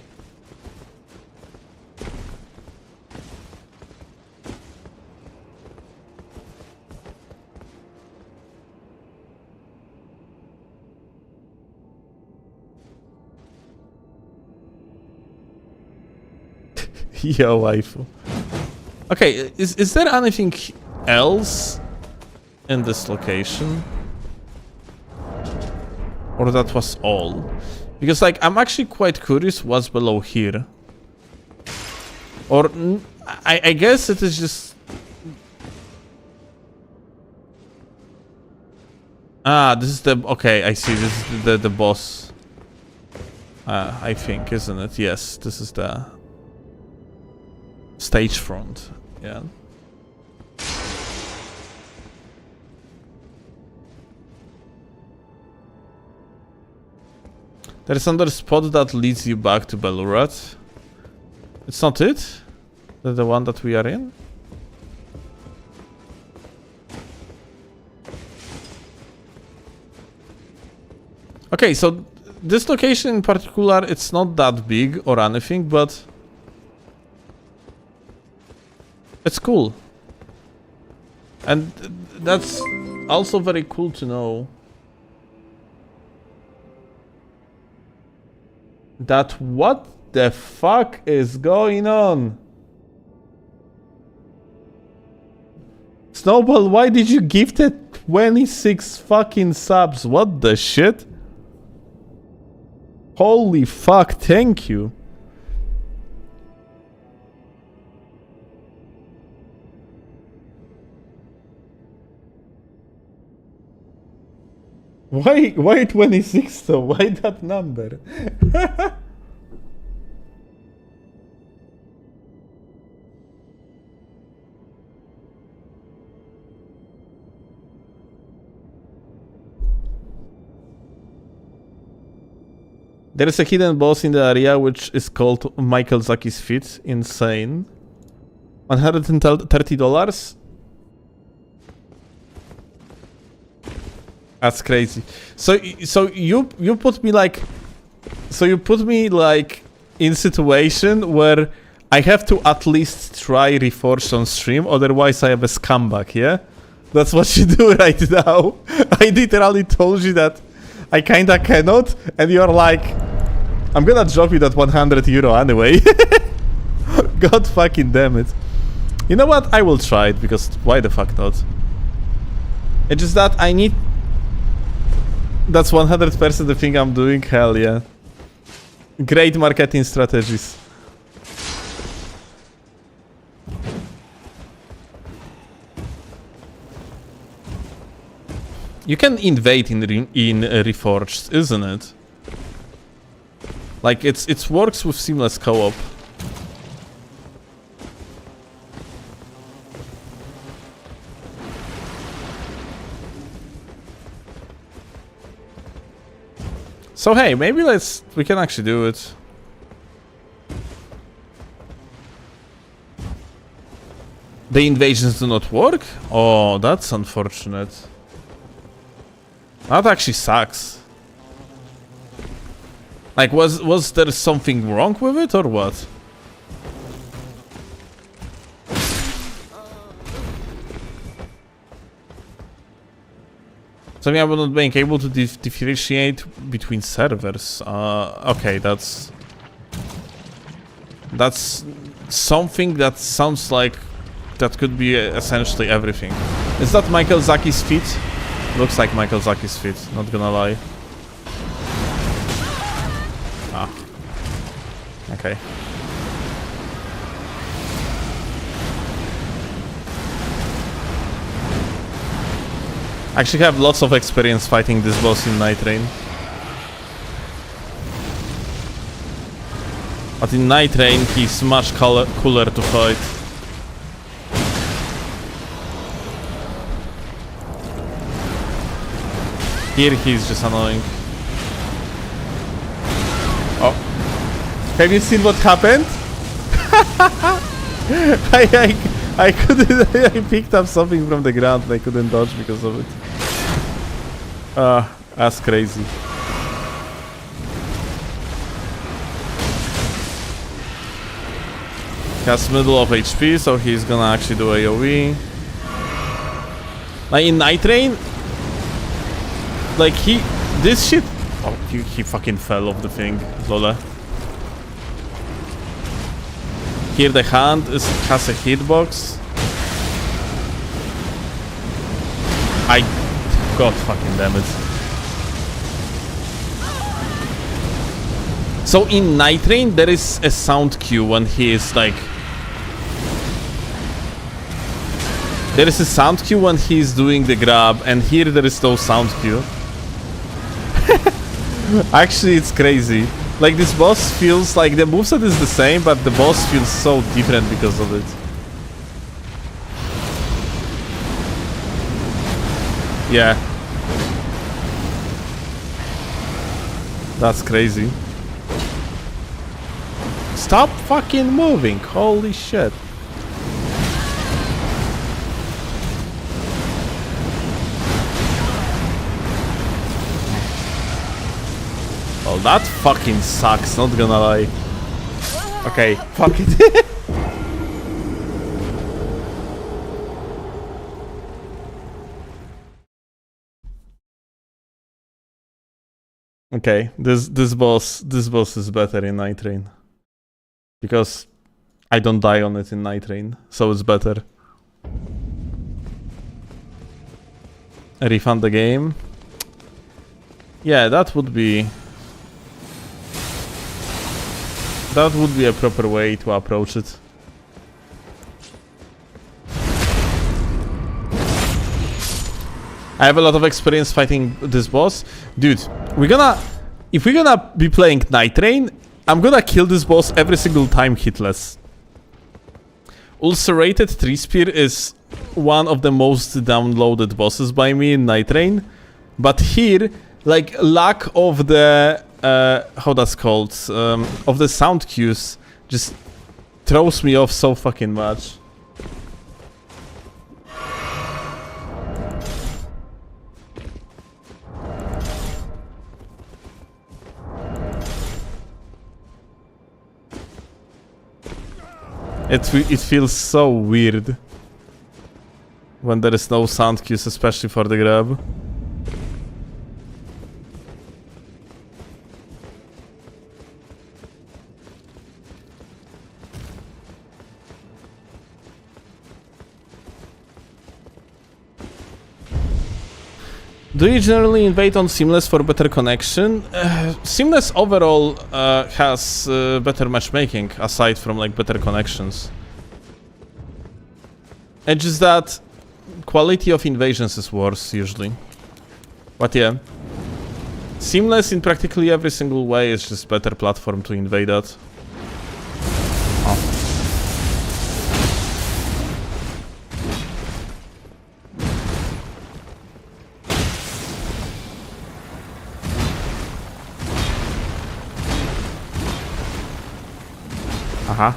Yo, waifu. Okay, is there anything else in this location? Or that was all? Because, like, I'm actually quite curious what's below here. Or, I guess it is just... Ah, this is the... Okay, I see. This is the boss. I think, isn't it? Yes, this is the... stage front. Yeah. There is another spot that leads you back to Belurat. It's not it? The one that we are in? Okay, so this location in particular, it's not that big or anything, but it's cool. And that's also very cool to know that what the fuck is going on? Snowball, why did you gift it 26 fucking subs? What the shit? Holy fuck, thank you. Why 26 though? Why that number? There is a hidden boss in the area which is called Michael Zaki's Feet. Insane. $130? That's crazy. So you put me like... So you put me like in situation where I have to at least try Reforged on stream, otherwise I have a scumbag, yeah? That's what you do right now. I literally told you that I kinda cannot, and you're like, I'm gonna drop you that 100 euro anyway. God fucking damn it. You know what? I will try it, because why the fuck not? It's just that I need... That's 100% the thing I'm doing, hell yeah. Great marketing strategies. You can invade in Reforged, isn't it? Like, it works with seamless co-op. So hey, maybe we can actually do it. The invasions do not work? Oh, that's unfortunate. That actually sucks. Like, was there something wrong with it or what? Something about not being able to differentiate between servers. Okay, that's something that sounds like that could be essentially everything. Is that Michael Zaki's feet? Looks like Michael Zaki's feet, not gonna lie. Ah. Okay. I actually have lots of experience fighting this boss in Night Rain. But in Night Rain, he's much cooler to fight. Here he's just annoying. Oh. Have you seen what happened? I couldn't... I picked up something from the ground and I couldn't dodge because of it. That's crazy. He has middle of HP, so he's gonna actually do AoE. Like in Night Rain, like this shit... Oh, he fucking fell off the thing, Lola. Here the hand has a hitbox. God fucking damn it. So in Night Rain there is a sound cue when he is like... There is a sound cue when he is doing the grab, and here there is no sound cue. Actually, it's crazy. Like, this boss feels like the moveset is the same, but the boss feels so different because of it. Yeah. That's crazy. Stop fucking moving, holy shit. Well, that fucking sucks, not gonna lie. Okay, fuck it. Okay, this boss is better in Night Rain. Because I don't die on it in Night Rain, so it's better. Refund the game. Yeah, that would be a proper way to approach it. I have a lot of experience fighting this boss. Dude, if we're gonna be playing Night Rain, I'm gonna kill this boss every single time hitless. Ulcerated Tree Spear is one of the most downloaded bosses by me in Night Rain. But here, like, lack of the... how that's called? Of the sound cues just throws me off so fucking much. It feels so weird when there is no sound cues, especially for the grab. Do you generally invade on Seamless for better connection? Seamless overall has better matchmaking, aside from like better connections. It's just that quality of invasions is worse usually. But yeah, Seamless in practically every single way is just better platform to invade at. Oh. Aha.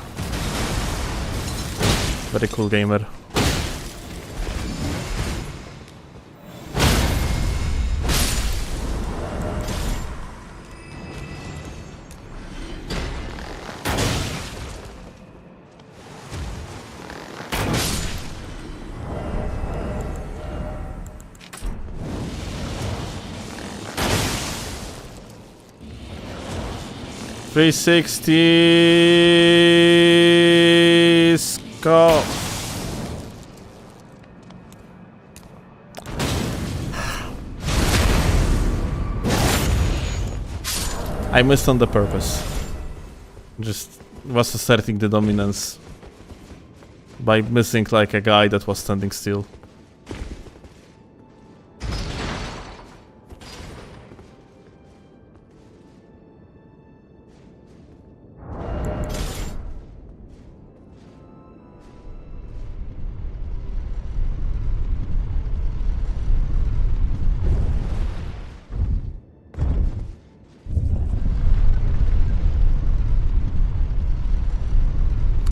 Very cool gamer. $360 scope. I missed on the purpose. Just was asserting the dominance by missing like a guy that was standing still.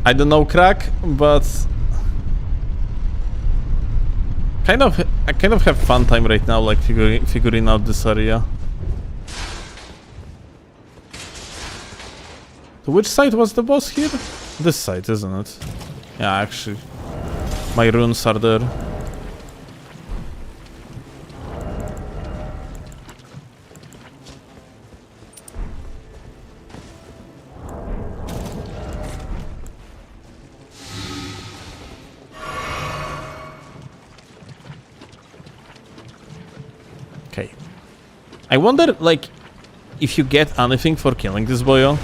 I don't know crack, but I kind of have fun time right now, like figuring out this area. So which side was the boss here? This side, isn't it? Yeah, actually, my runes are there. Okay. I wonder, like, if you get anything for killing this boyo.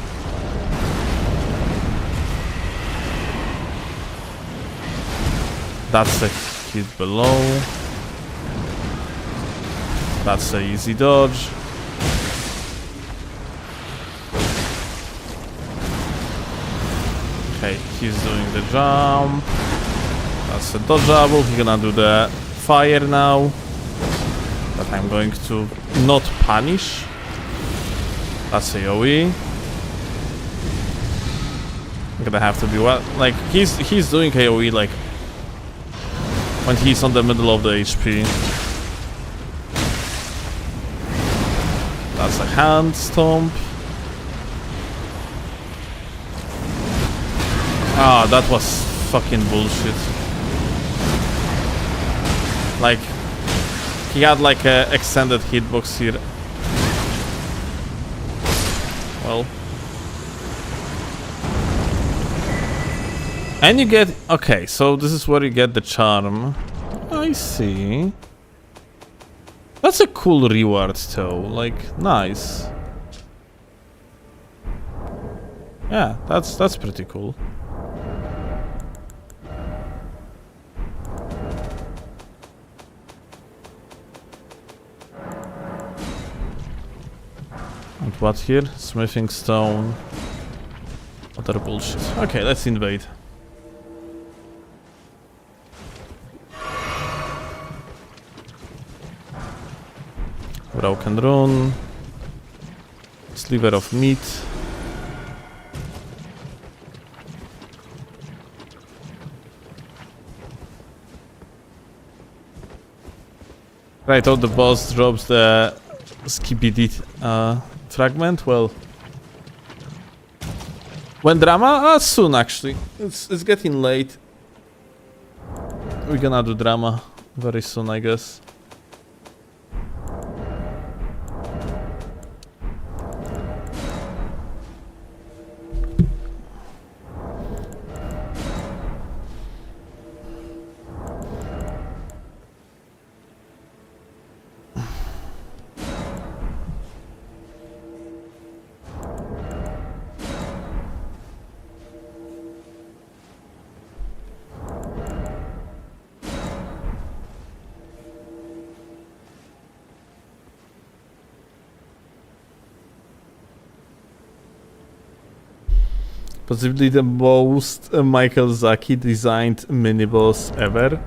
That's a hit below. That's a easy dodge. Okay, he's doing the jump. That's a dodgeable. He's gonna do the fire now. That I'm going to not punish. That's AoE. I'm gonna have to be what? Like he's doing AoE like when he's on the middle of the HP. That's a hand stomp. Ah, that was fucking bullshit. Like, he had like a extended hitbox here. Well. And you get... Okay, so this is where you get the charm. I see. That's a cool reward though, like, nice. Yeah, that's pretty cool. And what here? Smithing stone. Other bullshit. Okay, let's invade. Broken rune. Sliver of meat. Right, oh, the boss drops the skibidi fragment. Well, when drama? Soon actually. It's getting late. We're gonna do drama very soon, I guess. Possibly the most Michael Zaki designed mini-boss ever.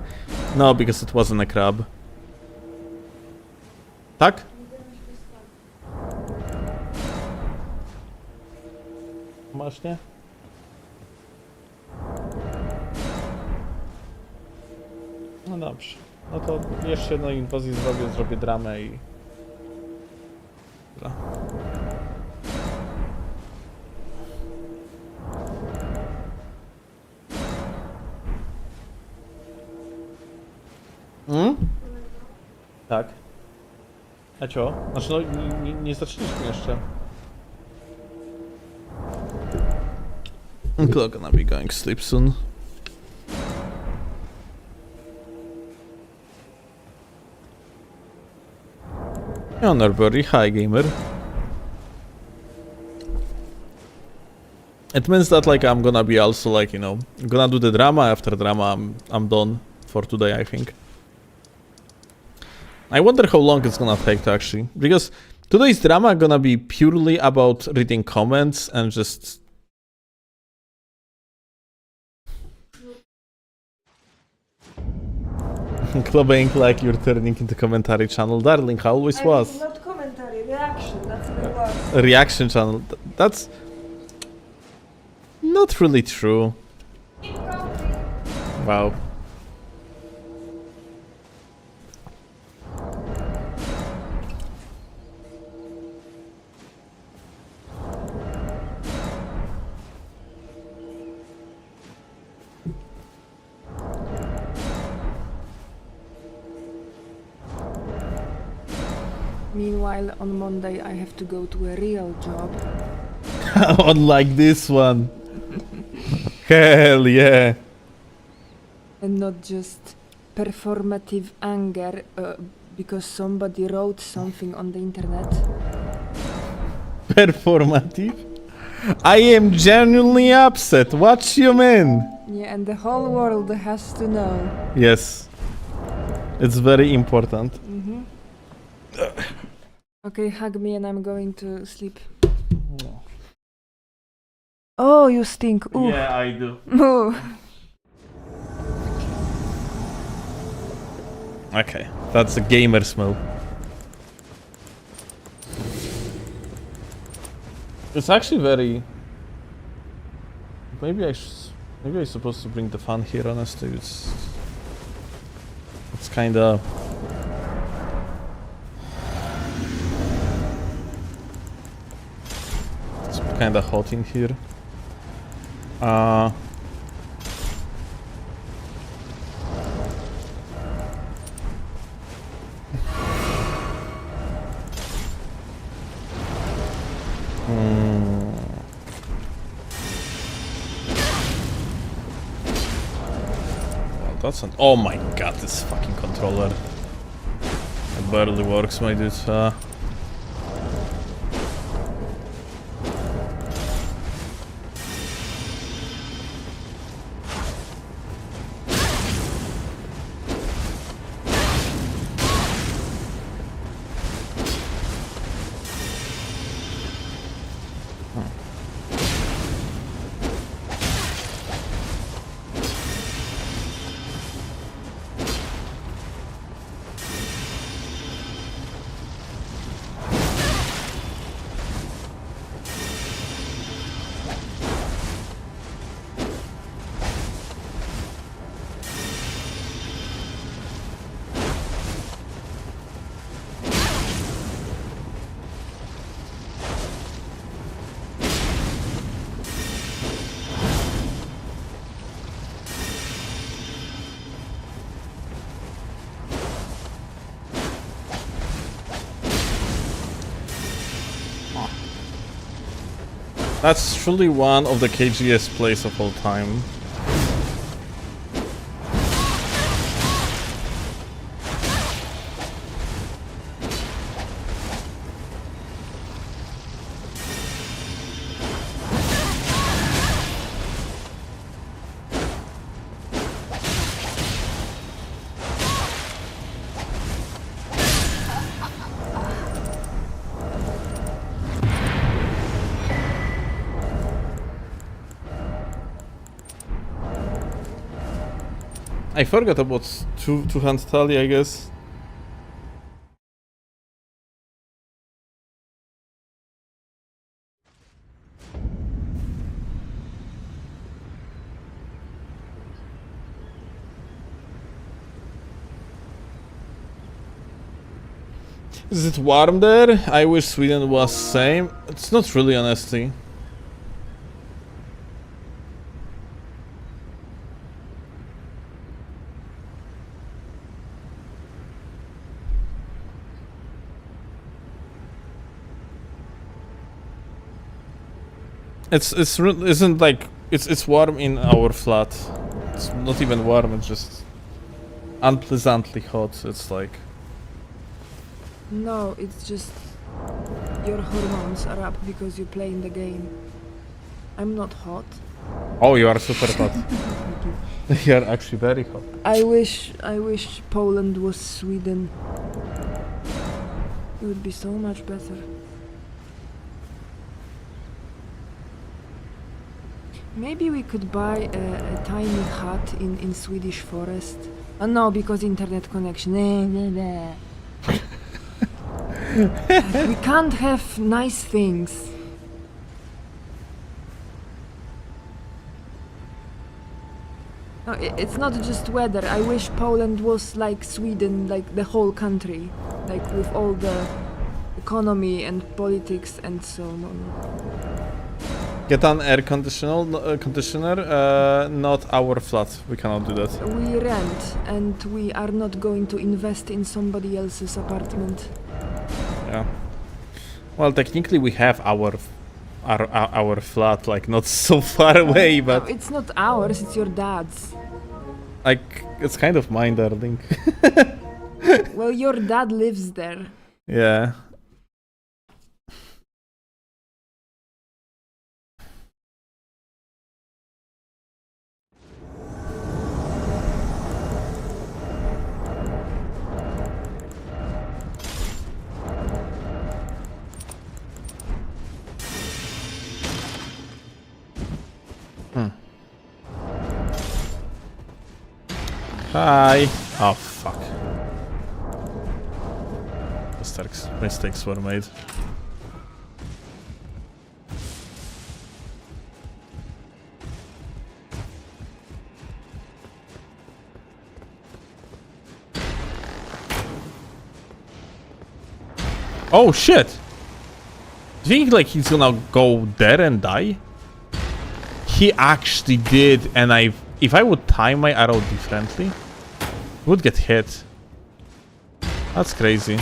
No, because it wasn't a crab. Tak? Masz, nie? No dobrze. No to jeszcze jedną inwazję zrobię dramę i... Dobra. Tak. A cio? Znaczy no, nie zaczęliśmy jeszcze. Clock gonna be going to sleep soon. Honorary high gamer. It means that like I'm gonna be also like, you know, I'm gonna do the drama. After drama I'm done for today, I think. I wonder how long it's gonna take to actually, because today's drama gonna be purely about reading comments and just clubbing like you're turning into commentary channel. Darling, I always was. mean, not commentary, reaction, that's even worse. A reaction channel. That's not really true. Wow. Meanwhile, on Monday I have to go to a real job. Unlike this one. Hell yeah. And not just performative anger because somebody wrote something on the internet. Performative? I am genuinely upset. What you mean? Yeah, and the whole world has to know. Yes. It's very important. Mm-hmm. Okay, hug me and I'm going to sleep. Oh, you stink. Ooh. Yeah, I do. Ooh. Okay, that's a gamer smell. It's actually very... Maybe I'm supposed to bring the fun here, honestly. It's kinda... It's kinda hot in here. That's an... Oh my god, this fucking controller. It barely works, my dude. That's truly one of the KGS plays of all time. I forgot about two-hand tally, I guess. Is it warm there? I wish Sweden was same. It's not really, honestly. Isn't like it's warm in our flat. It's not even warm. It's just unpleasantly hot. It's like No, it's just your hormones are up because you play in the game. I'm not hot. oh, you are super hot. You are actually very hot. I wish Poland was Sweden. It would be so much better. Maybe we could buy a tiny hut in Swedish forest. No, because internet connection. We can't have nice things. No, it's not just weather. I wish Poland was like Sweden, like the whole country, like with all the economy and politics and so on. Get an air conditioner, not our flat. We cannot do that. We rent, and we are not going to invest in somebody else's apartment. Yeah. Well, technically we have our flat, like not so far away, No, but it's not ours, it's your dad's. like it's kind of mine, darling. Well, your dad lives there. Yeah. Hi. Oh, fuck. Mistakes were made. Oh, shit! Do you think, like, he's gonna go there and die? He actually did, and if I would time my arrow differently, it would get hit. That's crazy.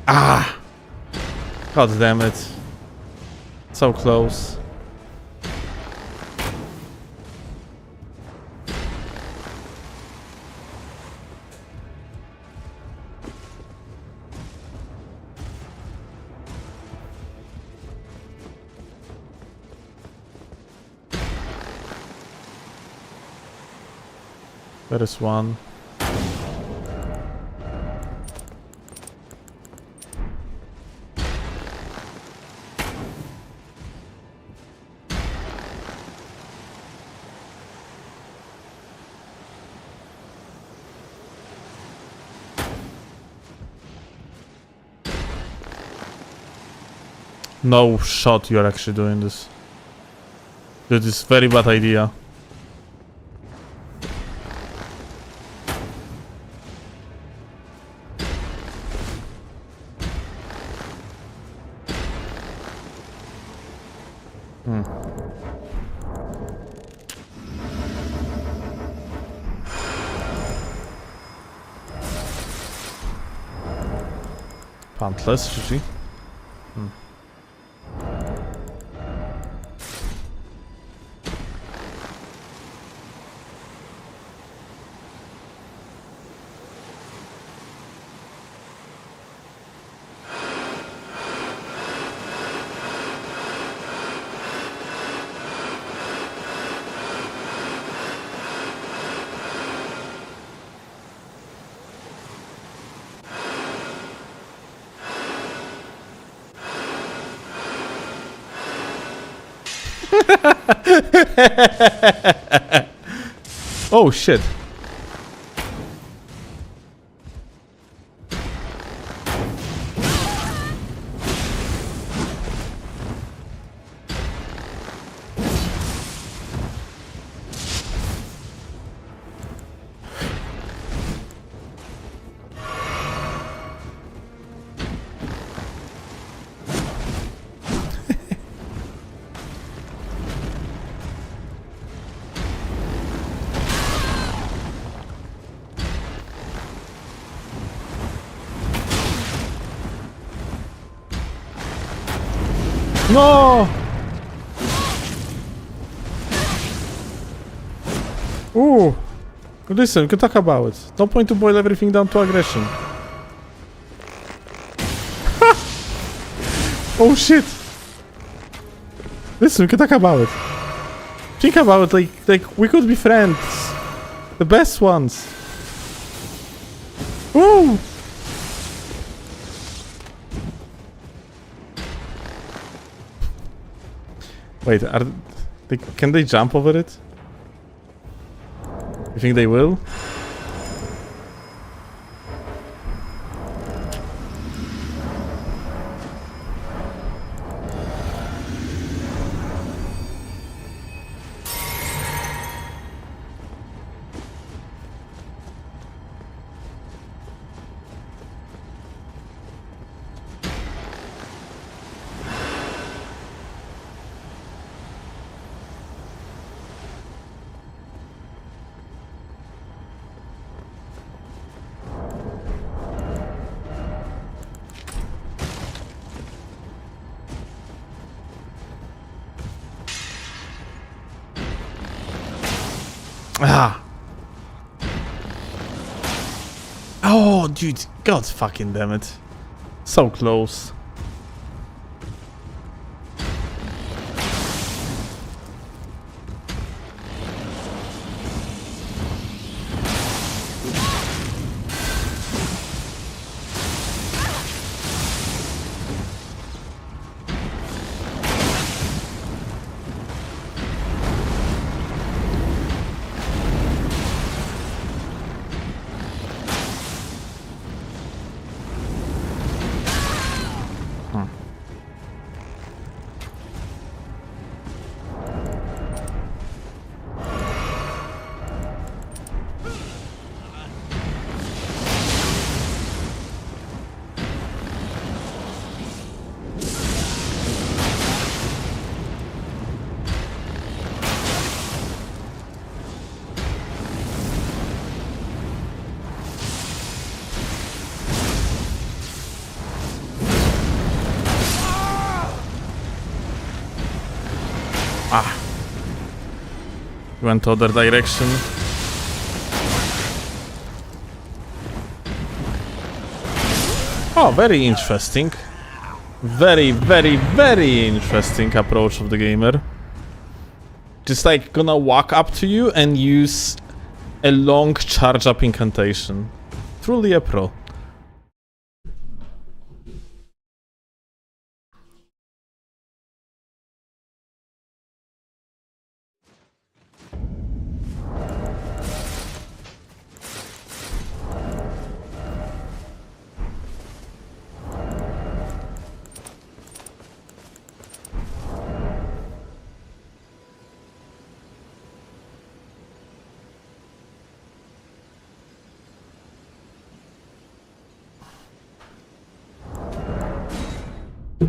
Ah! God damn it. So close. There is one. No shot you're actually doing this. Dude, this is a very bad idea. Pantless, GG. Oh shit. No! Ooh! Listen, we can talk about it. No point to boil everything down to aggression. Oh shit! Listen, we can talk about it. Think about it, like we could be friends. The best ones. Woo! Wait, can they jump over it? You think they will? Ah. Oh, dude. God fucking damn it. So close. Ah. Went the other direction. Oh, very interesting. Very, very, very interesting approach of the gamer. Just like gonna walk up to you and use a long charge up incantation. Truly a pro.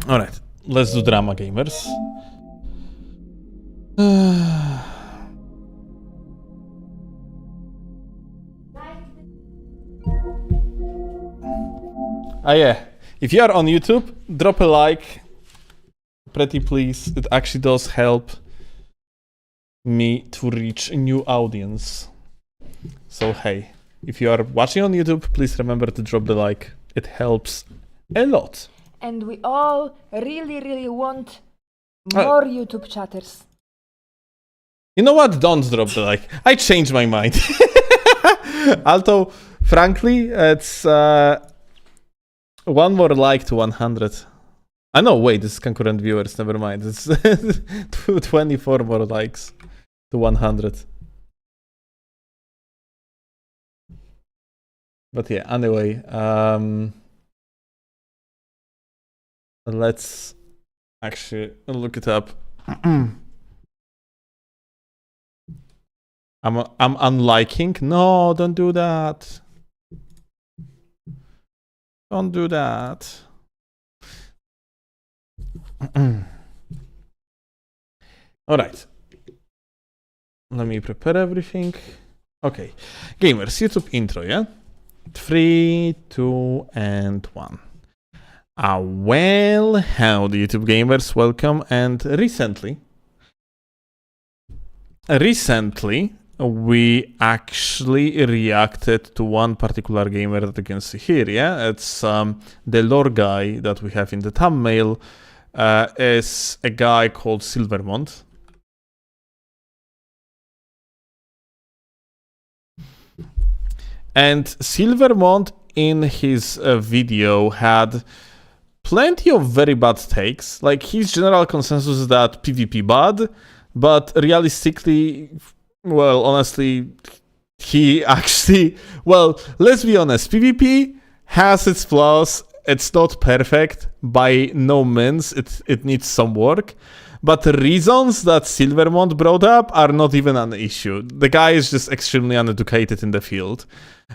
Alright, let's do drama, gamers. Yeah, if you are on YouTube, drop a like. Pretty please, it actually does help me to reach a new audience. So hey, if you are watching on YouTube, please remember to drop the like. It helps a lot. And we all really, really want more YouTube chatters. You know what? Don't drop the like. I changed my mind. Although, frankly, it's one more like to 100. I know, wait, this is concurrent viewers. Never mind. It's 24 more likes to 100. But yeah, anyway, let's actually look it up. I'm unliking. No, don't do that. Don't do that. All right. Let me prepare everything. Okay, gamers, YouTube intro, yeah. 3, 2, and 1. Well, howdy YouTube gamers, welcome. And recently, we actually reacted to one particular gamer that you can see here, yeah? It's the lore guy that we have in the thumbnail is a guy called Silvermont. And Silvermont in his video had plenty of very bad takes. Like, his general consensus is that PvP bad, but realistically, well, honestly, he actually, well, let's be honest, PvP has its flaws. It's not perfect by no means. It needs some work. But the reasons that Silvermont brought up are not even an issue. The guy is just extremely uneducated in the field.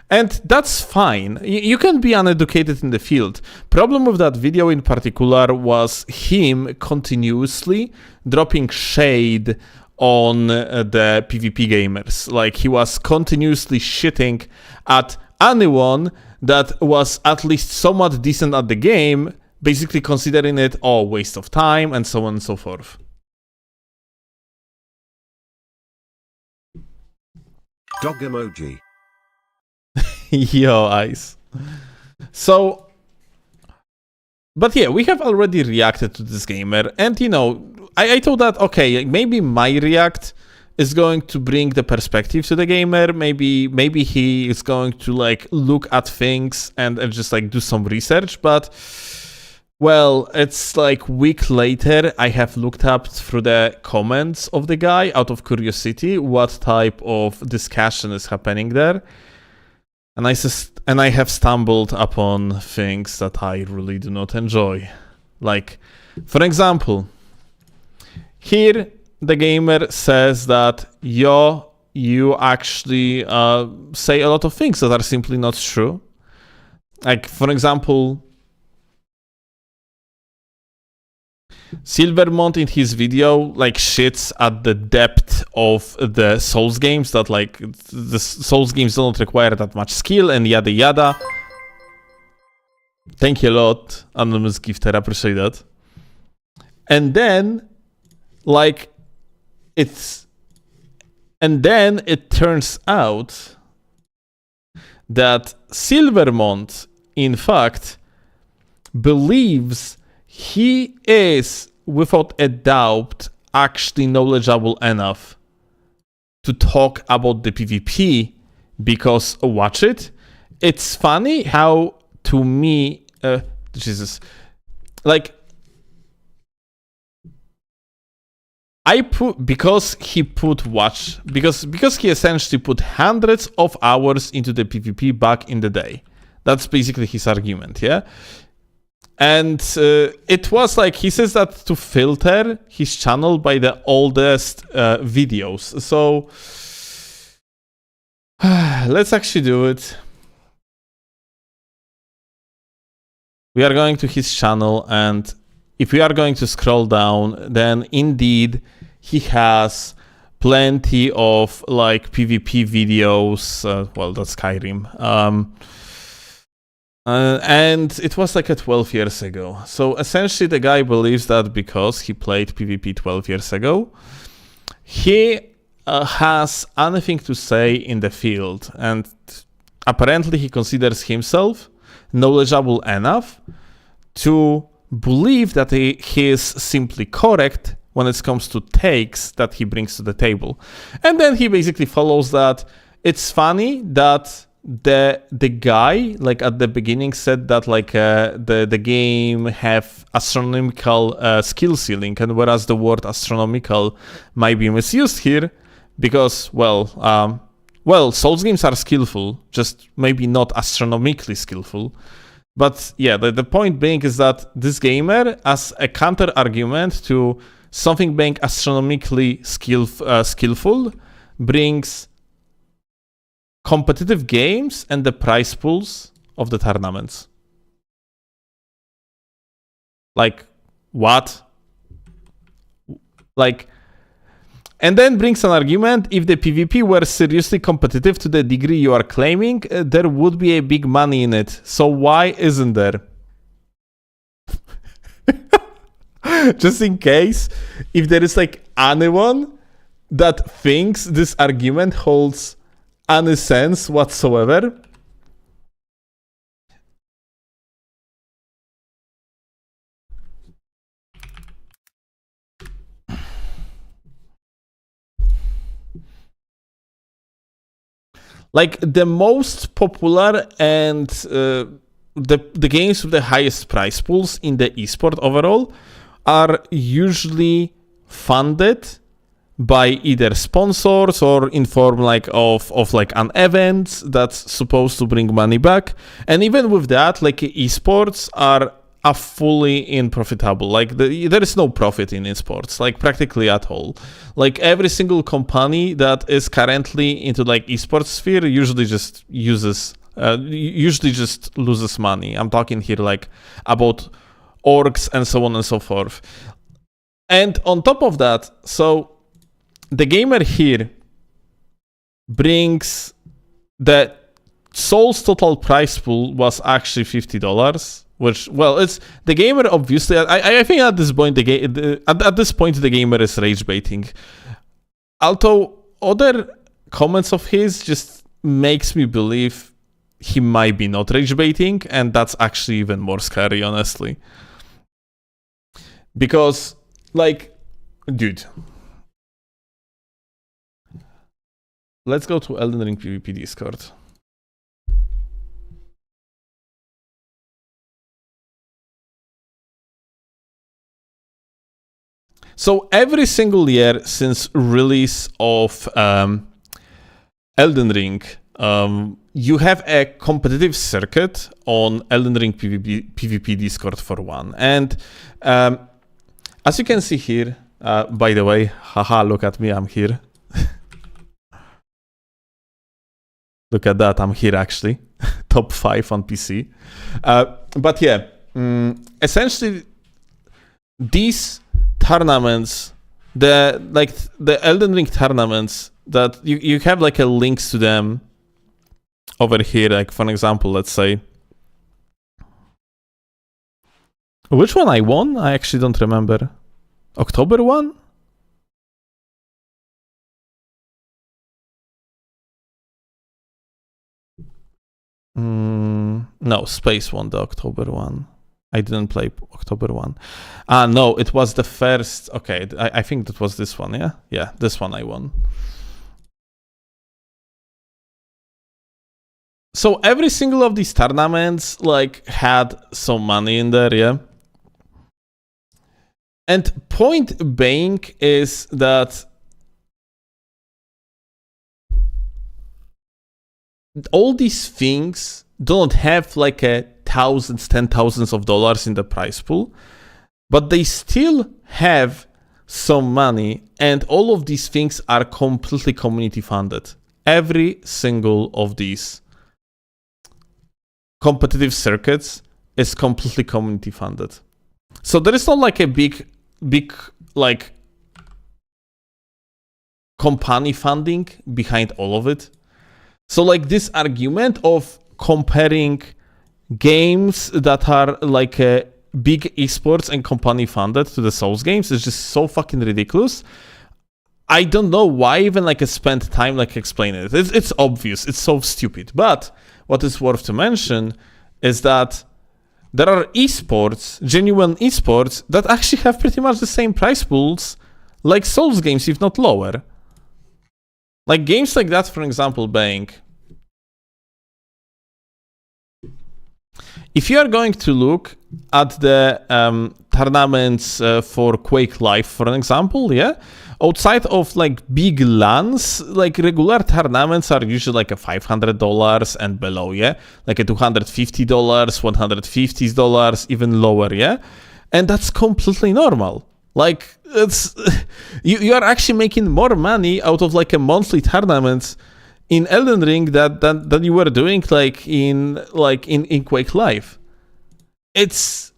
And that's fine. You can be uneducated in the field. Problem with that video in particular was him continuously dropping shade on the PvP gamers. Like, he was continuously shitting at anyone that was at least somewhat decent at the game, basically considering it all waste of time and so on and so forth. Dog emoji. Yo, Ice. So, but yeah, we have already reacted to this gamer, and you know, I thought that, okay, maybe my react is going to bring the perspective to the gamer. Maybe he is going to like look at things and just like do some research, but well, it's like week later. I have looked up through the comments of the guy out of curiosity what type of discussion is happening there. And I have stumbled upon things that I really do not enjoy. Like, for example, here the gamer says that you actually say a lot of things that are simply not true. Like, for example, Silvermont in his video like shits at the depth of the Souls games, that like the Souls games don't require that much skill and yada yada. Thank you a lot, Anonymous Gifter, appreciate that. And then like and then it turns out that Silvermont in fact believes he is, without a doubt, actually knowledgeable enough to talk about the PvP, because, watch it, it's funny how, to me, Jesus, like, because he essentially put hundreds of hours into the PvP back in the day. That's basically his argument, yeah? And it was like, he says that to filter his channel by the oldest videos. So let's actually do it. We are going to his channel, and if we are going to scroll down, then indeed he has plenty of like PvP videos. Well, that's Skyrim. And it was like 12 years ago. So essentially the guy believes that because he played PvP 12 years ago, he has anything to say in the field. And apparently he considers himself knowledgeable enough to believe that he is simply correct when it comes to takes that he brings to the table. And then he basically follows that. It's funny that the guy like at the beginning said that like the game have astronomical skill ceiling, and whereas the word astronomical might be misused here because well Souls games are skillful, just maybe not astronomically skillful. But yeah, the point being is that this gamer, as a counter argument to something being astronomically skillful, brings competitive games and the prize pools of the tournaments. Like, what? Like, and then brings an argument, if the PvP were seriously competitive to the degree you are claiming, there would be a big money in it. So why isn't there? Just in case, if there is like anyone that thinks this argument holds any sense whatsoever. Like the most popular and the games with the highest prize pools in the esport overall are usually funded by either sponsors or in form like of like an event that's supposed to bring money back. And even with that, like esports are fully unprofitable. Like there is no profit in esports, like practically at all. Like every single company that is currently into like esports sphere usually just loses money. I'm talking here like about orgs and so on and so forth. And on top of that, so the gamer here brings the Souls total price pool was actually $50, which, well, it's the gamer obviously. I think at this point at this point the gamer is rage baiting. Although other comments of his just makes me believe he might be not rage baiting, and that's actually even more scary, honestly. Because, like, dude. Let's go to Elden Ring PvP Discord. So every single year since release of Elden Ring, you have a competitive circuit on Elden Ring PvP Discord for one. And as you can see here, by the way, haha, look at me, I'm here. Look at that, I'm here actually. Top 5 on PC. But yeah, essentially these tournaments, the Elden Ring tournaments, that you have like a links to them over here. Like for example, let's say, which one I won? I actually don't remember. October one? No, Space won the October one. I didn't play October one. No, it was the first. Okay, I think that was this one, yeah? Yeah, this one I won. So every single of these tournaments, like, had some money in there, yeah? And point being is that all these things don't have like a thousands, 10,000s of dollars in the prize pool, but they still have some money, and all of these things are completely community funded. Every single of these competitive circuits is completely community funded. So there is not like a big like company funding behind all of it. So like this argument of comparing games that are like a big esports and company funded to the Souls games is just so fucking ridiculous. I don't know why even like I spent time like explaining it. It's obvious. It's so stupid. But what is worth to mention is that there are esports, genuine esports, that actually have pretty much the same price pools like Souls games, if not lower. Like games like that, for example, Bank. If you are going to look at the tournaments for Quake Live, for an example, yeah, outside of like big LANs, like regular tournaments are usually like a $500 and below, yeah, like a $250, $150, even lower, yeah, and that's completely normal. Like it's you are actually making more money out of like a monthly tournament in Elden Ring that you were doing like in Quake Live. It's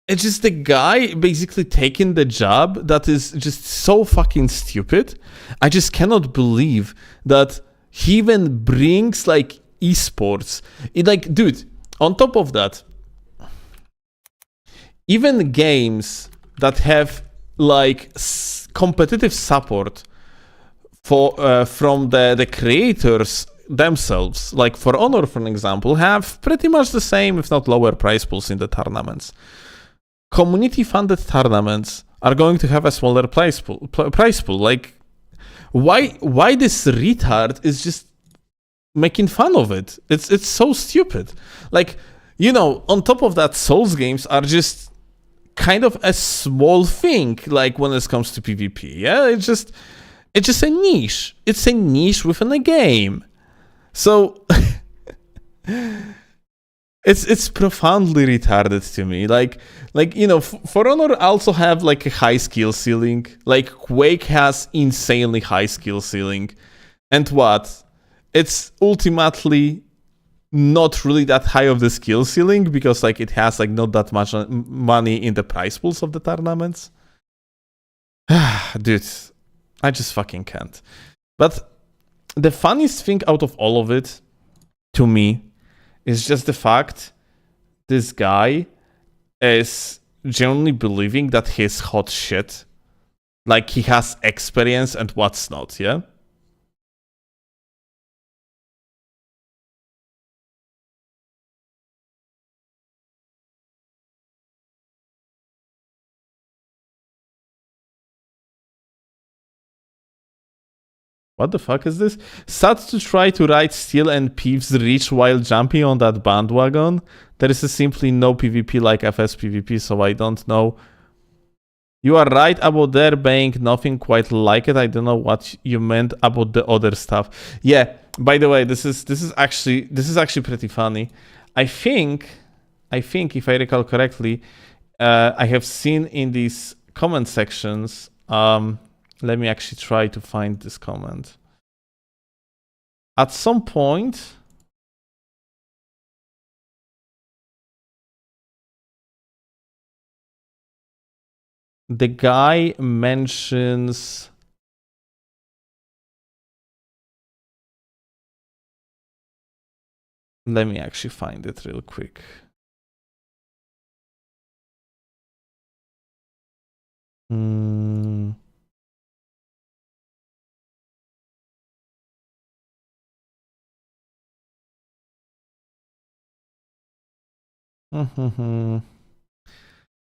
just the guy basically taking the job that is just so fucking stupid. I just cannot believe that he even brings like esports. Like, dude, on top of that, even games that have like competitive support for from the creators themselves, like For Honor, for example, have pretty much the same, if not lower, price pools in the tournaments. Community-funded tournaments are going to have a smaller price pool. Like, why this retard is just making fun of it? It's so stupid. Like, you know, on top of that, Souls games are just kind of a small thing, like when it comes to PvP. Yeah, it's just a niche. It's a niche within a game. So it's profoundly retarded to me. Like you know, For Honor also have like a high skill ceiling. Like Quake has insanely high skill ceiling, and what? It's ultimately not really that high of the skill ceiling because like it has like not that much money in the prize pools of the tournaments. Dude, I just fucking can't. But the funniest thing out of all of it, to me, is just the fact this guy is genuinely believing that he's hot shit. Like he has experience and what's not, yeah? What the fuck is this? Sad to try to ride Steel and Peeves reach while jumping on that bandwagon. There is simply no PvP like FS PvP, so I don't know. You are right about there being nothing quite like it. I don't know what you meant about the other stuff. Yeah, by the way, this is actually pretty funny. I think if I recall correctly, I have seen in these comment sections. Let me actually try to find this comment. At some point, the guy mentions... Let me actually find it real quick.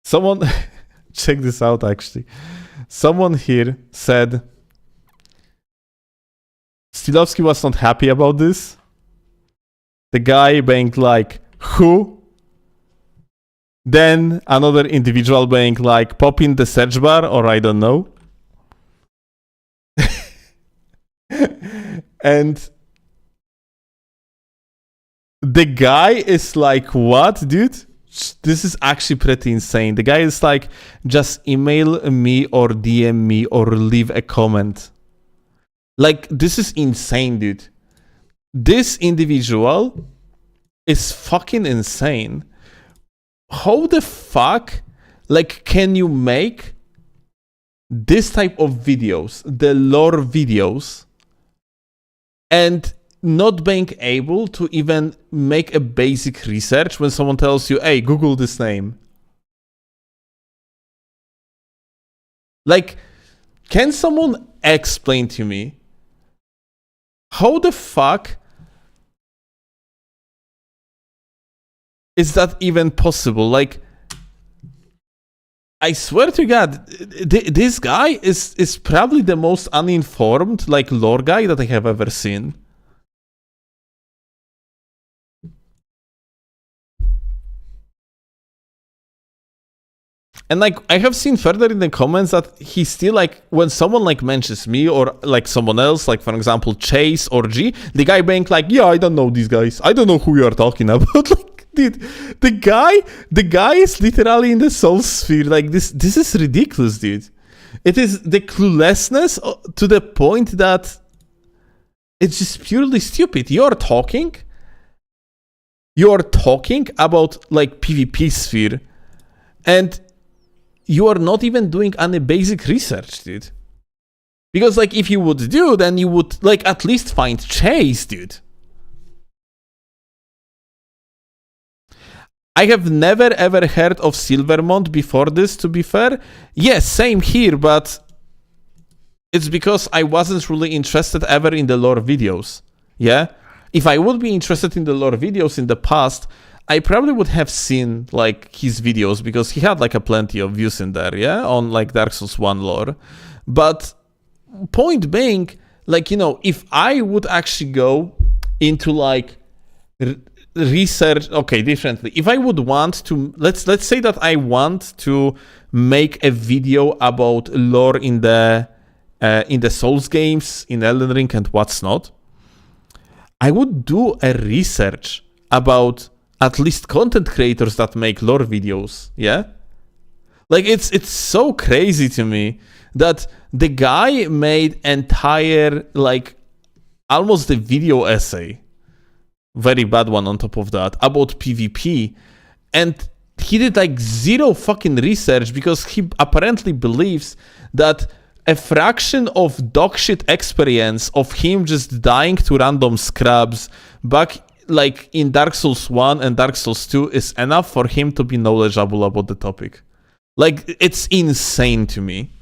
Someone, check this out actually. Someone here said Steelovsky was not happy about this. The guy being like, who? Then another individual being like, pop in the search bar, or I don't know. And the guy is like, what, dude? This is actually pretty insane. The guy is like, just email me or DM me or leave a comment. Like, this is insane, dude. This individual is fucking insane. How the fuck, like, can you make this type of videos, the lore videos, and not being able to even make a basic research when someone tells you, hey, Google this name? Like, can someone explain to me how the fuck is that even possible? Like, I swear to God, this guy is probably the most uninformed, like, lore guy that I have ever seen. And like, I have seen further in the comments that he still, like, when someone like mentions me or like someone else, like for example Chase or G, the guy being like, yeah, I don't know these guys, I don't know who you are talking about. Like, dude, the guy is literally in the soul sphere. Like, this is ridiculous, dude. It is the cluelessness to the point that it's just purely stupid. You're talking about like PvP sphere, and you are not even doing any basic research, dude. Because, like, if you would do, then you would, like, at least find Chase, dude. I have never ever heard of Silvermont before this, to be fair. Yes, same here, but it's because I wasn't really interested ever in the lore videos. Yeah? If I would be interested in the lore videos in the past, I probably would have seen, like, his videos, because he had, like, a plenty of views in there, yeah? On, like, Dark Souls 1 lore. But point being, like, you know, if I would actually go into, like, research, okay, differently. If I would want to, let's say that I want to make a video about lore in the Souls games, in Elden Ring and what's not, I would do a research about at least content creators that make lore videos, yeah? Like, it's so crazy to me that the guy made entire, like, almost a video essay, very bad one on top of that, about PvP, and he did, like, zero fucking research because he apparently believes that a fraction of dogshit experience of him just dying to random scrubs back, like, in Dark Souls 1 and Dark Souls 2 is enough for him to be knowledgeable about the topic. Like, it's insane to me.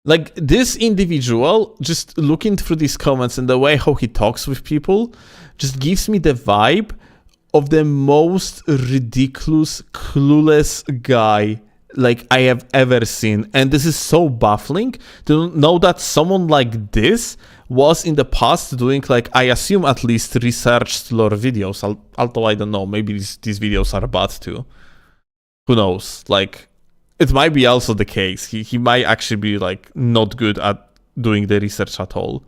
Like, this individual, just looking through these comments and the way how he talks with people, just gives me the vibe of the most ridiculous, clueless guy like I have ever seen. And this is so baffling to know that someone like this was in the past doing, like, I assume at least researched lore videos, although I don't know, maybe these videos are bad too. Who knows? Like, it might be also the case. He might actually be, like, not good at doing the research at all.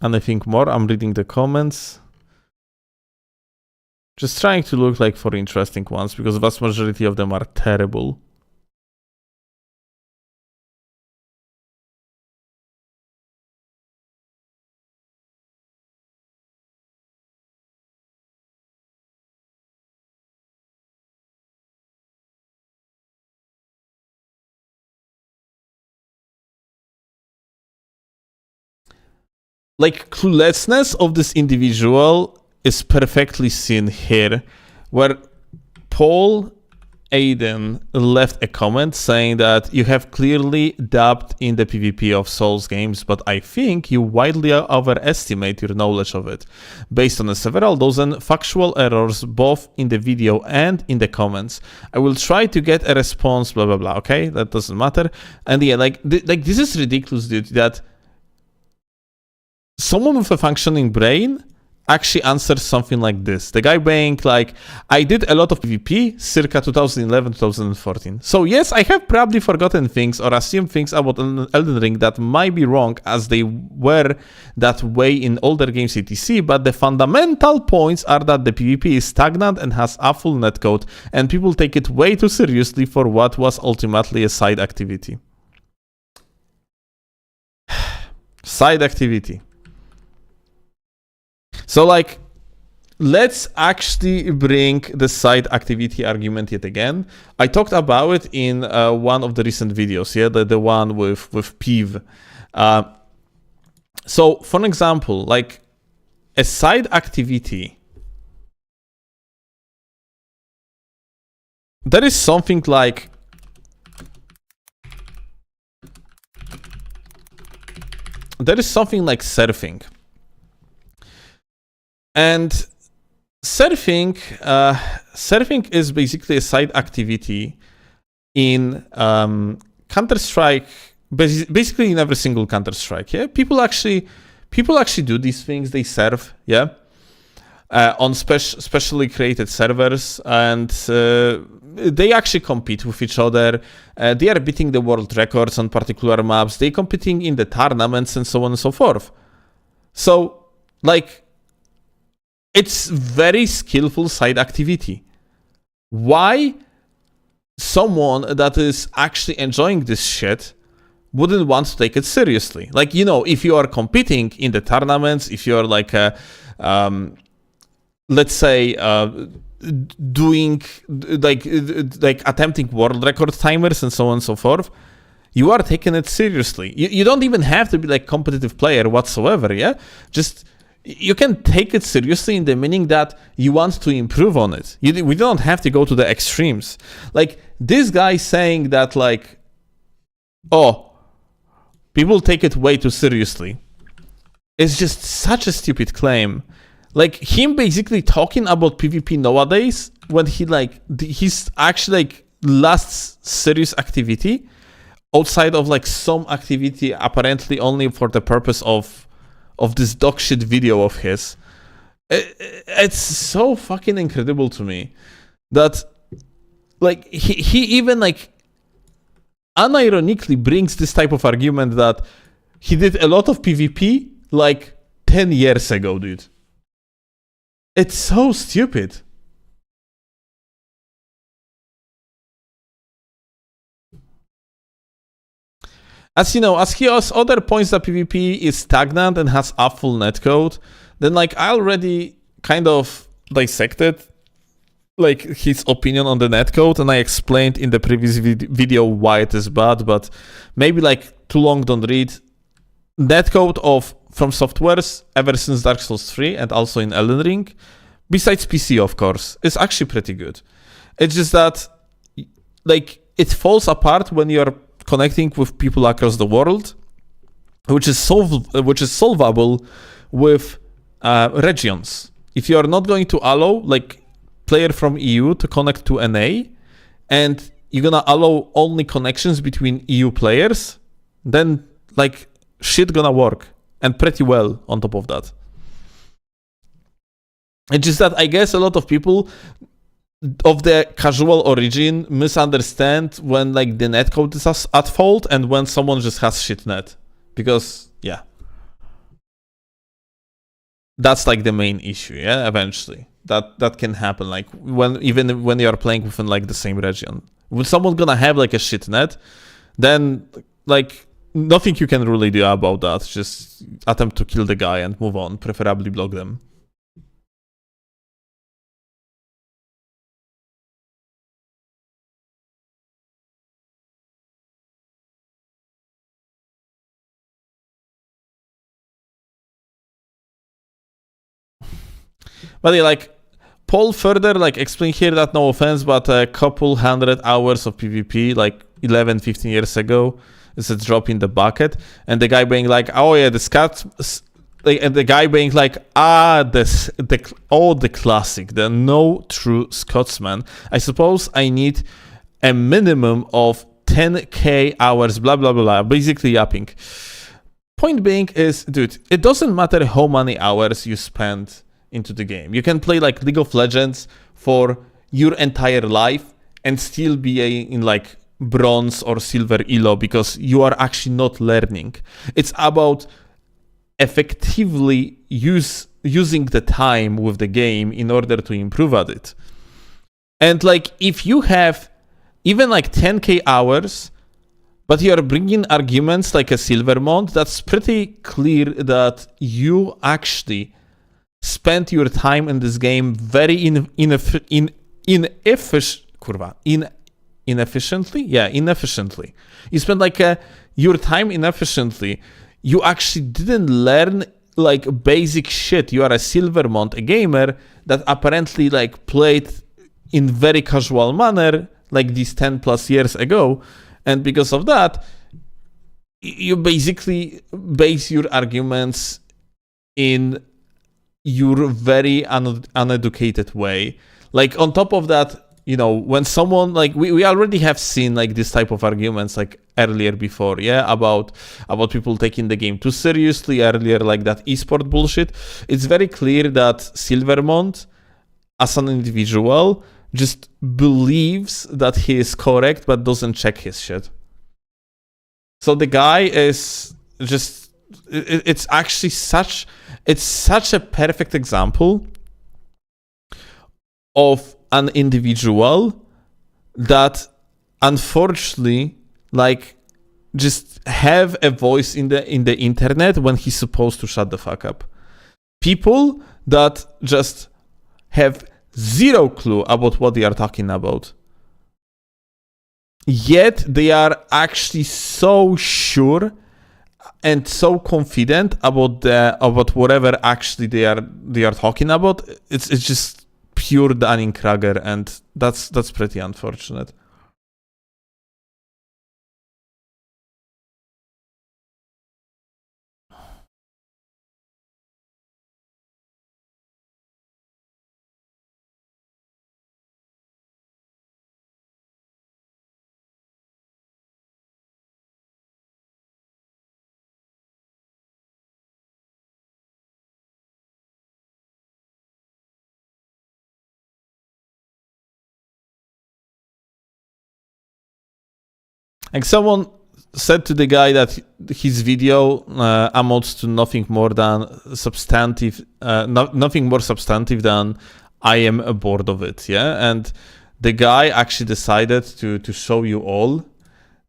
And I think more. I'm reading the comments. Just trying to look like for interesting ones, because the vast majority of them are terrible. Like, cluelessness of this individual is perfectly seen here, where Paul Aiden left a comment saying that you have clearly dabbed in the PvP of Souls games, but I think you widely overestimate your knowledge of it, based on several dozen factual errors both in the video and in the comments. I will try to get a response, blah blah blah. Okay, that doesn't matter. And yeah, like this is ridiculous, dude, that someone with a functioning brain actually answers something like this. The guy being like, I did a lot of PvP circa 2011-2014. So yes, I have probably forgotten things or assumed things about Elden Ring that might be wrong, as they were that way in older games etc. But the fundamental points are that the PvP is stagnant and has a full netcode, and people take it way too seriously for what was ultimately a side activity. Side activity. So, like, let's actually bring the side activity argument yet again. I talked about it in one of the recent videos, yeah, the one with Piv. So, for example, like, a side activity, there is something like surfing. And surfing is basically a side activity in Counter-Strike, basically in every single Counter-Strike. Yeah, people actually do these things. They surf, yeah, on specially created servers, and they actually compete with each other. They are beating the world records on particular maps. They competing in the tournaments and so on and so forth. So, like, it's very skillful side activity. Why someone that is actually enjoying this shit wouldn't want to take it seriously? Like, you know, if you are competing in the tournaments, if you're like let's say doing like attempting world record timers and so on and so forth, you are taking it seriously. You don't even have to be like competitive player whatsoever, yeah? Just you can take it seriously in the meaning that you want to improve on it. We don't have to go to the extremes. Like, this guy saying that, like, oh, people take it way too seriously, is just such a stupid claim. Like, him basically talking about PvP nowadays, when he, like, he's actually, like, last serious activity outside of, like, some activity apparently only for the purpose of this dog shit video of his. It's so fucking incredible to me that, like, he even, like, unironically brings this type of argument that he did a lot of PvP like 10 years ago, dude. It's so stupid. As you know, as he has other points that PvP is stagnant and has a full netcode, then, like, I already kind of dissected like his opinion on the netcode, and I explained in the previous video why it is bad, but maybe like too long don't read. Netcode of From Softwares ever since Dark Souls 3 and also in Elden Ring, besides PC of course, is actually pretty good. It's just that like it falls apart when you're connecting with people across the world, which is solvable with regions. If you are not going to allow like player from EU to connect to NA, and you're gonna allow only connections between EU players, then like shit gonna work, and pretty well on top of that. It's just that I guess a lot of people of the casual origin misunderstand when like the netcode is at fault and when someone just has shit net. Because yeah, that's like the main issue, yeah, eventually. That can happen, like even when you are playing within like the same region. When someone's gonna have like a shit net, then like nothing you can really do about that. Just attempt to kill the guy and move on, preferably block them. But yeah, like Paul further like explain here that no offense, but a couple 100 hours of PvP like 11-15 years ago is a drop in the bucket, and the guy being like, oh yeah, the scat, like, and the guy being like, the classic, the no true Scotsman. I suppose I need a minimum of 10k hours, blah blah blah, basically yapping. Point being is, dude, it doesn't matter how many hours you spend into the game. You can play like League of Legends for your entire life and still be in like bronze or silver elo because you are actually not learning. It's about effectively using the time with the game in order to improve at it. And like if you have even like 10k hours, but you're bringing arguments like a Silvermont, that's pretty clear that you actually spent your time in this game very inefficiently. Yeah, inefficiently. You spent like your time inefficiently. You actually didn't learn like basic shit. You are a Silvermont, a gamer that apparently like played in very casual manner like these 10 plus years ago, and because of that, you basically base your arguments in your very uneducated way. Like on top of that, you know, when someone like we already have seen like this type of arguments like earlier before, yeah, about people taking the game too seriously earlier, like that esport bullshit. It's very clear that Silvermont as an individual just believes that he is correct but doesn't check his shit. So the guy is just, it's actually such a perfect example of an individual that unfortunately like just have a voice in the internet when he's supposed to shut the fuck up. People that just have zero clue about what they are talking about, yet they are actually so sure and so confident about whatever actually they are talking about. It's just pure Dunning-Kruger, and that's pretty unfortunate. Like someone said to the guy that his video amounts to nothing more than substantive, nothing more substantive than I am bored of it, yeah? And the guy actually decided to show you all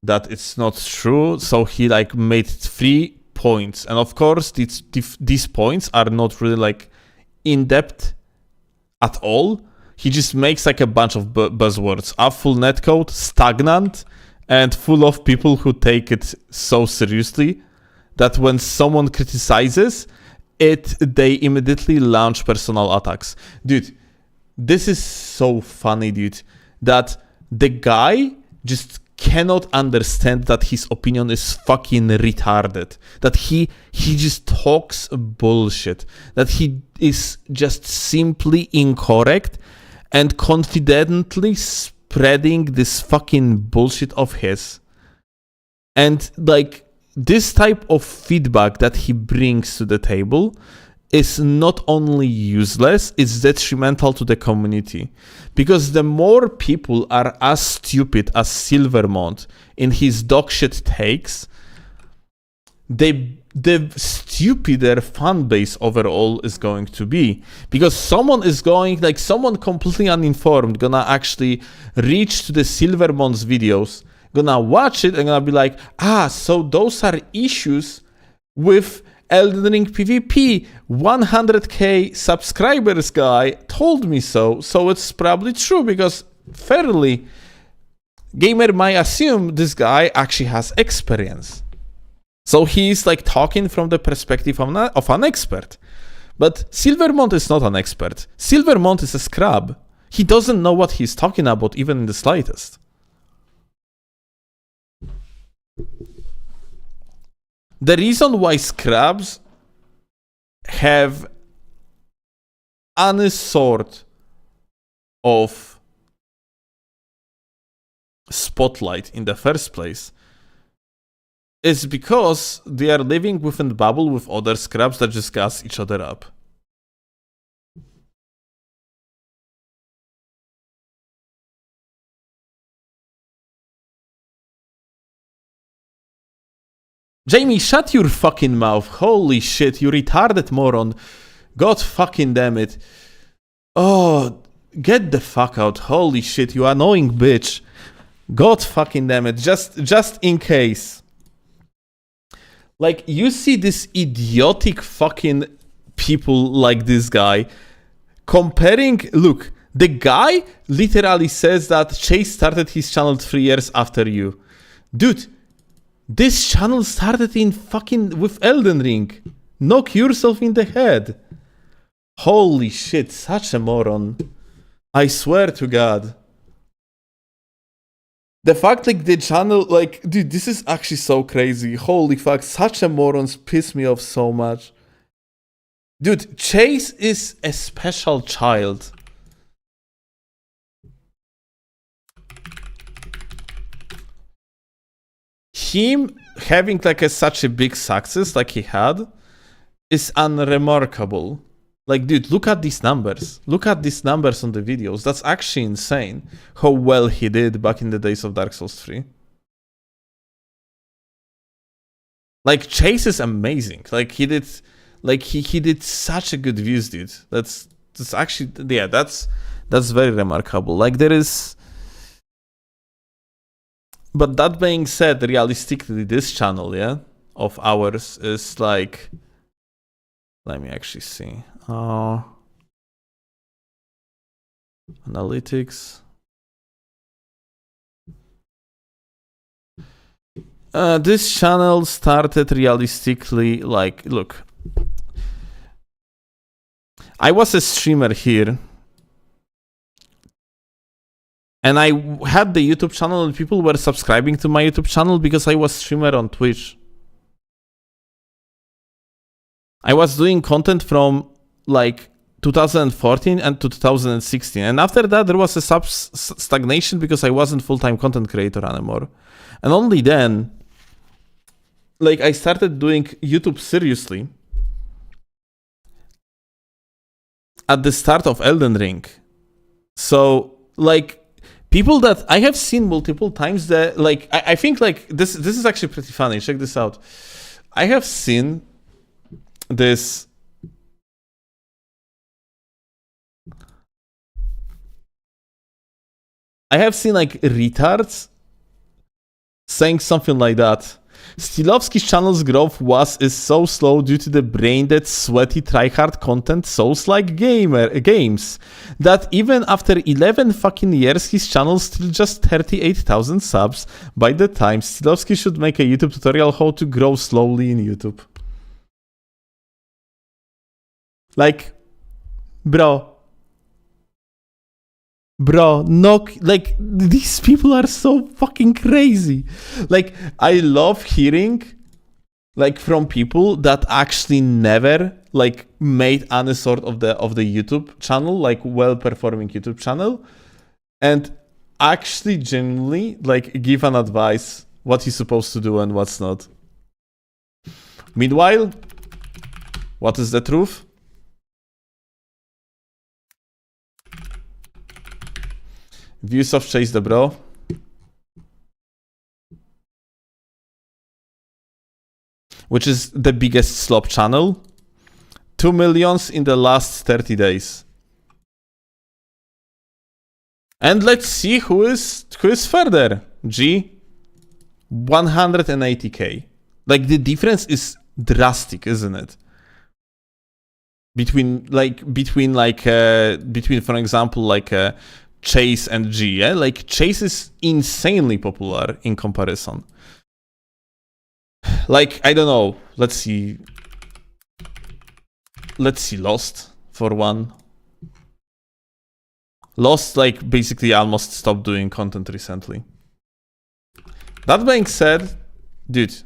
that it's not true, so he like made 3 points. And of course, these points are not really like in-depth at all. he just makes like a bunch of buzzwords. A full netcode, stagnant, and full of people who take it so seriously that when someone criticizes it, they immediately launch personal attacks. Dude, this is so funny, dude, that the guy just cannot understand that his opinion is fucking retarded. That he just talks bullshit. That he is just simply incorrect and confidently spreading this fucking bullshit of his. And like this type of feedback that he brings to the table is not only useless, it's detrimental to the community. Because the more people are as stupid as Silvermont in his dogshit takes, the stupider fan base overall is going to be. Because someone completely uninformed gonna actually reach to the Silvermont's videos, gonna watch it and gonna be like, so those are issues with Elden Ring PvP. 100k subscribers guy told me so it's probably true, because fairly gamer might assume this guy actually has experience. So he's like talking from the perspective of an expert. But Silvermont is not an expert. Silvermont is a scrub. He doesn't know what he's talking about even in the slightest. The reason why scrubs have any sort of spotlight in the first place is because they are living within a bubble with other scrubs that just gas each other up. Jamie, shut your fucking mouth. Holy shit, you retarded moron. God fucking damn it. Oh, get the fuck out. Holy shit, you annoying bitch. God fucking damn it. Just in case. Like, you see this idiotic fucking people like this guy comparing... Look, the guy literally says that Chase started his channel 3 years after you. Dude, this channel started in fucking with Elden Ring. Knock yourself in the head. Holy shit, such a moron. I swear to God. The fact like the channel, like, dude, this is actually so crazy. Holy fuck, such a morons piss me off so much. Dude, Chase is a special child. Him having like such a big success like he had is unremarkable. Like, dude, look at these numbers. Look at these numbers on the videos. That's actually insane how well he did back in the days of Dark Souls 3. Like, Chase is amazing. Like, he did such a good views, dude. That's actually, yeah, that's very remarkable. Like, there is... But that being said, realistically, this channel, yeah, of ours is like... Let me actually see. Analytics. This channel started realistically, like, look. I was a streamer here. And I had the YouTube channel and people were subscribing to my YouTube channel because I was streamer on Twitch. I was doing content from like 2014 and to 2016. And after that, there was a stagnation because I wasn't full-time content creator anymore. And only then, like, I started doing YouTube seriously at the start of Elden Ring. So, like, people that I have seen multiple times that, like, I think, like, this is actually pretty funny. Check this out. I have seen this... I have seen, like, retards saying something like that. Steelovsky's channel's growth is so slow due to the brain-dead, sweaty, tryhard content Souls-like games that even after 11 fucking years, his channel's still just 38,000 subs. By the time, Steelovsky should make a YouTube tutorial how to grow slowly in YouTube. Like, bro, no, like, these people are so fucking crazy. Like, I love hearing, like, from people that actually never, like, made any sort of the YouTube channel, like, well-performing YouTube channel, and actually genuinely, like, give an advice what he's supposed to do and what's not. Meanwhile, what is the truth? Views of Chase the Bro. Which is the biggest slop channel. 2 million in the last 30 days. And let's see who is further. G. 180k. Like, the difference is drastic, isn't it? Between for example, like Chase and G, yeah? Like, Chase is insanely popular in comparison. Like, I don't know. Let's see Lost, for one. Lost, like, basically almost stopped doing content recently. That being said, dude,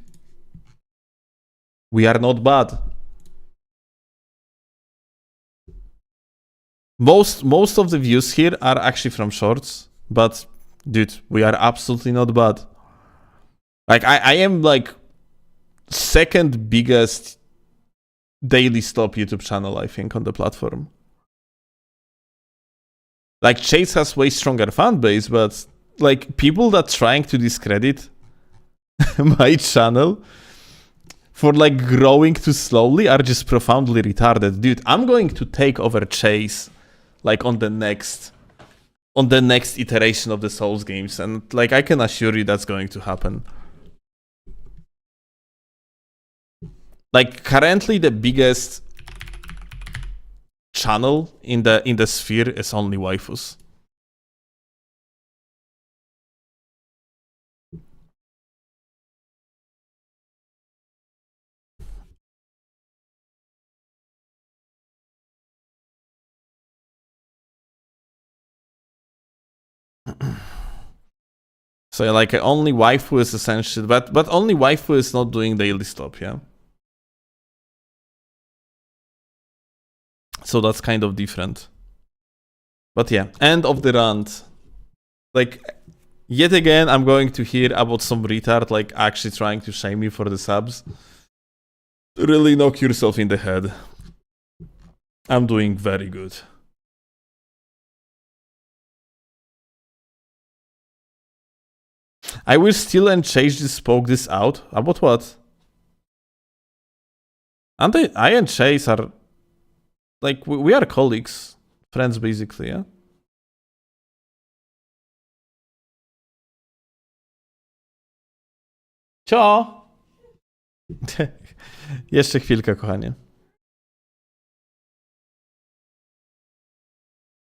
we are not bad. Most of the views here are actually from shorts, but dude, we are absolutely not bad. Like, I am like second biggest daily stop YouTube channel, I think, on the platform. Like, Chase has way stronger fan base, but like, people that trying to discredit my channel for like growing too slowly are just profoundly retarded. Dude, I'm going to take over Chase like on the next iteration of the Souls games, and like, I can assure you that's going to happen. Like, currently the biggest channel in the sphere is only waifus. So like, only waifu is essentially, but only waifu is not doing daily stop, yeah. So that's kind of different. But yeah, end of the rant. Like, yet again, I'm going to hear about some retard like actually trying to shame me for the subs. Really knock yourself in the head. I'm doing very good. I will still and Chase just spoke this out. About what? And I and Chase are like, we are colleagues, friends basically, yeah? Cio! Jeszcze chwilkę, kochanie.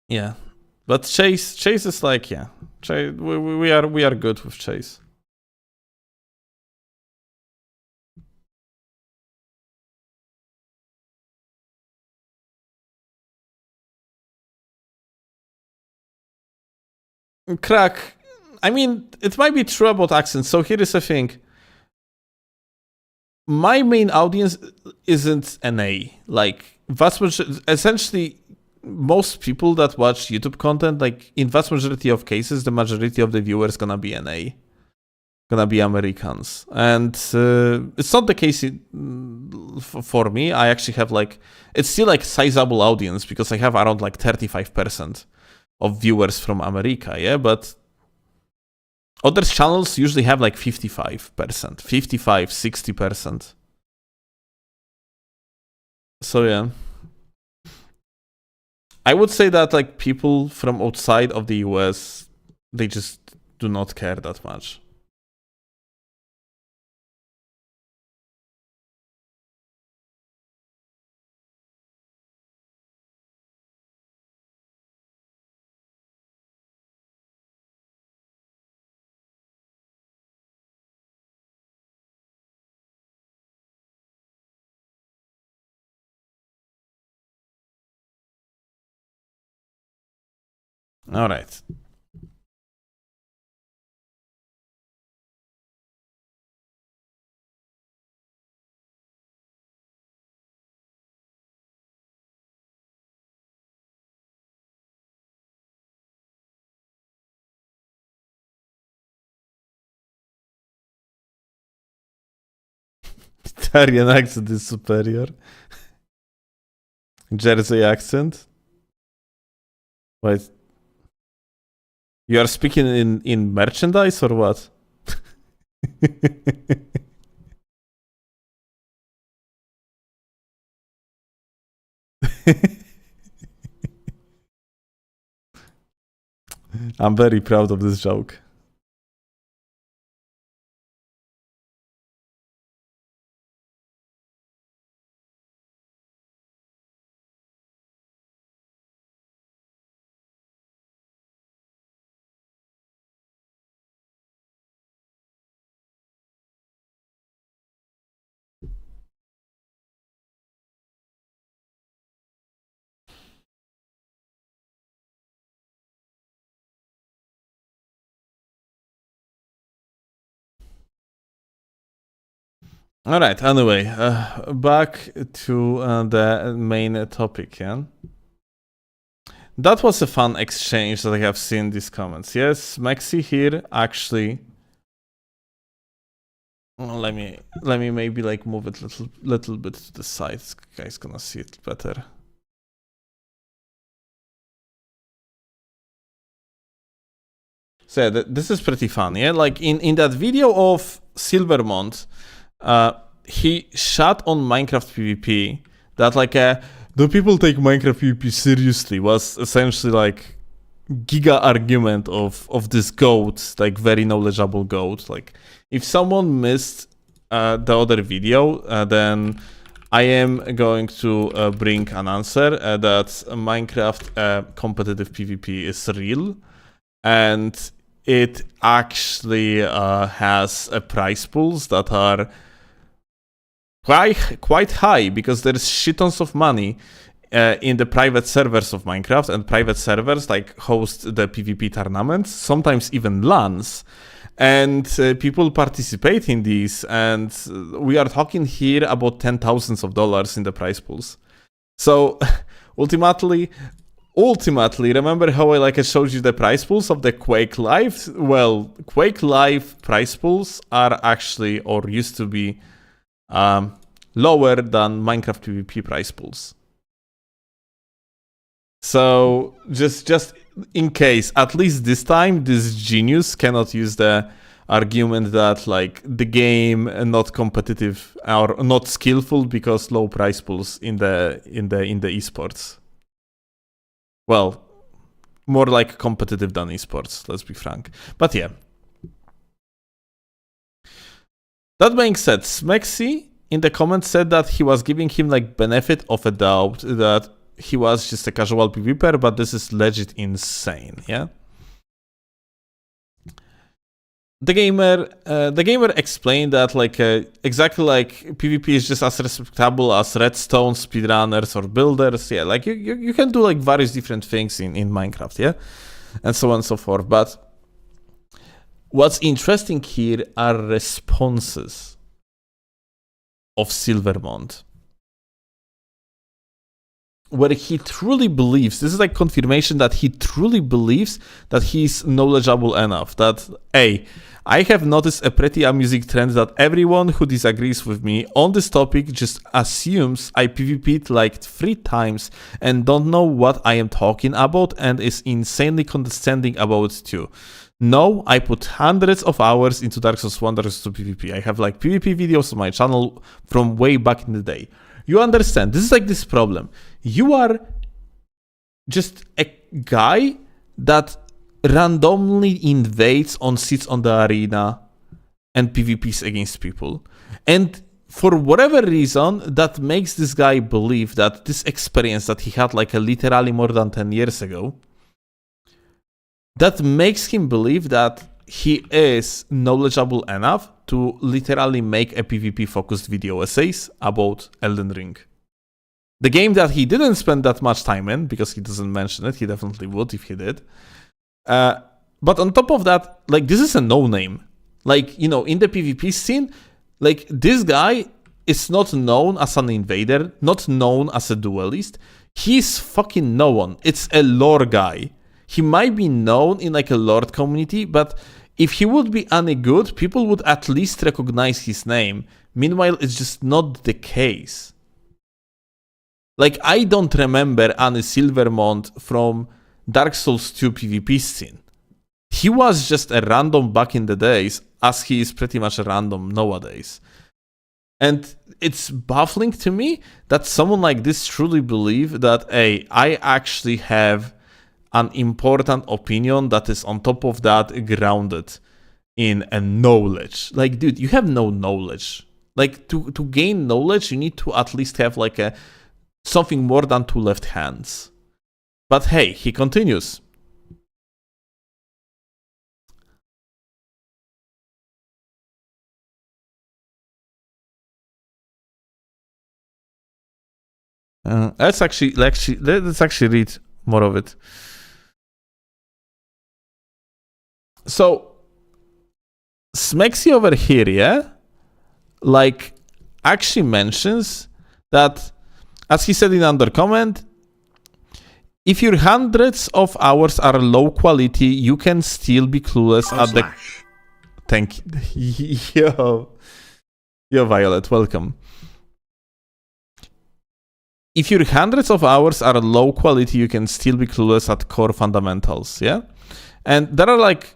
Yeah. But Chase is like, yeah. We are good with Chase. Crack. I mean, it might be true about accents. So here is the thing. My main audience isn't NA. Like, essentially, most people that watch YouTube content, like, in vast majority of cases, the majority of the viewers gonna be NA. Gonna be Americans. And it's not the case for me. I actually have, like, it's still, like, sizable audience because I have around, like, 35% of viewers from America, yeah? But other channels usually have, like, 55%. 55, 60%. So, yeah. I would say that, like, people from outside of the US, they just do not care that much. All right. Italian accent is superior. Jersey accent. Wait. You are speaking in merchandise or what? I'm very proud of this joke. All right. Anyway, back to the main topic. Yeah, that was a fun exchange that I have seen these comments. Yes, Maxi here actually. Let me maybe like move it little bit to the side. This guy's gonna see it better. So yeah, this is pretty fun. Yeah, like in that video of Silvermont. He shot on Minecraft PvP that like do people take Minecraft PvP seriously was essentially like giga argument of this goat, like very knowledgeable goat. Like if someone missed the other video, then I am going to bring an answer that Minecraft competitive PvP is real, and it actually has prize pools that are quite high, because there's shit tons of money in the private servers of Minecraft, and private servers like host the PvP tournaments, sometimes even LANs, and people participate in these, and we are talking here about $10,000s in the prize pools. So ultimately, remember how I showed you the prize pools of the Quake Live? Well, Quake Live prize pools are actually, or used to be, lower than Minecraft PvP prize pools. So just in case, at least this time, this genius cannot use the argument that like the game not competitive or not skillful because low prize pools in the esports. Well, more like competitive than esports, let's be frank. But yeah. That being said, Smexy in the comments said that he was giving him like benefit of a doubt, that he was just a casual PvPer, but this is legit insane, yeah? The gamer explained that like exactly like PvP is just as respectable as redstone, speedrunners, or builders. Yeah, like you can do like various different things in Minecraft, yeah? And so on and so forth. But what's interesting here are responses of Silvermont, where he truly believes, this is like confirmation that he truly believes that he's knowledgeable enough, that, hey, I have noticed a pretty amusing trend that everyone who disagrees with me on this topic just assumes I PvP'd like 3 times and don't know what I am talking about and is insanely condescending about it too. No, I put hundreds of hours into Dark Souls 1, Dark Souls 2 PvP. I have like PvP videos on my channel from way back in the day. You understand, this is like this problem. You are just a guy that randomly invades on seats on the arena and PvPs against people. And for whatever reason, that makes this guy believe that this experience that he had like literally more than 10 years ago, that makes him believe that he is knowledgeable enough to literally make a PvP-focused video essays about Elden Ring. The game that he didn't spend that much time in, because he doesn't mention it, he definitely would if he did. But on top of that, like, this is a no-name. Like, you know, in the PvP scene, like, this guy is not known as an invader, not known as a duelist. He's fucking no one. It's a lore guy. He might be known in, like, a lord community, but if he would be any good, people would at least recognize his name. Meanwhile, it's just not the case. Like, I don't remember any Silvermont from Dark Souls 2 PvP scene. He was just a random back in the days, as he is pretty much a random nowadays. And it's baffling to me that someone like this truly believes that, hey, I actually have an important opinion that is on top of that grounded in a knowledge. Like, dude, you have no knowledge. Like, to gain knowledge, you need to at least have, like, something more than two left hands. But hey, he continues. Let's actually read more of it. So, Smexy over here, yeah, like, actually mentions that, as he said in under comment, if your hundreds of hours are low quality, you can still be clueless at the... Thank you. Yo, Violet, welcome. If your hundreds of hours are low quality, you can still be clueless at core fundamentals, yeah? And there are, like,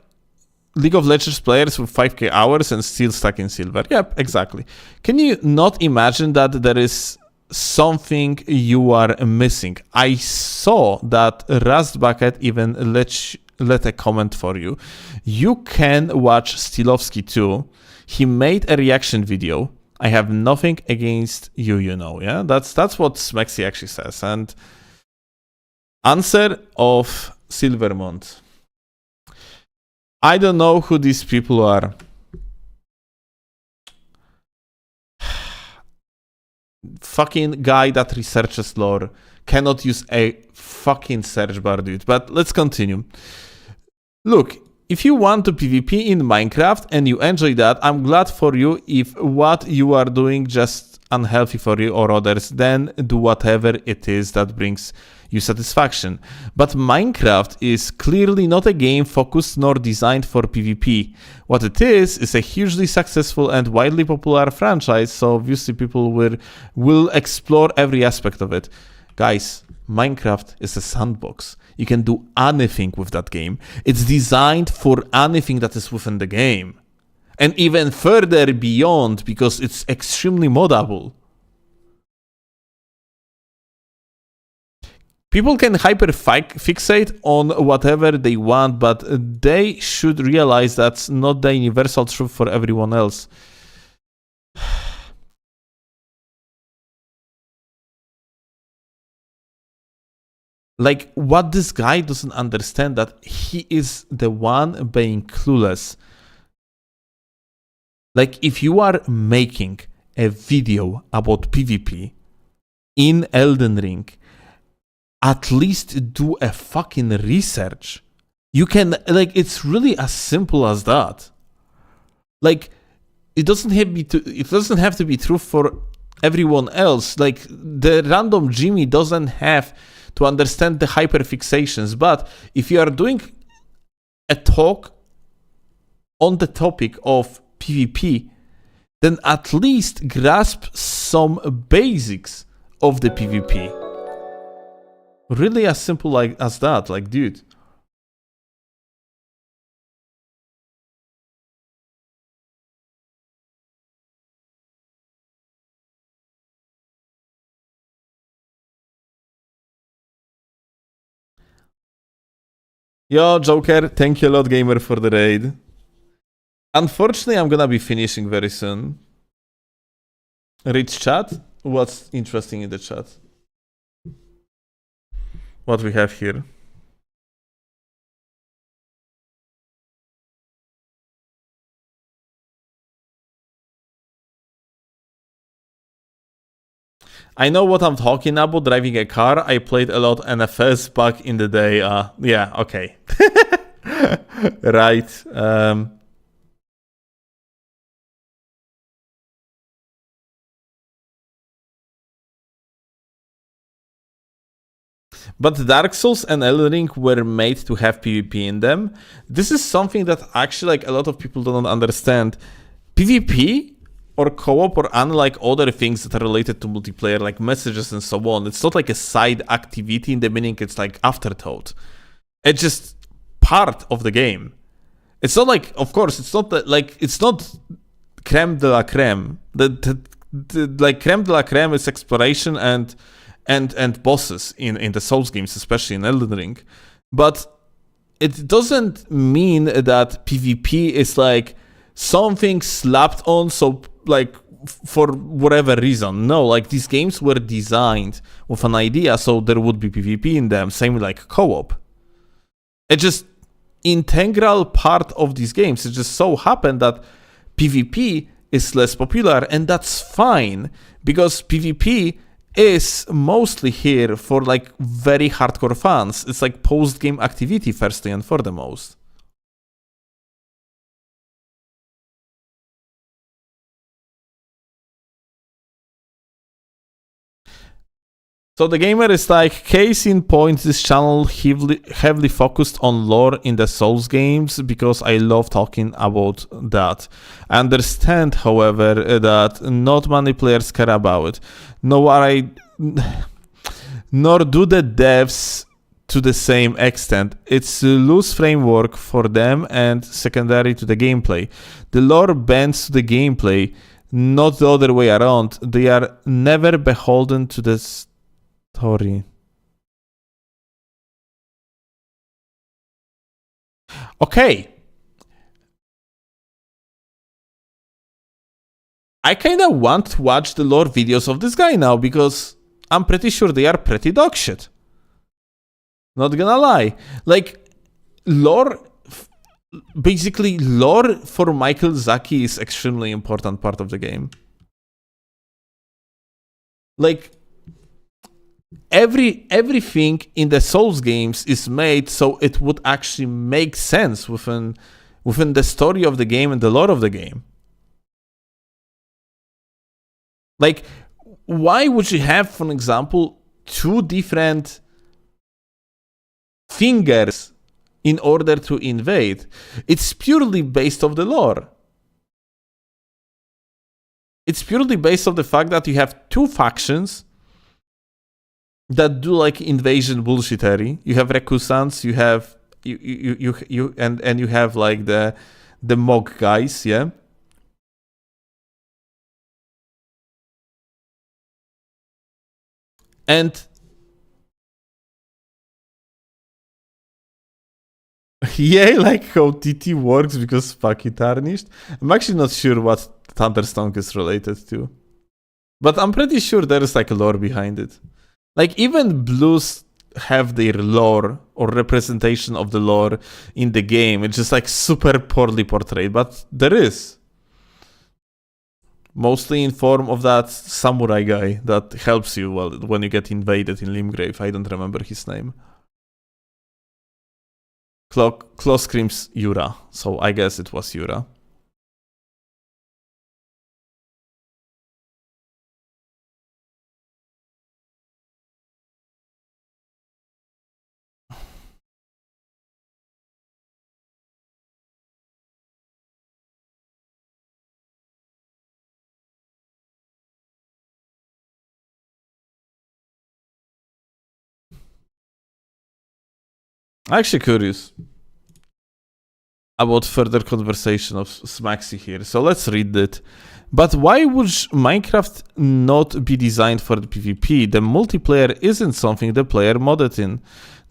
League of Legends players with 5k hours and still stuck in silver. Yep, exactly. Can you not imagine that there is something you are missing? I saw that Rust Bucket even let a comment for you. You can watch Steelovsky too. He made a reaction video. I have nothing against you, you know, yeah? That's what Smexy actually says. And answer of Silvermont. I don't know who these people are. Fucking guy that researches lore cannot use a fucking search bar, dude. But let's continue. Look, if you want to PvP in Minecraft and you enjoy that, I'm glad for you. If what you are doing just unhealthy for you or others, then do whatever it is that brings you satisfaction. But Minecraft is clearly not a game focused nor designed for PvP. What it is a hugely successful and widely popular franchise, so obviously people will explore every aspect of it. Guys, Minecraft is a sandbox. You can do anything with that game. It's designed for anything that is within the game. And even further beyond, because it's extremely moddable. People can hyper-fixate on whatever they want, but they should realize that's not the universal truth for everyone else. Like, what this guy doesn't understand, that he is the one being clueless. Like, if you are making a video about PvP in Elden Ring, at least do a fucking research. You can, like, it's really as simple as that. Like, it doesn't have to be true for everyone else. Like, the random Jimmy doesn't have to understand the hyperfixations, but if you are doing a talk on the topic of PvP, then at least grasp some basics of the PvP. Really as simple like as that, like, dude. Yo, Joker, thank you a lot, gamer, for the raid. Unfortunately, I'm gonna be finishing very soon. Rich chat? What's interesting in the chat? What we have here? I know what I'm talking about, driving a car. I played a lot NFS back in the day. Yeah, okay. Right. But Dark Souls and Elden Ring were made to have PvP in them. This is something that actually like a lot of people don't understand. PvP or co-op, or unlike other things that are related to multiplayer like messages and so on, it's not like a side activity in the meaning it's like afterthought. It's just part of the game. It's not like, of course, it's not that, like, it's not creme de la creme. Like creme de la creme is exploration and bosses in the Souls games, especially in Elden Ring. But it doesn't mean that PvP is like something slapped on, so like for whatever reason. No, like these games were designed with an idea, so there would be PvP in them. Same like co-op. It's just integral part of these games. It just so happened that PvP is less popular, and that's fine because PvP is mostly here for like very hardcore fans. It's like post-game activity firstly and foremost. So the gamer is like, case in point, this channel heavily focused on lore in the Souls games because I love talking about that. I understand, however, that not many players care about it. Nor do the devs to the same extent. It's a loose framework for them and secondary to the gameplay. The lore bends to the gameplay, not the other way around. They are never beholden to the story. Okay. I kind of want to watch the lore videos of this guy now because I'm pretty sure they are pretty dog shit. Not gonna lie. Like, lore, basically, lore for Michael Zaki is extremely important part of the game. Like, everything in the Souls games is made so it would actually make sense within the story of the game and the lore of the game. Like, why would you have, for example, two different fingers in order to invade? It's purely based off the lore. It's purely based on the fact that you have two factions that do like invasion bullshittery. You have recusants, you have you and you have like the Mog guys, yeah. And yeah, like how TT works because Paki tarnished. I'm actually not sure what Thunderstone is related to, but I'm pretty sure there is like a lore behind it. Like, even blues have their lore or representation of the lore in the game. It's just like super poorly portrayed, but there is. Mostly in form of that samurai guy that helps you when you get invaded in Limgrave. I don't remember his name. Claw screams Yura, so I guess it was Yura. I'm actually curious about further conversation of Smaxy here, so let's read it. But why would Minecraft not be designed for the PvP? The multiplayer isn't something the player modded in.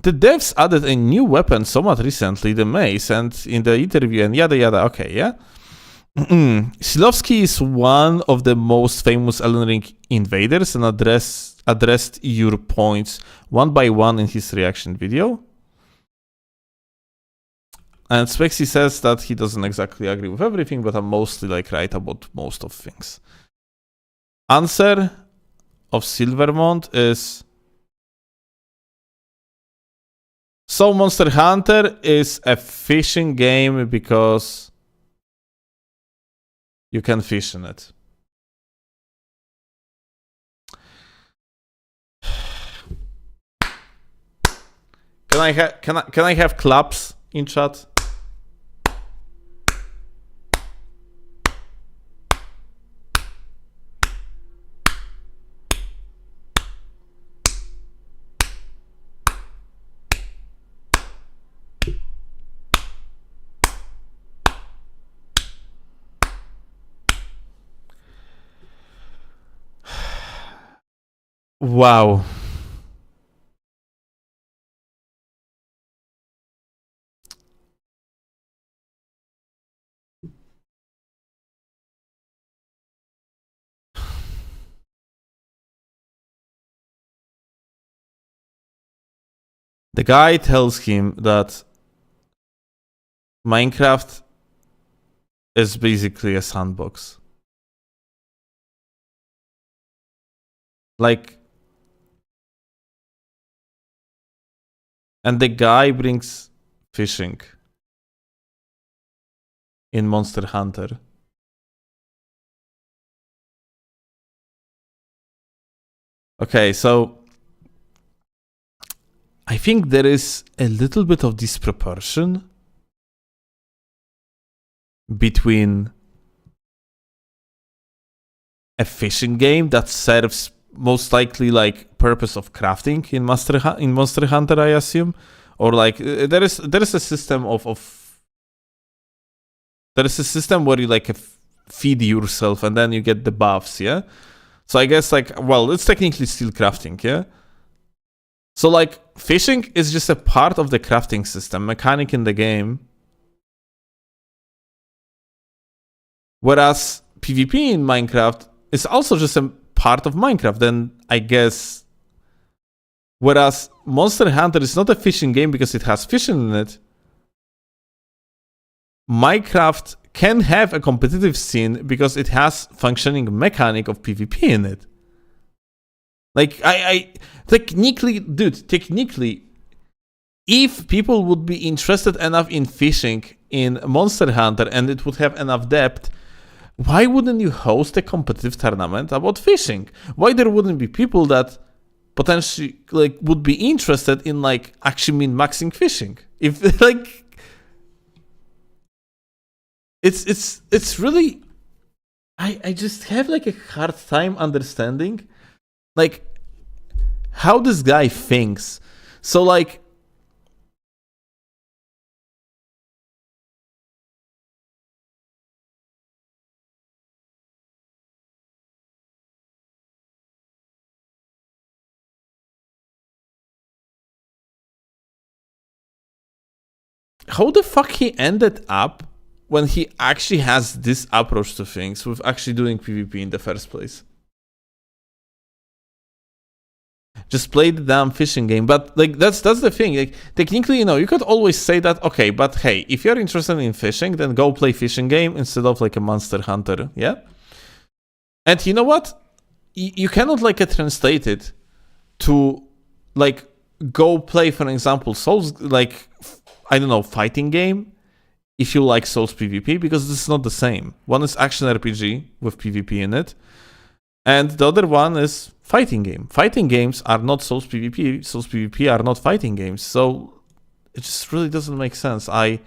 The devs added a new weapon somewhat recently, the mace, and in the interview and yada yada. Okay, yeah? Steelovsky is one of the most famous Elden Ring invaders and addressed your points one by one in his reaction video. And Spexy says that he doesn't exactly agree with everything, but I'm mostly like right about most of things. Answer of Silvermont is So Monster Hunter is a fishing game because you can fish in it. Can I have claps in chat? Wow. The guy tells him that Minecraft is basically a sandbox. Like, and the guy brings fishing in Monster Hunter. Okay, so I think there is a little bit of disproportion between a fishing game that serves most likely like purpose of crafting in Monster Hunter, I assume, or like there is a system there is a system where you like feed yourself and then you get the buffs, yeah. So I guess like, well, it's technically still crafting, yeah. So like fishing is just a part of the crafting system mechanic in the game, whereas PvP in Minecraft is also just a part of Minecraft. Then I guess, whereas Monster Hunter is not a fishing game because it has fishing in it, Minecraft can have a competitive scene because it has functioning mechanic of PvP in it. Like, I technically, if people would be interested enough in fishing in Monster Hunter and it would have enough depth, why wouldn't you host a competitive tournament about fishing? Why there wouldn't be people that potentially like would be interested in like actually min-maxing fishing? If like it's really, I just have like a hard time understanding like how this guy thinks. So like, how the fuck he ended up when he actually has this approach to things with actually doing PvP in the first place? Just play the damn fishing game. But like that's the thing. Like technically, you know, you could always say that, okay, but hey, if you're interested in fishing, then go play fishing game instead of like a Monster Hunter, yeah? And you know what? You cannot like translate it to like go play, for example, Souls, like I don't know, fighting game if you like Souls PvP, because this is not the same. One is action RPG with PvP in it, and the other one is fighting game. Fighting games are not Souls PvP. Souls PvP are not fighting games. So it just really doesn't make sense. I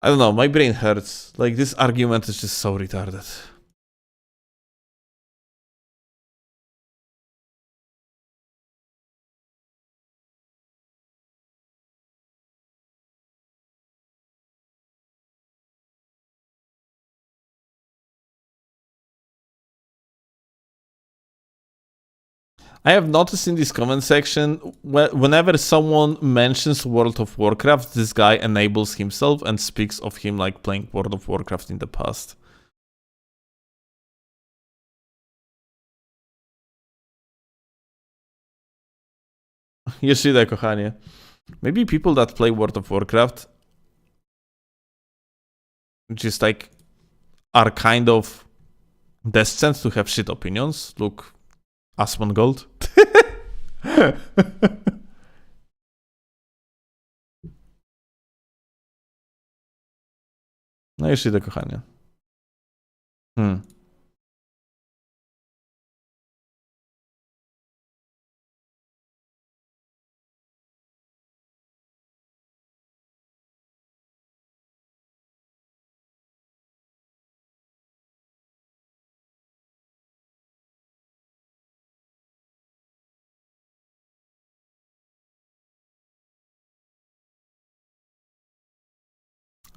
don't know. My brain hurts. Like this argument is just so retarded. I have noticed in this comment section, whenever someone mentions World of Warcraft, this guy enables himself and speaks of him like playing World of Warcraft in the past. Yoshida, kochanie. Maybe people that play World of Warcraft just like are kind of destined to have shit opinions. Look, Asmongold. No już idę, kochanie.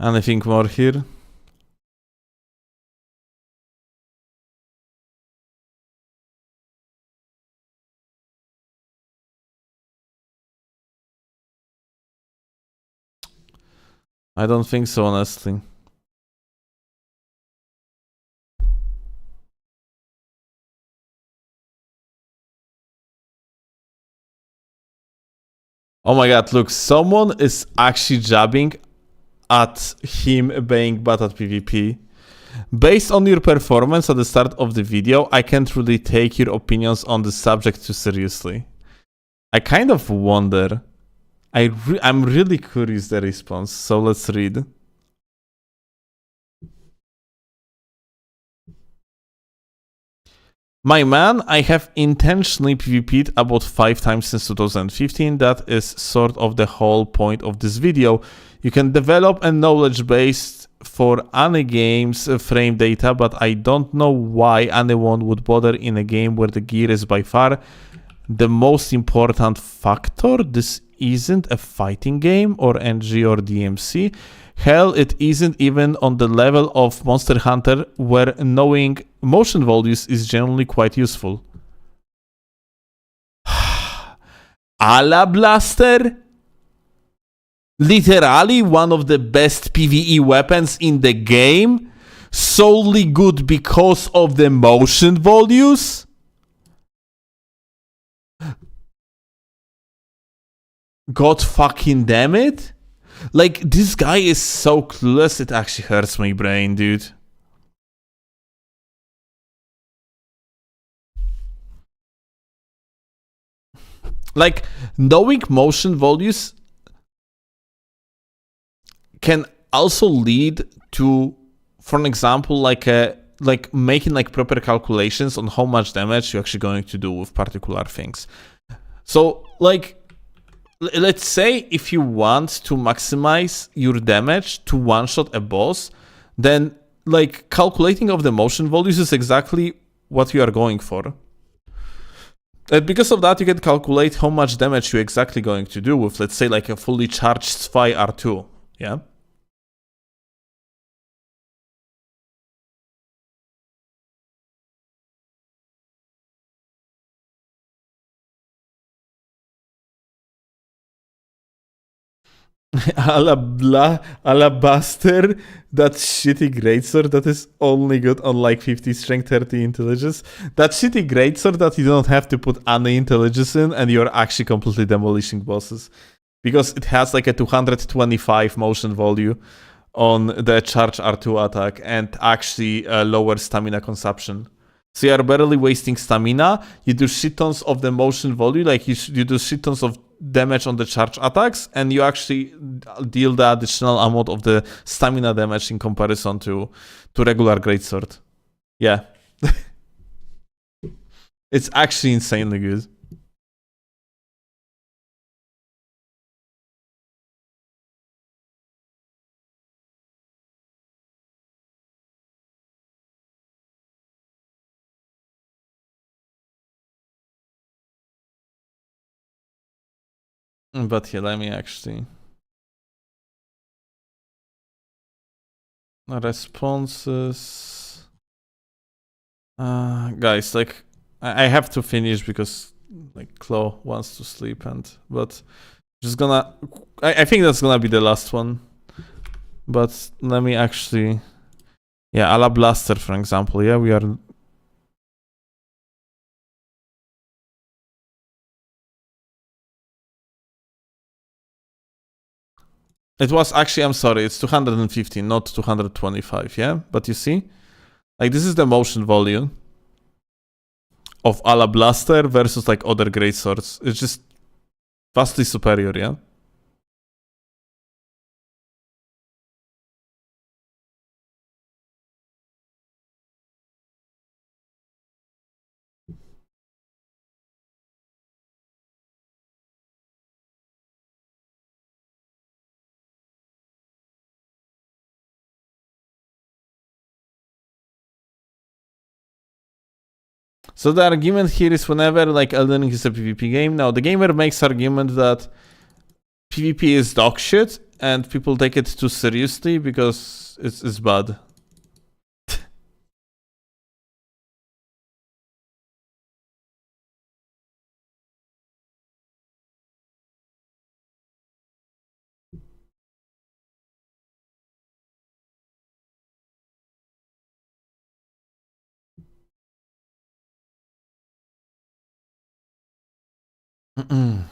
Anything more here? I don't think so, honestly. Oh my god, look, someone is actually jabbing at him being bad at PvP. Based on your performance at the start of the video, I can't really take your opinions on the subject too seriously. I kind of wonder. I'm really curious the response, so let's read. My man, I have intentionally PvP'd about 5 times since 2015. That is sort of the whole point of this video. You can develop a knowledge base for any game's frame data, but I don't know why anyone would bother in a game where the gear is by far the most important factor. This isn't a fighting game or NG or DMC. Hell, it isn't even on the level of Monster Hunter, where knowing motion values is generally quite useful. Ala Blaster? Literally one of the best PvE weapons in the game? Solely good because of the motion values? God fucking damn it. Like, this guy is so clueless, it actually hurts my brain, dude. Like, knowing motion values can also lead to, for an example, like making like proper calculations on how much damage you're actually going to do with particular things. So, like, let's say if you want to maximize your damage to one-shot a boss, then like calculating of the motion values is exactly what you are going for. And because of that, you can calculate how much damage you're exactly going to do with, let's say, like a fully charged Spy R2, yeah? Alabaster, that shitty greatsword that is only good on like 50 strength, 30 intelligence. That shitty greatsword that you don't have to put any intelligence in and you're actually completely demolishing bosses. Because it has like a 225 motion value on the charge R2 attack and actually lower stamina consumption. So you are barely wasting stamina, you do shit tons of the motion value, like you do shit tons of damage on the charge attacks, and you actually deal the additional amount of the stamina damage in comparison to regular greatsword. Yeah. It's actually insanely good. But yeah, let me actually... Responses... guys, like, I have to finish because, like, Claw wants to sleep but just gonna... I think that's gonna be the last one. But let me actually... Yeah, Ala Blaster, for example, yeah, we are... It was actually, I'm sorry, it's 215, not 225, yeah? But you see? Like, this is the motion volume of Ala Blaster versus, like, other greatswords. It's just vastly superior, yeah? So the argument here is whenever like Elden Ring is a PvP game, now the gamer makes argument that PvP is dog shit and people take it too seriously because it's bad. Mm-mm.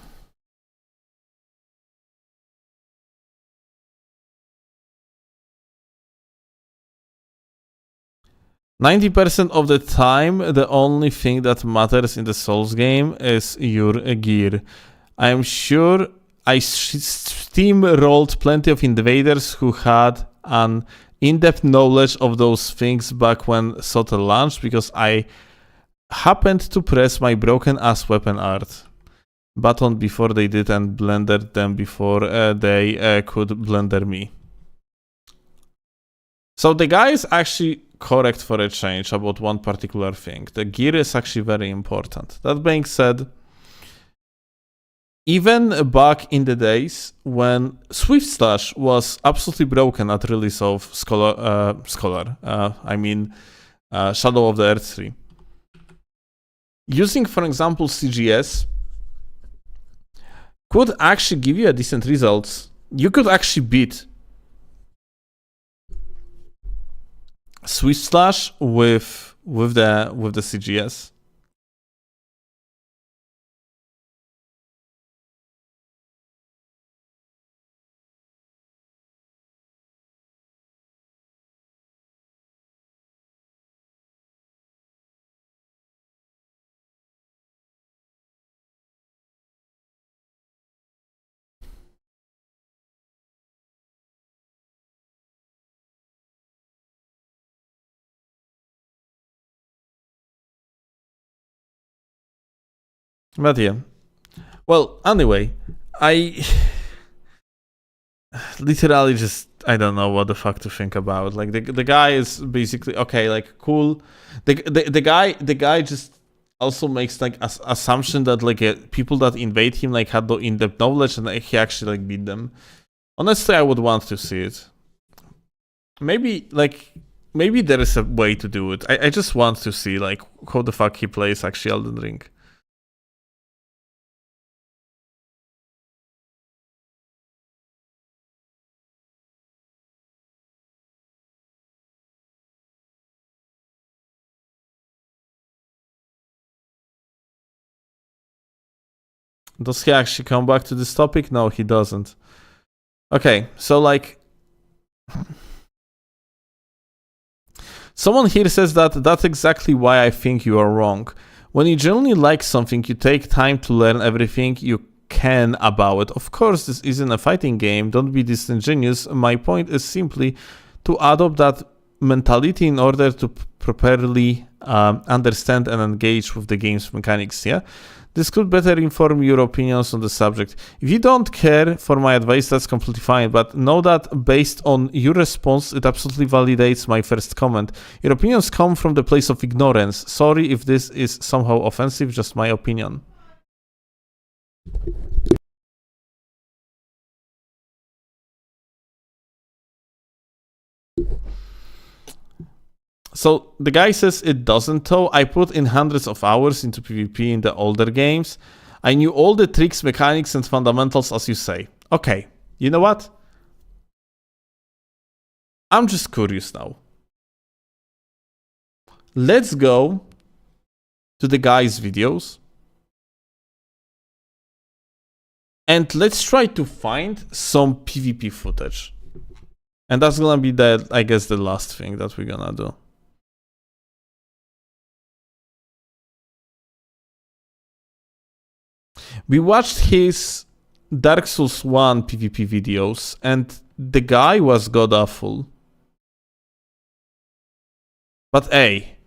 90% of the time, the only thing that matters in the Souls game is your gear. I am sure I steamrolled plenty of invaders who had an in-depth knowledge of those things back when SOTA launched because I happened to press my broken ass weapon art button before they did and blendered them before they could blender me. So the guy is actually correct for a change about one particular thing. The gear is actually very important. That being said, even back in the days when Swift Slash was absolutely broken at release of Shadow of the Earth 3, using, for example, CGS could actually give you a decent results. You could actually beat Swift Slash with the CGS. But yeah. Well, anyway, I literally just I don't know what the fuck to think about. Like the guy is basically okay, like cool. The guy just also makes like assumption that like people that invade him like had no in-depth knowledge and like, he actually like beat them. Honestly, I would want to see it. Maybe there is a way to do it. I just want to see like how the fuck he plays actually Elden Ring. Does he actually come back to this topic? No, he doesn't. Okay, so like someone here says that that's exactly why I think you are wrong. When you genuinely like something, you take time to learn everything you can about it. Of course, this isn't a fighting game. Don't be disingenuous. My point is simply to adopt that mentality in order to properly understand and engage with the game's mechanics, yeah? This could better inform your opinions on the subject. If you don't care for my advice, that's completely fine, but know that based on your response, it absolutely validates my first comment. Your opinions come from the place of ignorance. Sorry if this is somehow offensive, just my opinion. So the guy says it doesn't though. I put in hundreds of hours into PvP in the older games. I knew all the tricks, mechanics, and fundamentals as you say. Okay, you know what? I'm just curious now. Let's go to the guy's videos. And let's try to find some PvP footage. And that's gonna be I guess, the last thing that we're gonna do. We watched his Dark Souls 1 PvP videos, and the guy was god awful. But hey,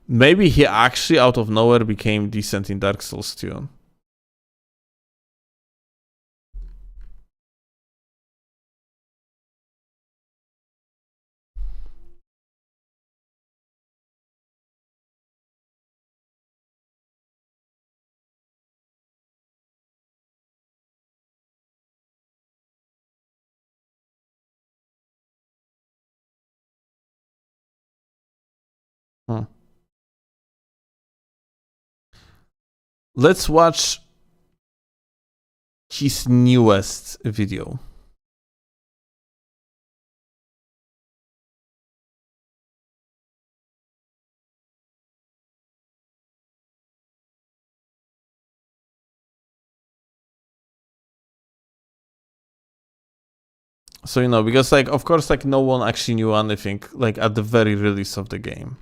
maybe he actually out of nowhere became decent in Dark Souls 2. Hmm. Let's watch his newest video. So, you know, because, like, of course, like, no one actually knew anything, like, at the very release of the game.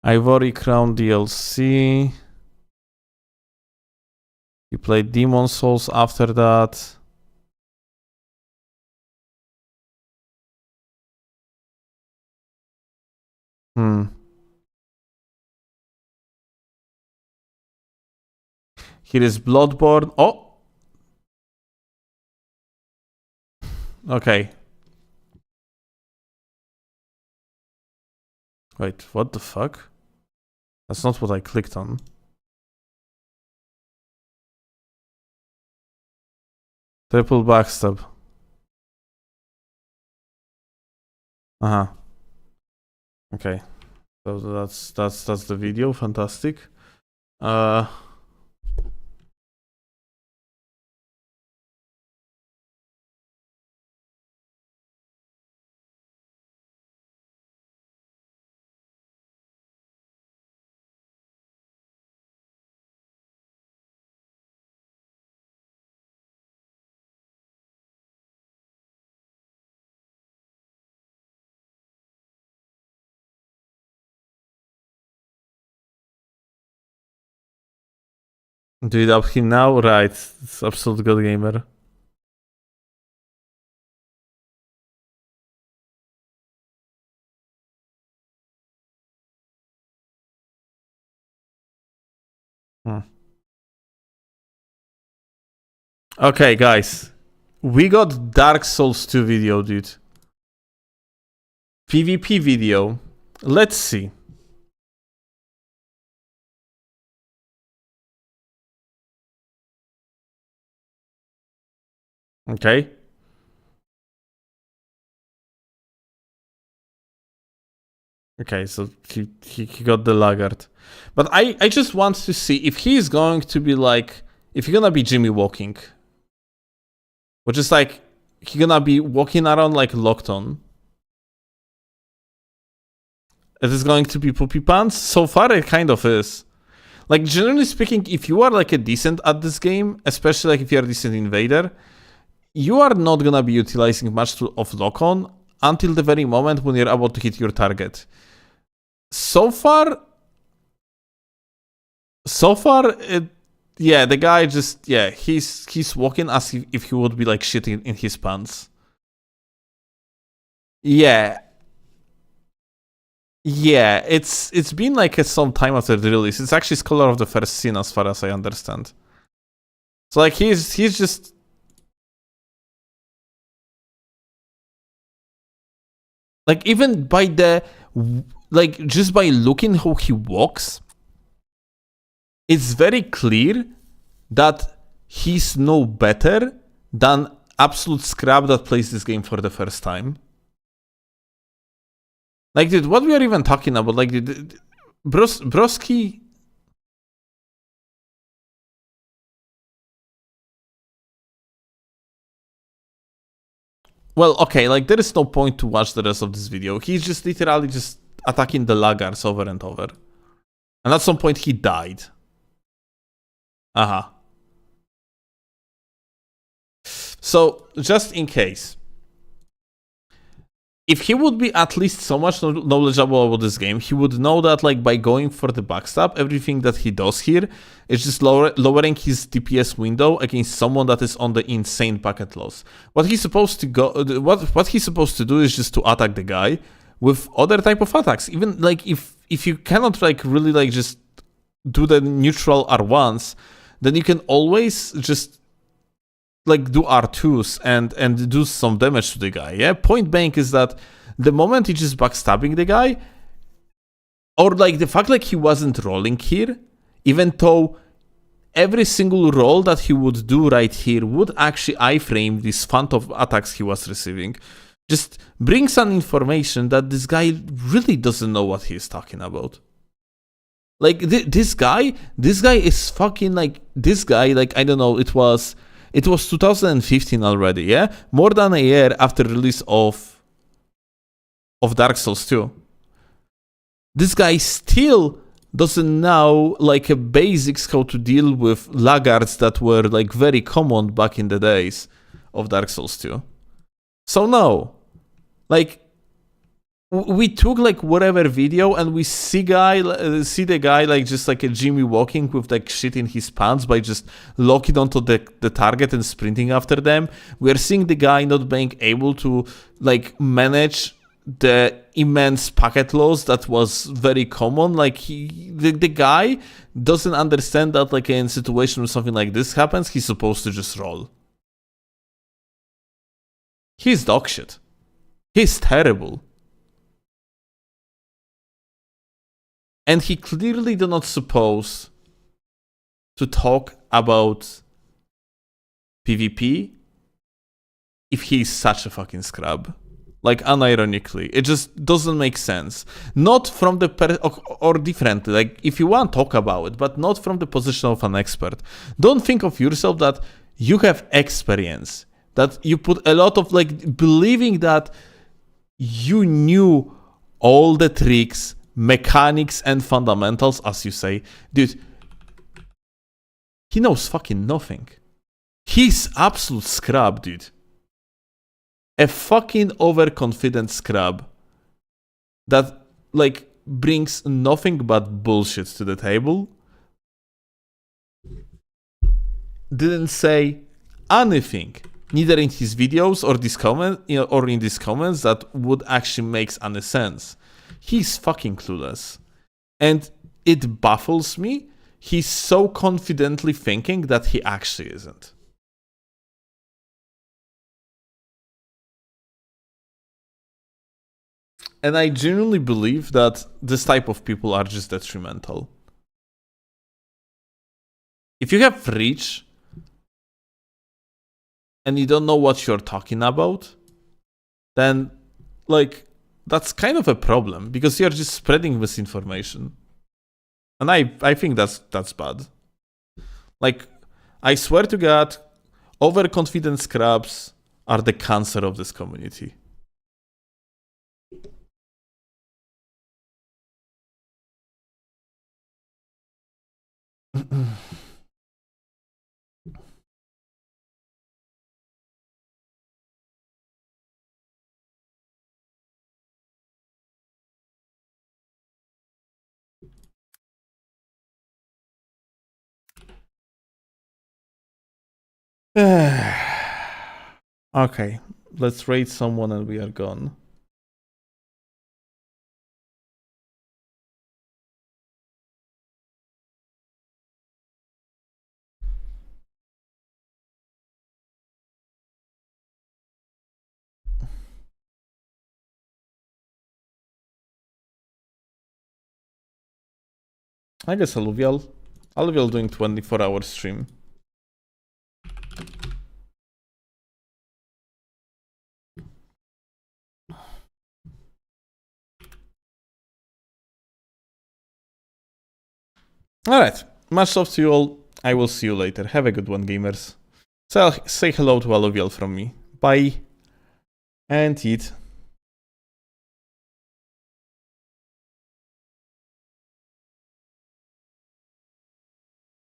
Ivory Crown DLC. You played Demon Souls after that. Here is Bloodborne. Oh! Okay. Wait, what the fuck? That's not what I clicked on. Triple backstab. Uh-huh. Okay. So that's the video. Fantastic. Do it up him now? Right. It's absolute god gamer. Okay, guys. We got Dark Souls 2 video, dude. PvP video. Let's see. Okay. Okay, so he got the laggard. But I just want to see if he's going to be like, if he's gonna be Jimmy walking. Which is like, he's gonna be walking around like locked on. It is going to be poopy pants? So far it kind of is. Like, generally speaking, if you are like a decent at this game, especially like if you're a decent invader, you are not gonna be utilizing much of lock-on until the very moment when you're about to hit your target. So far, yeah, the guy just, yeah, he's walking as if he would be like shitting in his pants. Yeah. Yeah, it's been like some time after the release. It's actually Scholar of the First Sin as far as I understand. So like he's just, like, even by the, like, just by looking how he walks, it's very clear that he's no better than absolute scrap that plays this game for the first time. Like, dude, what we are even talking about? Like, Broski. Well, okay, like, there is no point to watch the rest of this video. He's just literally just attacking the laggards over and over. And at some point, he died. Uh-huh. So, just in case, if he would be at least so much knowledgeable about this game, he would know that, like, by going for the backstab, everything that he does here is just lowering his DPS window against someone that is on the insane packet loss. What he's supposed to what he's supposed to do is just to attack the guy with other type of attacks. Even like if you cannot like really like just do the neutral R1s, then you can always just like do R2s and do some damage to the guy. Yeah, point blank is that the moment he just backstabbing the guy, or like the fact like he wasn't rolling here, even though every single roll that he would do right here would actually iframe this font of attacks he was receiving. just bring some information that this guy really doesn't know what he's talking about. Like this guy is fucking like this guy. Like I don't know. It was 2015 already. Yeah, more than a year after release of Dark Souls 2. This guy still doesn't know like a basics how to deal with laggards that were like very common back in the days of Dark Souls 2. So no, like we took like whatever video and we see the guy like just like a Jimmy walking with like shit in his pants by just locking onto the target and sprinting after them. We're seeing the guy not being able to like manage the immense packet loss that was very common. Like the guy doesn't understand that like in a situation where something like this happens, he's supposed to just roll. He's dog shit. He's terrible. And he clearly do not suppose to talk about PvP if he's such a fucking scrub. Like unironically, it just doesn't make sense. Not from the or differently. Like if you want to talk about it, but not from the position of an expert. Don't think of yourself that you have experience, that you put a lot of like believing that you knew all the tricks, mechanics, and fundamentals, as you say. Dude, he knows fucking nothing. He's absolute scrub, dude. A fucking overconfident scrub that like brings nothing but bullshit to the table. Didn't say anything, neither in his videos or this comment, or in these comments, that would actually make any sense. He's fucking clueless, and it baffles me. He's so confidently thinking that he actually isn't. And I genuinely believe that this type of people are just detrimental. If you have reach and you don't know what you're talking about, then like that's kind of a problem because you're just spreading misinformation. And I think that's bad. Like, I swear to God, overconfident scrubs are the cancer of this community. Okay, let's raid someone and we are gone. I guess Alluvial doing 24-hour stream. Alright, much love to you all. I will see you later. Have a good one, gamers. So say hello to Alluvial from me. Bye. And eat.